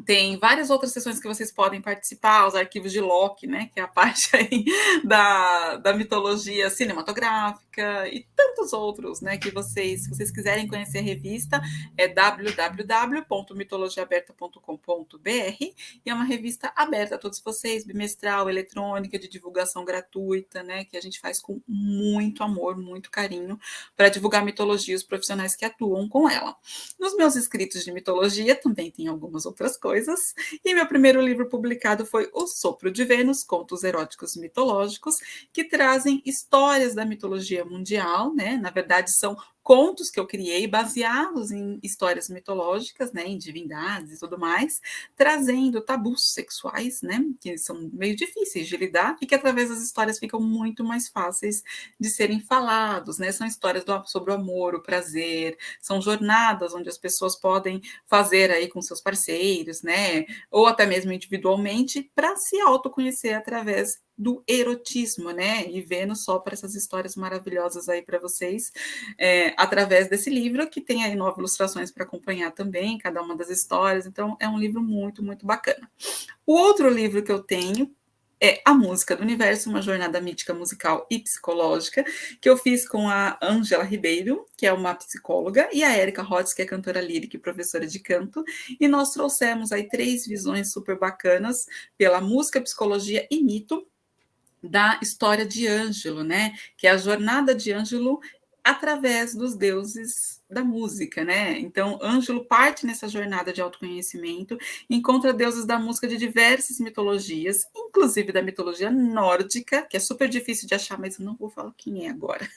tem várias outras sessões que vocês podem participar, os arquivos de Loki, né, que é a parte aí da mitologia cinematográfica e tantos outros, né, que vocês, se vocês quiserem conhecer a revista, é www.mitologiaaberta.com.br e é uma revista aberta a todos vocês, bimestral, eletrônica, de divulgação gratuita, né, que a gente faz com muito amor, muito carinho, para divulgar mitologia e os profissionais que atuam com ela. Nos meus escritos de mitologia também tem algumas outras coisas. E meu primeiro livro publicado foi O Sopro de Vênus, Contos Eróticos Mitológicos, que trazem histórias da mitologia mundial, né? Na verdade, são contos que eu criei baseados em histórias mitológicas, né, em divindades e tudo mais, trazendo tabus sexuais, né, que são meio difíceis de lidar e que através das histórias ficam muito mais fáceis de serem falados, né? São histórias sobre o amor, o prazer, são jornadas onde as pessoas podem fazer aí com seus parceiros, né, ou até mesmo individualmente, para se autoconhecer através do erotismo, né? E vendo só para essas histórias maravilhosas aí para vocês, através desse livro, que tem aí 9 ilustrações para acompanhar também, cada uma das histórias. Então, é um livro muito, muito bacana. O outro livro que eu tenho é A Música do Universo, uma jornada mítica musical e psicológica, que eu fiz com a Ângela Ribeiro, que é uma psicóloga, e a Érica Rotz, que é cantora lírica e professora de canto, e nós trouxemos aí 3 visões super bacanas pela música, psicologia e mito da história de Ângelo, né? Que é a jornada de Ângelo através dos deuses da música, né? Então, Ângelo parte nessa jornada de autoconhecimento, encontra deuses da música de diversas mitologias, inclusive da mitologia nórdica, que é super difícil de achar, mas eu não vou falar quem é agora.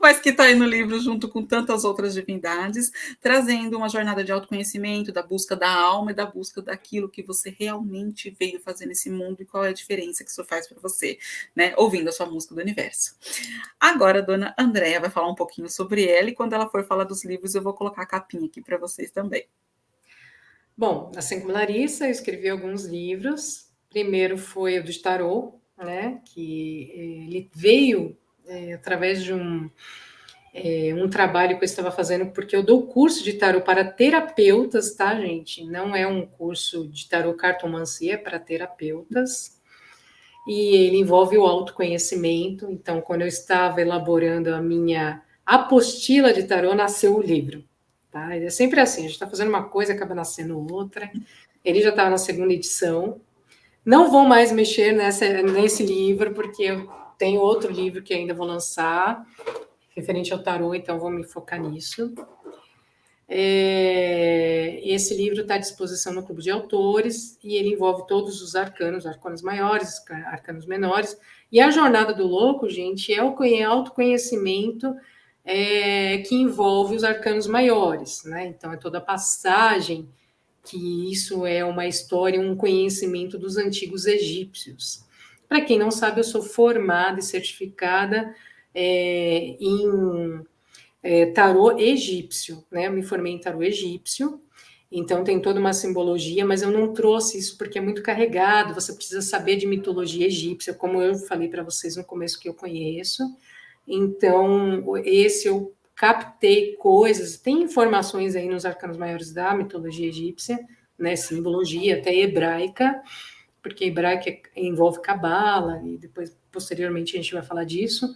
Mas que está aí no livro junto com tantas outras divindades, trazendo uma jornada de autoconhecimento, da busca da alma e da busca daquilo que você realmente veio fazer nesse mundo e qual é a diferença que isso faz para você, né? Ouvindo a sua música do universo. Agora a dona Andrea vai falar um pouquinho sobre ela e quando ela for falar dos livros eu vou colocar a capinha aqui para vocês também. Bom, assim como Larissa, eu escrevi alguns livros. Primeiro foi o do tarô, né? Que ele veio através de um trabalho que eu estava fazendo, porque eu dou curso de tarô para terapeutas, tá, gente? Não é um curso de tarô cartomancia, é para terapeutas. E ele envolve o autoconhecimento. Então, quando eu estava elaborando a minha apostila de tarô, nasceu o livro. Tá? É sempre assim, a gente está fazendo uma coisa, acaba nascendo outra. Ele já estava na segunda edição. Não vou mais mexer nesse livro, porque eu tenho outro livro que ainda vou lançar, referente ao tarô, então vou me focar nisso. Esse livro está à disposição no Clube de Autores e ele envolve todos os arcanos maiores, arcanos menores. E a Jornada do Louco, gente, é o autoconhecimento que envolve os arcanos maiores, né? Então, é toda a passagem, que isso é uma história, um conhecimento dos antigos egípcios. Para quem não sabe, eu sou formada e certificada em tarô egípcio, né? Eu me formei em tarô egípcio, então tem toda uma simbologia, mas eu não trouxe isso porque é muito carregado, você precisa saber de mitologia egípcia, como eu falei para vocês no começo que eu conheço. Então, esse eu captei coisas, tem informações aí nos arcanos maiores da mitologia egípcia, né? Simbologia até hebraica, porque hebraica envolve cabala, e depois, posteriormente, a gente vai falar disso.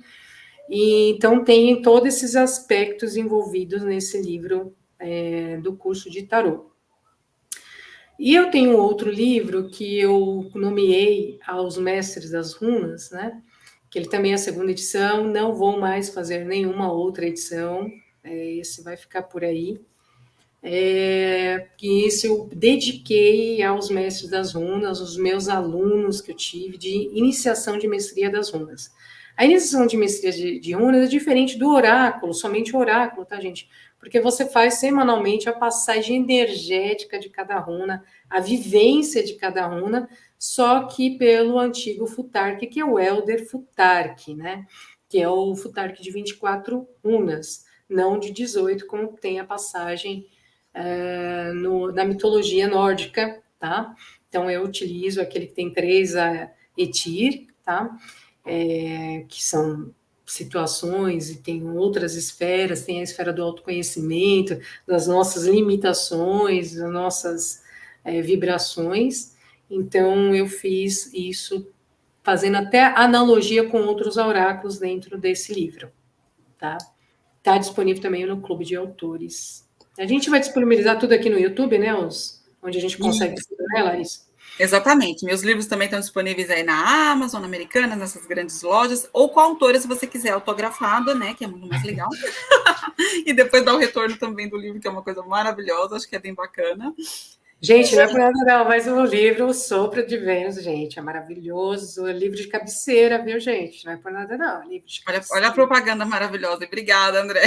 E, então, tem todos esses aspectos envolvidos nesse livro do curso de tarô. E eu tenho outro livro que eu nomeei aos Mestres das Runas, né? Que ele também é a segunda edição, não vou mais fazer nenhuma outra edição, esse vai ficar por aí. Que esse eu dediquei aos Mestres das Runas, os meus alunos que eu tive de iniciação de Mestria das Runas. A iniciação de mestria de runas é diferente do oráculo, somente o oráculo, tá, gente? Porque você faz semanalmente a passagem energética de cada runa, a vivência de cada runa, só que pelo antigo Futark, que é o Elder Futark, né? Que é o Futark de 24 runas, não de 18, como tem a passagem na mitologia nórdica, tá? Então, eu utilizo aquele que tem 3 Etir, tá? Que são situações e tem outras esferas, tem a esfera do autoconhecimento, das nossas limitações, das nossas vibrações. Então, eu fiz isso fazendo até analogia com outros oráculos dentro desse livro, tá? Está disponível também no Clube de Autores. A gente vai disponibilizar tudo aqui no YouTube, né? Onde a gente consegue, né, Larissa? Exatamente. Meus livros também estão disponíveis aí na Amazon, na Americanas, nessas grandes lojas, ou com a autora, se você quiser, autografada, né? Que é muito mais legal. E depois dá o retorno também do livro, que é uma coisa maravilhosa, acho que é bem bacana. Gente, não é por nada não, mas o livro O Sopro de Vênus, gente, é maravilhoso. É livro de cabeceira, viu, gente? Não é por nada não, livro de olha a propaganda maravilhosa. Obrigada, André.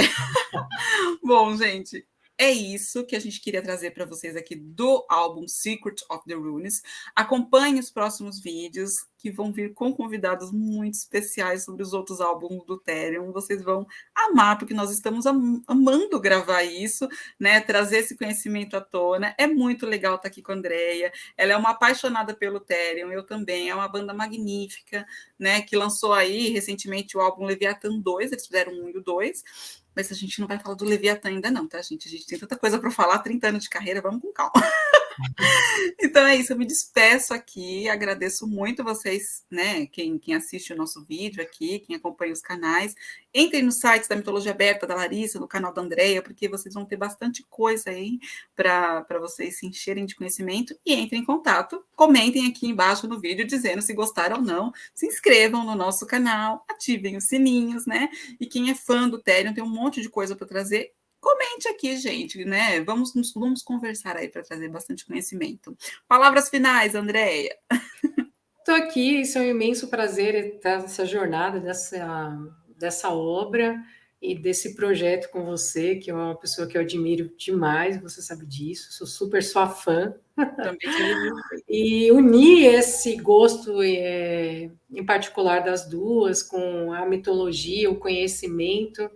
Bom, gente, é isso que a gente queria trazer para vocês aqui do álbum Secret of the Runes. Acompanhe os próximos vídeos, que vão vir com convidados muito especiais sobre os outros álbuns do Therion. Vocês vão amar, porque nós estamos amando gravar isso, né? Trazer esse conhecimento à tona. É muito legal estar aqui com a Andrea. Ela é uma apaixonada pelo Therion, eu também. É uma banda magnífica, né? Que lançou aí recentemente o álbum Leviathan 2, eles fizeram o 1 e o 2. Mas a gente não vai falar do Leviatã ainda não, tá, gente? A gente tem tanta coisa para falar, 30 anos de carreira, vamos com calma. Então é isso, eu me despeço aqui, agradeço muito vocês, né, quem assiste o nosso vídeo aqui, quem acompanha os canais. Entrem nos sites da Mitologia Aberta, da Larissa, no canal da Andrea, porque vocês vão ter bastante coisa aí para vocês se encherem de conhecimento, e entrem em contato, comentem aqui embaixo no vídeo dizendo se gostaram ou não, se inscrevam no nosso canal, ativem os sininhos, né? E quem é fã do Therion tem um monte de coisa para trazer. Comente aqui, gente, né? Vamos conversar aí para trazer bastante conhecimento. Palavras finais, Andréia. Estou aqui, isso é um imenso prazer estar nessa jornada, dessa obra e desse projeto com você, que é uma pessoa que eu admiro demais, você sabe disso, sou super sua fã. Também quero. E unir esse gosto, em particular das duas, com a mitologia, o conhecimento,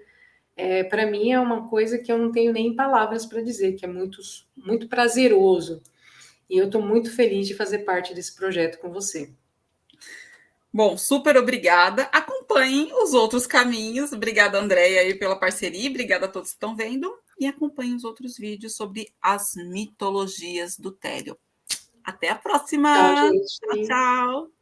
para mim é uma coisa que eu não tenho nem palavras para dizer, que é muito, muito prazeroso. E eu estou muito feliz de fazer parte desse projeto com você. Bom, super obrigada. Acompanhem os outros caminhos. Obrigada, Andréia, aí pela parceria. Obrigada a todos que estão vendo. E acompanhem os outros vídeos sobre as mitologias do Therion. Até a próxima. Tchau, gente. Tchau, tchau.